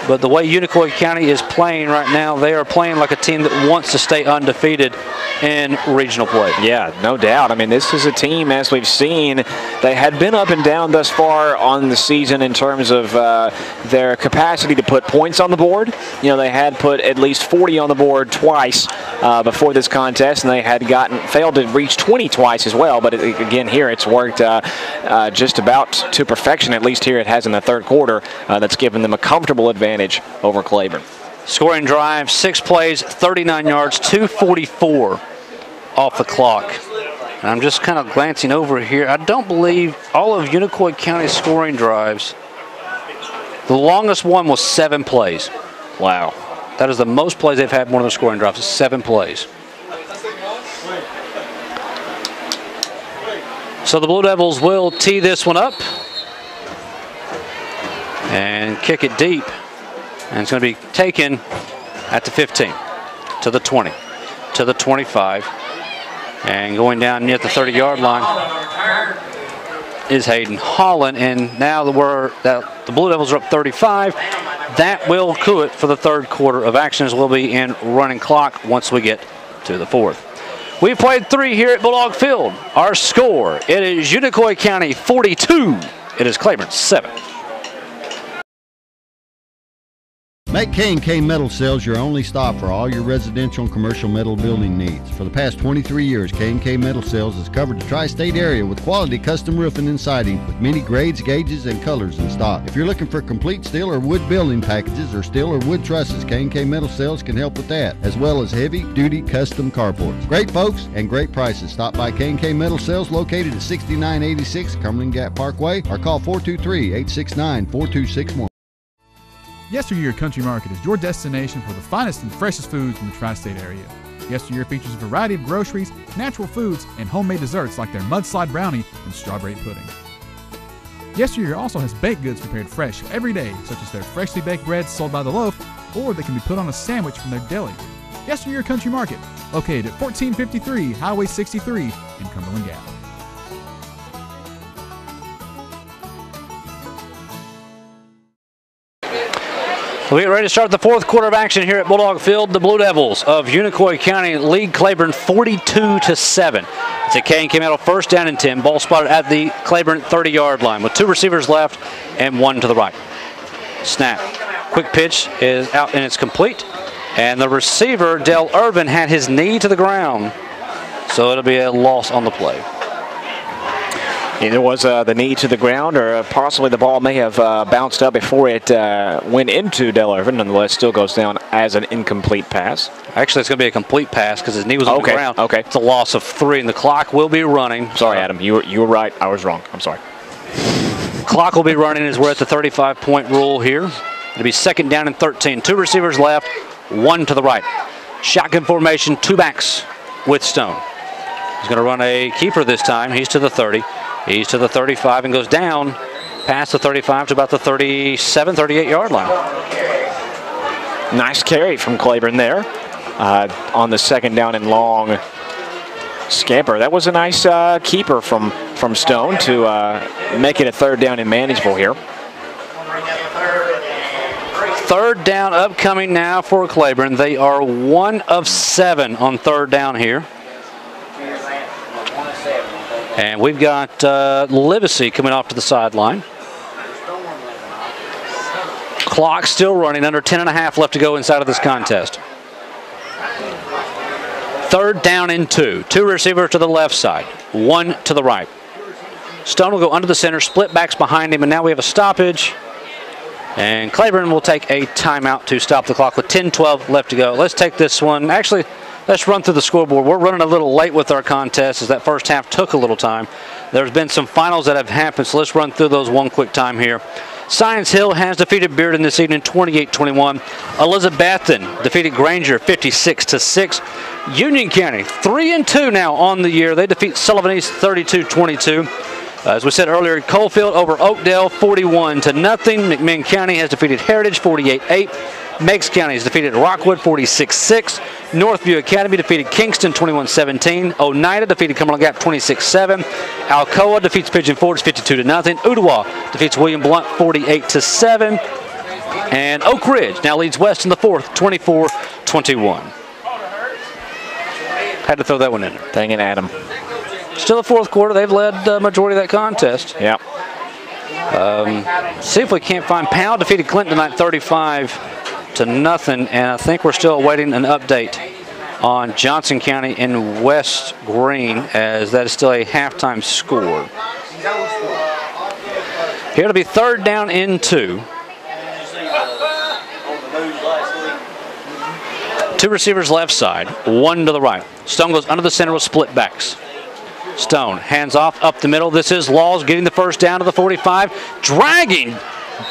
But the way Unicoi County is playing right now, they are playing like a team that wants to stay undefeated in regional play. Yeah, no doubt. I mean, this is a team, as we've seen, they had been up and down thus far on the season in terms of their capacity to put points on the board. You know, they had put at least 40 on the board twice before this contest, and they had failed to reach 20 twice as well. But again, here it's worked just about to perfection. At least here it has in the third quarter. That's given them a comfortable advantage over Claiborne. Scoring drive, 6 plays, 39 yards, 2:44 off the clock. And I'm just kind of glancing over here. I don't believe all of Unicoi County's scoring drives, the longest one was 7 plays. Wow. That is the most plays they've had one of their scoring drives, 7 plays. So the Blue Devils will tee this one up and kick it deep. And it's going to be taken at the 15, to the 20, to the 25. And going down near the 30-yard line is Hayden Holland. And now the Blue Devils are up 35. That will cue it for the third quarter of action, as we'll be in running clock once we get to the fourth. We've played 3 here at Bulldog Field. Our score, it is Unicoi County 42. It is Claiborne 7. Make K&K Metal Sales your only stop for all your residential and commercial metal building needs. For the past 23 years, K&K Metal Sales has covered the tri-state area with quality custom roofing and siding with many grades, gauges, and colors in stock. If you're looking for complete steel or wood building packages or steel or wood trusses, K&K Metal Sales can help with that, as well as heavy-duty custom carports. Great folks and great prices. Stop by K&K Metal Sales located at 6986 Cumberland Gap Parkway or call 423-869-4261. Yesteryear Country Market is your destination for the finest and freshest foods in the tri-state area. Yesteryear features a variety of groceries, natural foods, and homemade desserts like their mudslide brownie and strawberry pudding. Yesteryear also has baked goods prepared fresh every day, such as their freshly baked breads sold by the loaf, or they can be put on a sandwich from their deli. Yesteryear Country Market, located at 1453 Highway 63 in Cumberland Gap. We get ready to start the fourth quarter of action here at Bulldog Field. The Blue Devils of Unicoi County lead Claiborne 42-7. It's a K&K Metal first down and 10. Ball spotted at the Claiborne 30-yard line with 2 receivers left and 1 to the right. Snap. Quick pitch is out and it's complete. And the receiver, Dale Irvin, had his knee to the ground. So it'll be a loss on the play. Either was the knee to the ground, or possibly the ball may have bounced up before it went into Dale Irvin. Nonetheless, still goes down as an incomplete pass. Actually, it's going to be a complete pass because his knee was on the ground. Okay. It's a loss of 3, and the clock will be running. Sorry, Adam. You were right. I was wrong. I'm sorry. Clock will be running as we're at the 35-point rule here. It'll be second down and 13. 2 receivers left, 1 to the right. Shotgun formation, 2 backs with Stone. He's going to run a keeper this time. He's to the 30. He's to the 35 and goes down past the 35 to about the 37, 38-yard line. Nice carry from Claiborne there on the second down and long scamper. That was a nice keeper from Stone to make it a third down and manageable here. Third down upcoming now for Claiborne. They are 1 of 7 on third down here. And we've got Livesey coming off to the sideline. Clock still running, under 10.5 left to go inside of this contest. Third down and 2. 2 receivers to the left side, 1 to the right. Stone will go under the center, split backs behind him, and now we have a stoppage. And Claiborne will take a timeout to stop the clock with 10-12 left to go. Let's take this one. Actually, let's run through the scoreboard. We're running a little late with our contest as that first half took a little time. There's been some finals that have happened, so let's run through those one quick time here. Science Hill has defeated Bearden this evening 28-21. Elizabethton defeated Granger 56-6. Union County 3-2 now on the year. They defeat Sullivan East 32-22. As we said earlier, Coalfield over Oakdale 41-0. McMinn County has defeated Heritage 48-8. Meigs County has defeated Rockwood 46-6. Northview Academy defeated Kingston 21-17. Oneida defeated Cumberland Gap 26-7. Alcoa defeats Pigeon Forge 52-0. Ottawa defeats William Blunt 48-7. And Oak Ridge now leads West in the fourth, 24-21. Had to throw that one in there. Dang it, Adam. Still the fourth quarter. They've led the majority of that contest. Yep. See if we can't find Powell defeated Clinton tonight 35-0. And I think we're still awaiting an update on Johnson County and West Green, as that is still a halftime score. Here it'll be third down and 2. Two receivers left side, one to the right. Stone goes under the center with split backs. Stone hands off up the middle. This is Laws getting the first down to the 45, dragging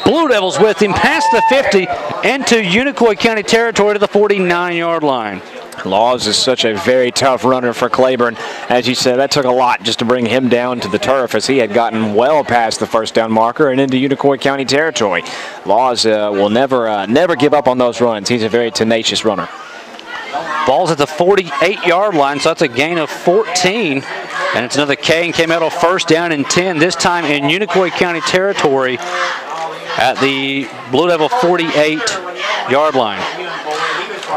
Blue Devils with him past the 50 into Unicoi County territory to the 49-yard line. Laws is such a very tough runner for Claiborne. As you said, that took a lot just to bring him down to the turf, as he had gotten well past the first down marker and into Unicoi County territory. Laws will never give up on those runs. He's a very tenacious runner. Ball's at the 48-yard line, so that's a gain of 14. And it's another K&K Metal first down and 10, this time in Unicoi County territory at the Blue Devil 48-yard line.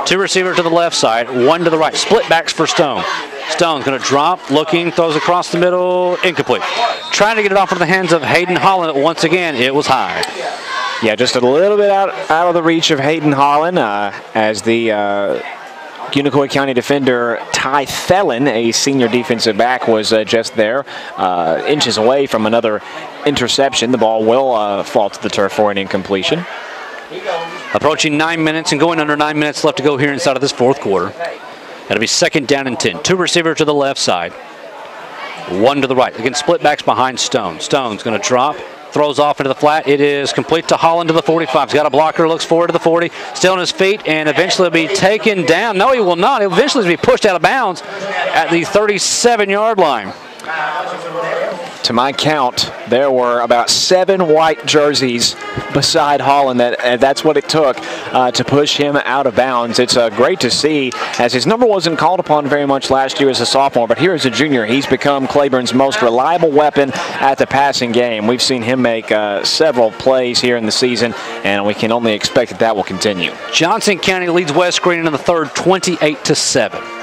Two receivers to the left side, one to the right. Split backs for Stone. Stone's going to drop, looking, throws across the middle, incomplete. Trying to get it off into the hands of Hayden Holland. Once again, it was high. Yeah, just a little bit out of the reach of Hayden Holland as the Unicoi County defender Ty Thelen, a senior defensive back, was just there, inches away from another interception. The ball will fall to the turf for an incompletion. Approaching 9 minutes and going under 9 minutes left to go here inside of this fourth quarter. That'll be second down and 10. Two receivers to the left side, one to the right. Again, split backs behind Stone. Stone's going to drop, throws off into the flat. It is complete to Holland to the 45. He's got a blocker, looks forward to the 40, still on his feet, and eventually will be taken down. No, he will not. He'll eventually be pushed out of bounds at the 37-yard line. To my count, there were about 7 white jerseys beside Holland. That's what it took to push him out of bounds. It's great to see, as his number wasn't called upon very much last year as a sophomore, but here as a junior, he's become Claiborne's most reliable weapon at the passing game. We've seen him make several plays here in the season, and we can only expect that will continue. Johnson County leads West Green in the third, 28-7.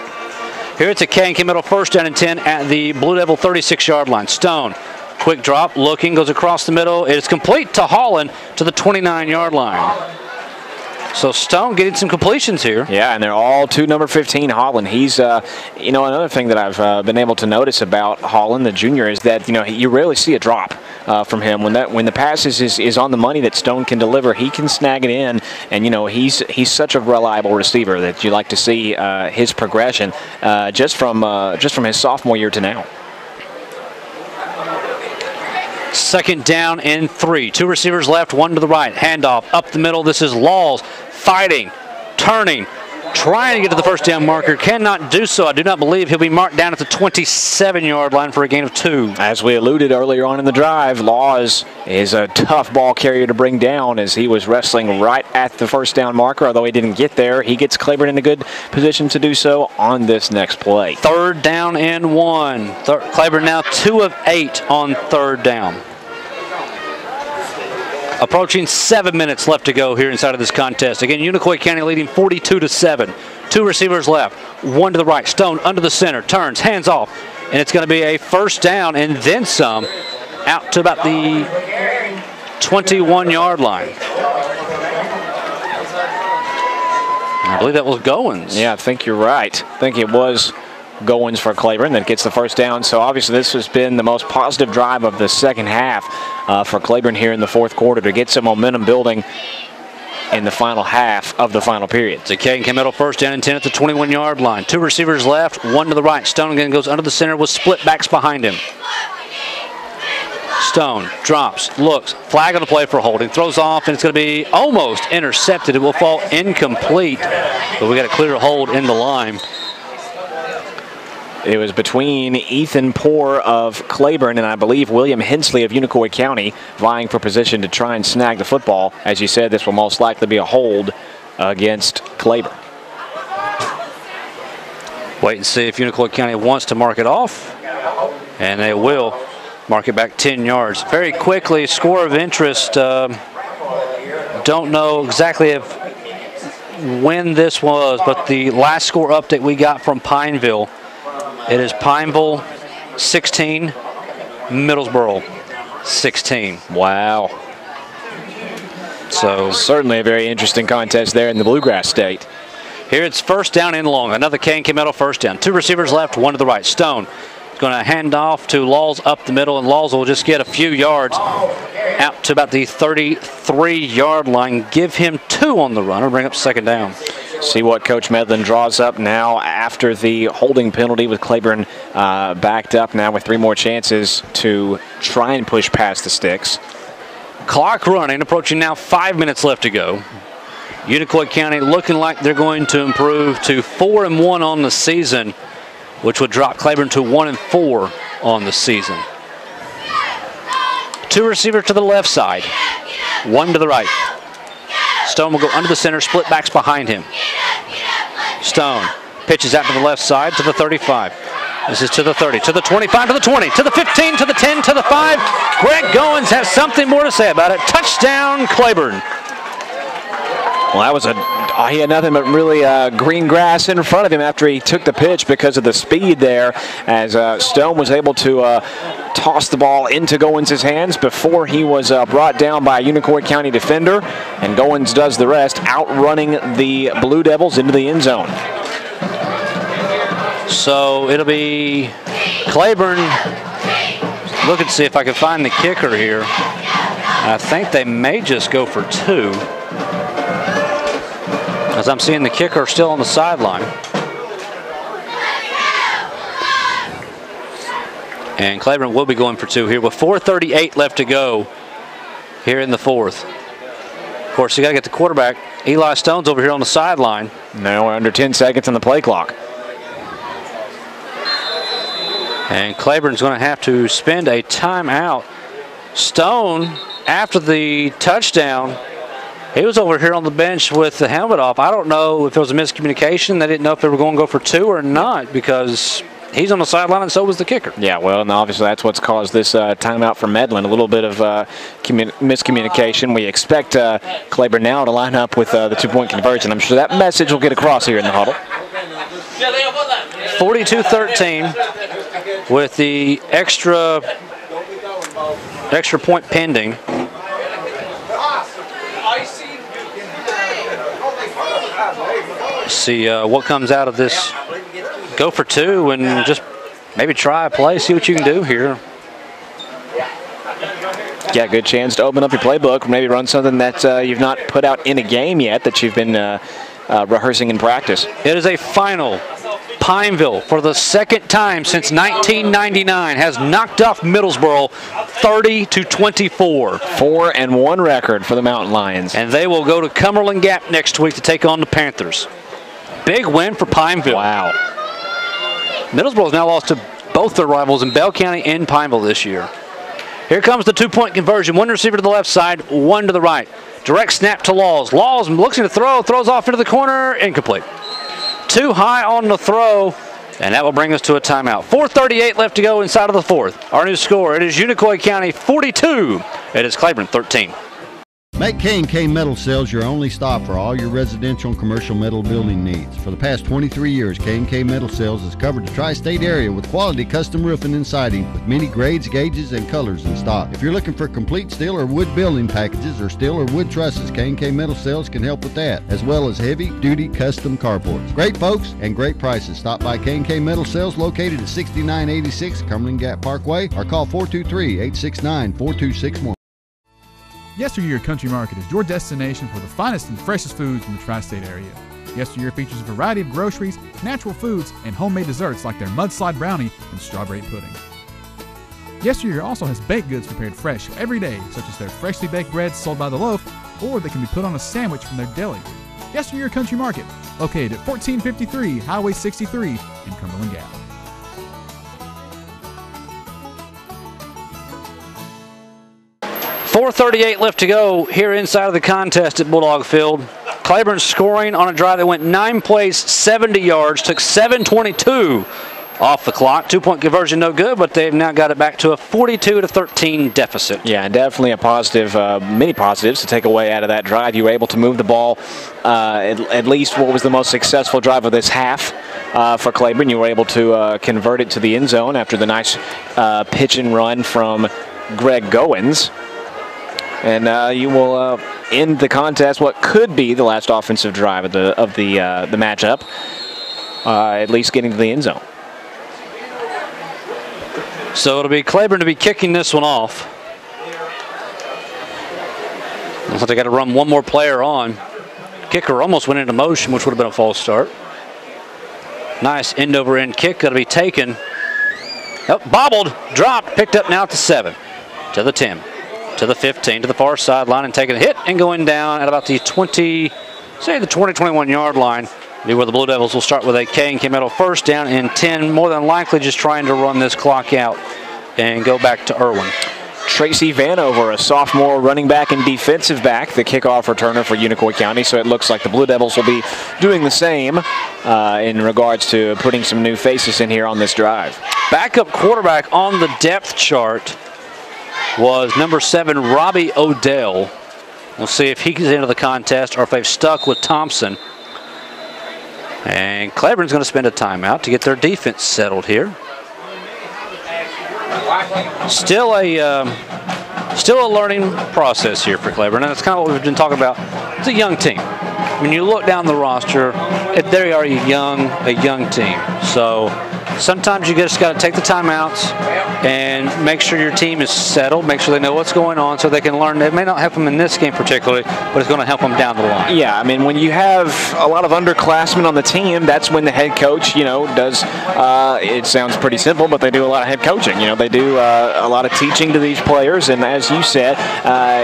Here it's a K&K Middle first down and 10 at the Blue Devil 36-yard line. Stone, quick drop, looking, goes across the middle. It is complete to Holland to the 29-yard line. So Stone getting some completions here. Yeah, and they're all to number 15, Holland. He's, another thing that I've been able to notice about Holland, the junior, is that, you rarely see a drop from him. When the pass is on the money that Stone can deliver, he can snag it in, and, he's such a reliable receiver that you like to see his progression just from his sophomore year to now. Second down and 3. Two receivers left, one to the right. Handoff up the middle. This is Laws fighting, turning, trying to get to the first down marker. Cannot do so. I do not believe he'll be marked down at the 27-yard line for a gain of 2. As we alluded earlier on in the drive, Laws is a tough ball carrier to bring down, as he was wrestling right at the first down marker. Although he didn't get there, he gets Claiborne in a good position to do so on this next play. Third down and 1. Claiborne now 2 of 8 on third down. Approaching 7 minutes left to go here inside of this contest. Again, Unicoi County leading 42-7. Two receivers left, one to the right. Stone under the center, turns, hands off, and it's going to be a first down and then some out to about the 21-yard line. I believe that was Goins. Yeah, I think you're right. I think it was Goins for Claiborne that gets the first down. So obviously this has been the most positive drive of the second half for Claiborne here in the fourth quarter to get some momentum building in the final half of the final period. It's a K&K Middle first down and 10 at the 21-yard line. Two receivers left, one to the right. Stone again goes under the center with split backs behind him. Stone drops, looks, flag on the play for holding, throws off, and it's going to be almost intercepted. It will fall incomplete, but we got a clear hold in the line. It was between Ethan Poore of Claiborne and I believe William Hensley of Unicoi County vying for position to try and snag the football. As you said, this will most likely be a hold against Claiborne. Wait and see if Unicoi County wants to mark it off, and they will mark it back 10 yards. Very quickly, score of interest. Don't don't know exactly when this was, but the last score update we got from Pineville, it is Pineville 16, Middlesboro 16. Wow. So certainly a very interesting contest there in the Bluegrass State. Here it's first down and long. Another K&K Metal first down. 2 receivers left, 1 to the right. Stone is going to hand off to Laws up the middle, and Laws will just get a few yards out to about the 33-yard line. Give him 2 on the run and bring up second down. See what Coach Medlin draws up now after the holding penalty with Claiborne backed up now with 3 more chances to try and push past the sticks. Clock running, approaching now 5 minutes left to go. Unicoi County looking like they're going to improve to 4-1 on the season, which would drop Claiborne to 1-4 on the season. 2 receivers to the left side, 1 to the right. Stone will go under the center, split backs behind him. Stone pitches out to the left side to the 35. This is to the 30, to the 25, to the 20, to the 15, to the 10, to the 5. Greg Goins has something more to say about it. Touchdown, Claiborne. Well, that was he had nothing but really green grass in front of him after he took the pitch because of the speed there, as Stone was able to toss the ball into Goins' hands before he was brought down by a Unicoi County defender, and Goins does the rest, outrunning the Blue Devils into the end zone. So it'll be Claiborne. Look and see if I can find the kicker here. I think they may just go for 2. As I'm seeing the kicker still on the sideline. And Claiborne will be going for 2 here with 4:38 left to go here in the 4th. Of course, you got to get the quarterback. Eli Stone's over here on the sideline. Now we're under 10 seconds on the play clock. And Claiborne's going to have to spend a timeout. Stone, after the touchdown, he was over here on the bench with the helmet off. I don't know if there was a miscommunication. They didn't know if they were going to go for 2 or not, because he's on the sideline and so was the kicker. Yeah, well, and obviously that's what's caused this timeout for Medlin. A little bit of miscommunication. We expect Claiborne now to line up with the 2-point conversion. I'm sure that message will get across here in the huddle. 42-13 with the extra point pending. See what comes out of this. Go for 2 and just maybe try a play, see what you can do here. Yeah, good chance to open up your playbook, maybe run something that you've not put out in a game yet that you've been rehearsing in practice. It is a final. Pineville, for the 2nd time since 1999, has knocked off Middlesboro 30-24. 4-1 record for the Mountain Lions. And they will go to Cumberland Gap next week to take on the Panthers. Big win for Pineville. Wow. Middlesboro's now lost to both their rivals in Bell County and Pineville this year. Here comes the 2-point conversion. 1 receiver to the left side, 1 to the right. Direct snap to Laws. Laws looks to throw, throws off into the corner, incomplete. Too high on the throw, and that will bring us to a timeout. 4:38 left to go inside of the 4th. Our new score, it is Unicoi County 42. It is Claiborne 13. Make K&K Metal Sales your only stop for all your residential and commercial metal building needs. For the past 23 years, K&K Metal Sales has covered the tri-state area with quality custom roofing and siding with many grades, gauges, and colors in stock. If you're looking for complete steel or wood building packages or steel or wood trusses, K&K Metal Sales can help with that, as well as heavy-duty custom carports. Great folks and great prices. Stop by K&K Metal Sales located at 6986 Cumberland Gap Parkway or call 423-869-4261. Yesteryear Country Market is your destination for the finest and freshest foods in the tri-state area. Yesteryear features a variety of groceries, natural foods, and homemade desserts like their mudslide brownie and strawberry pudding. Yesteryear also has baked goods prepared fresh every day, such as their freshly baked breads sold by the loaf, or they can be put on a sandwich from their deli. Yesteryear Country Market, located at 1453 Highway 63 in Cumberland Gap. .438 left to go here inside of the contest at Bulldog Field. Claiborne scoring on a drive that went 9 plays, 70 yards, took 7:22 off the clock. 2-point conversion, no good, but they've now got it back to a 42-13 deficit. Yeah, and definitely a positive, many positives to take away out of that drive. You were able to move the ball at least what was the most successful drive of this half for Claiborne. You were able to convert it to the end zone after the nice pitch and run from Greg Goins. And you will end the contest, what could be the last offensive drive of the matchup, at least getting to the end zone. So it'll be Claiborne to be kicking this one off. Looks like they got to run one more player on. Kicker almost went into motion, which would have been a false start. Nice end-over-end kick. Got to be taken. Oh, bobbled, dropped, picked up now at the 7, to the 10, to the 15, to the far sideline, and taking a hit and going down at about the 21-yard line. Be where the Blue Devils will start with a K&K Metal first down and 10, more than likely just trying to run this clock out and go back to Irwin. Tracy Vanover, a sophomore running back and defensive back, the kickoff returner for Unicoi County. So it looks like the Blue Devils will be doing the same in regards to putting some new faces in here on this drive. Backup quarterback on the depth chart was number 7, Robbie Odell. We'll see if he gets into the contest or if they've stuck with Thompson. And Claiborne's going to spend a timeout to get their defense settled here. Still a learning process here for Claiborne, and that's kind of what we've been talking about. It's a young team. When you look down the roster, they are a young team. So sometimes you just got to take the timeouts and make sure your team is settled, make sure they know what's going on so they can learn. It may not help them in this game particularly, but it's going to help them down the line. Yeah, I mean, when you have a lot of underclassmen on the team, that's when the head coach, does, it sounds pretty simple, but they do a lot of head coaching. They do a lot of teaching to these players, and as you said,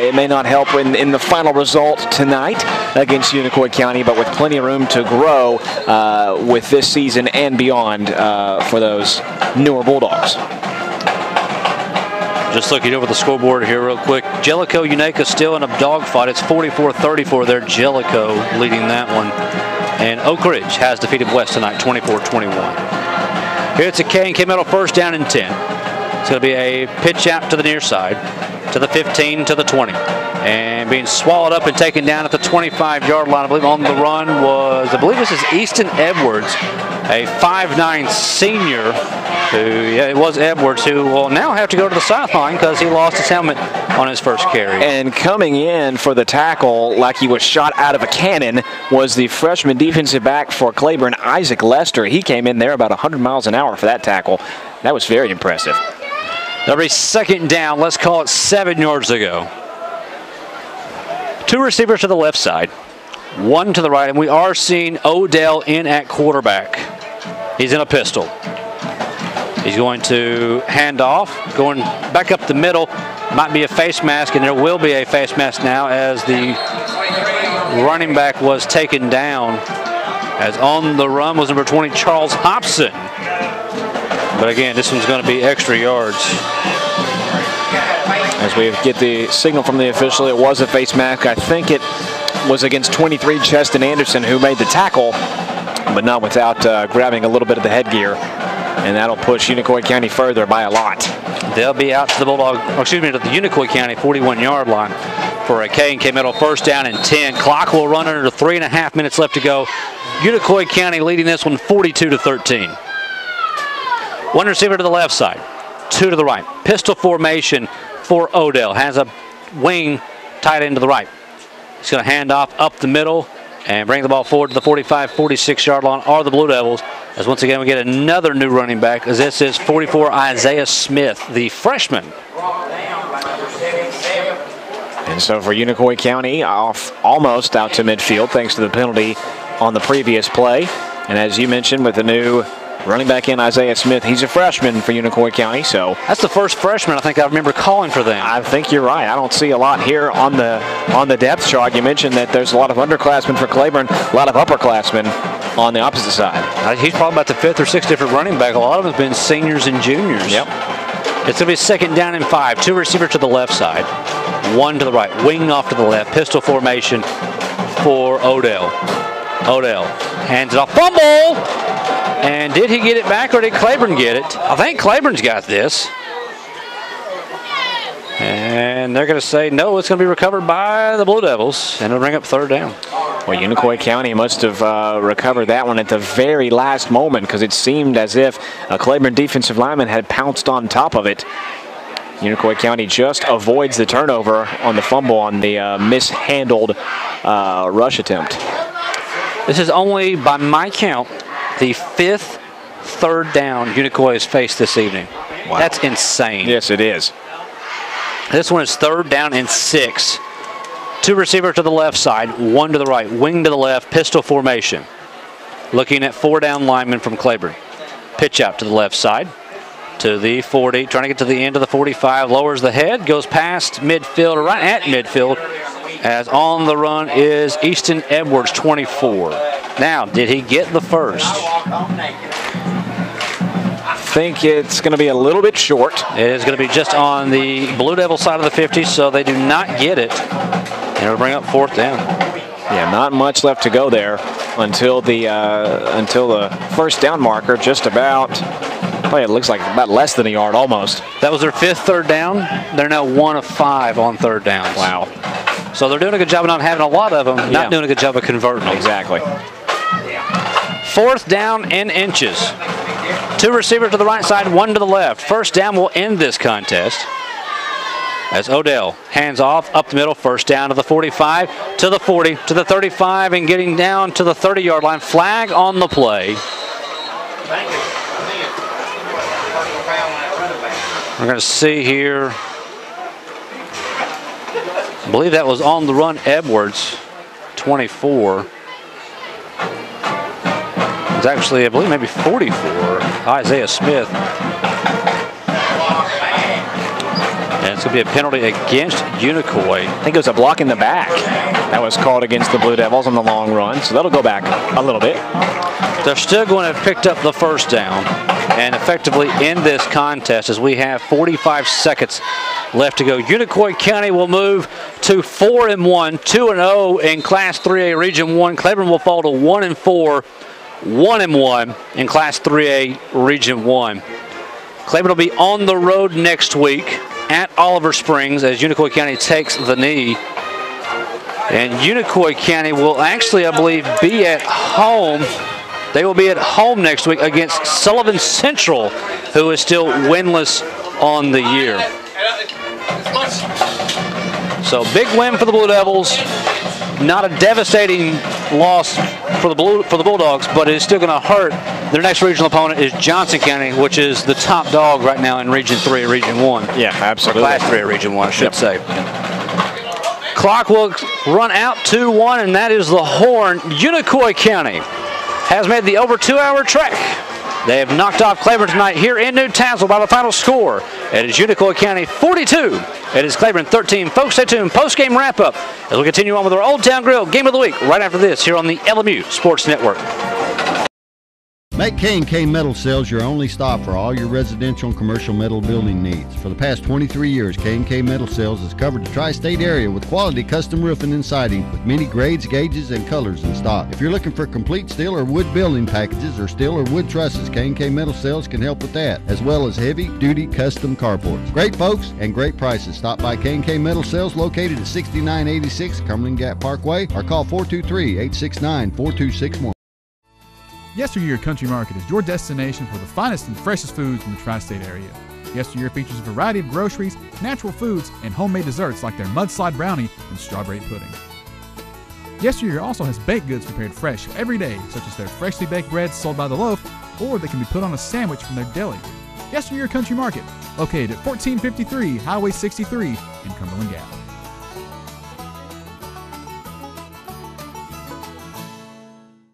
it may not help in the final result tonight against Unicoi County, but with plenty of room to grow with this season and beyond for those newer Bulldogs. Just looking over the scoreboard here real quick. Jellicoe Unaka still in a dogfight. It's 44-34 there. Jellicoe leading that one. And Oak Ridge has defeated West tonight, 24-21. Here it's a K&K Metal first down and 10. It's going to be a pitch out to the near side, to the 15, to the 20. And being swallowed up and taken down at the 25-yard line. I believe on the run was, this is Easton Edwards, a 5'9" senior it was Edwards, who will now have to go to the sideline because he lost his helmet on his first carry. And coming in for the tackle like he was shot out of a cannon was the freshman defensive back for Claiborne, Isaac Lester. He came in there about 100 miles an hour for that tackle. That was very impressive. That'll be second down. Let's call it 7 yards to go. 2 receivers to the left side, 1 to the right, and we are seeing Odell in at quarterback. He's in a pistol. He's going to hand off, going back up the middle. Might be a face mask, and there will be a face mask now as the running back was taken down. As on the run was number 20, Charles Hobson. But again, this one's going to be extra yards. As we get the signal from the official, it was a face mask. I think it was against 23, Cheston Anderson, who made the tackle, but not without grabbing a little bit of the headgear. And that'll push Unicoi County further by a lot. They'll be out to the to the Unicoi County 41-yard line for a K&K Metal first down and 10. Clock will run under 3.5 minutes left to go. Unicoi County leading this one 42-13. 1 receiver to the left side, 2 to the right. Pistol formation for Odell. Has a wing tight end to the right. He's going to hand off up the middle and bring the ball forward to the 45, 46-yard line are the Blue Devils. As once again we get another new running back, as this is 44 Isaiah Smith, the freshman. And so for Unicoi County, off almost out to midfield thanks to the penalty on the previous play. And as you mentioned, with the new running back in Isaiah Smith, he's a freshman for Unicoi County, so that's the first freshman I think I remember calling for them. I think you're right. I don't see a lot here on the depth chart. You mentioned that there's a lot of underclassmen for Claiborne, a lot of upperclassmen on the opposite side. He's probably about the 5th or 6th different running back. A lot of them have been seniors and juniors. Yep. It's going to be second down and 5. 2 receiver to the left side, 1 to the right, wing off to the left. Pistol formation for Odell. Odell hands it off. Fumble! And did he get it back or did Claiborne get it? I think Claiborne's got this. And they're going to say, no, it's going to be recovered by the Blue Devils, and it'll bring up third down. Well, Unicoi County must have recovered that one at the very last moment because it seemed as if a Claiborne defensive lineman had pounced on top of it. Unicoi County just avoids the turnover on the fumble on the mishandled rush attempt. This is only, by my count, the 5th third down Unicoi has faced this evening. Wow. That's insane. Yes, it is. This one is 3rd down and 6. 2 receivers to the left side, 1 to the right, wing to the left, pistol formation. Looking at 4 down linemen from Claiborne. Pitch out to the left side, to the 40, trying to get to the end of the 45, lowers the head, goes past midfield, right at midfield, as on the run is Easton Edwards, 24. Now, did he get the first? I think it's going to be a little bit short. It is going to be just on the Blue Devil side of the 50, so they do not get it. And it'll bring up 4th down. Yeah, not much left to go there until the first down marker. Just about, well, it looks like about less than a yard almost. That was their 5th third down. They're now 1 of 5 on third downs. Wow. So they're doing a good job of not having a lot of them, not doing a good job of converting them. Exactly. 4th down and inches. 2 receivers to the right side, 1 to the left. First down will end this contest. As Odell hands off up the middle, first down to the 45, to the 40, to the 35, and getting down to the 30-yard line. Flag on the play. We're going to see here. I believe that was on the run Edwards, 24. It's actually, I believe, maybe 44, Isaiah Smith. And it's going to be a penalty against Unicoi. I think it was a block in the back that was called against the Blue Devils on the long run, so that'll go back a little bit. They're still going to have picked up the first down and effectively end this contest as we have 45 seconds left to go. Unicoi County will move to 4-1, 2-0 in Class 3A Region 1. Claiborne will fall to 1-4, 1-1 in Class 3A Region 1. Claiborne will be on the road next week at Oliver Springs as Unicoi County takes the knee. And Unicoi County will actually, I believe, be at home. They will be at home next week against Sullivan Central, who is still winless on the year. So big win for the Blue Devils. Not a devastating loss for the Bulldogs, but it is still going to hurt. Their next regional opponent is Johnson County, which is the top dog right now in Region 3 or Region 1. Yeah, absolutely. Or Class 3 or Region 1, I should say. Clock will run out 2-1, and that is the horn. Unicoi County has made the over 2-hour trek. They have knocked off Claiborne tonight here in Newcastle by the final score. It is Unicoi County 42. It is Claiborne 13. Folks, stay tuned. Post-game wrap-up as we continue on with our Old Town Grill Game of the Week right after this here on the LMU Sports Network. Make K&K Metal Sales your only stop for all your residential and commercial metal building needs. For the past 23 years, K&K Metal Sales has covered the tri-state area with quality custom roofing and siding with many grades, gauges, and colors in stock. If you're looking for complete steel or wood building packages or steel or wood trusses, K&K Metal Sales can help with that, as well as heavy-duty custom carports. Great folks and great prices. Stop by K&K Metal Sales located at 6986 Cumberland Gap Parkway or call 423-869-4261. Yesteryear Country Market is your destination for the finest and freshest foods in the tri-state area. Yesteryear features a variety of groceries, natural foods, and homemade desserts like their mudslide brownie and strawberry pudding. Yesteryear also has baked goods prepared fresh every day, such as their freshly baked breads sold by the loaf, or they can be put on a sandwich from their deli. Yesteryear Country Market, located at 1453 Highway 63 in Cumberland Gap.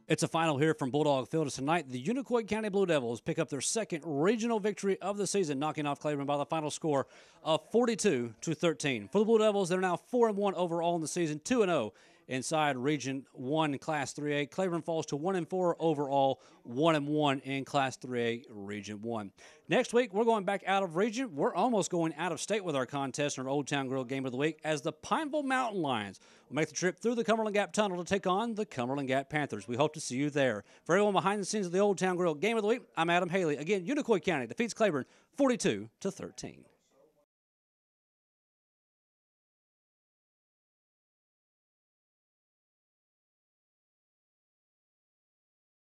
It's a final here from Bulldog Field tonight. The Unicoi County Blue Devils pick up their second regional victory of the season, knocking off Claiborne by the final score of 42-13. For the Blue Devils, they're now 4-1 overall in the season, 2-0 inside Region 1 Class 3A. Claiborne falls to 1-4 overall, 1-1 in Class 3A Region 1. Next week, we're going back out of region. We're almost going out of state with our contest in our Old Town Grill Game of the Week as the Pineville Mountain Lions will make the trip through the Cumberland Gap Tunnel to take on the Cumberland Gap Panthers. We hope to see you there. For everyone behind the scenes of the Old Town Grill Game of the Week, I'm Adam Haley. Again, Unicoi County defeats Claiborne 42-13.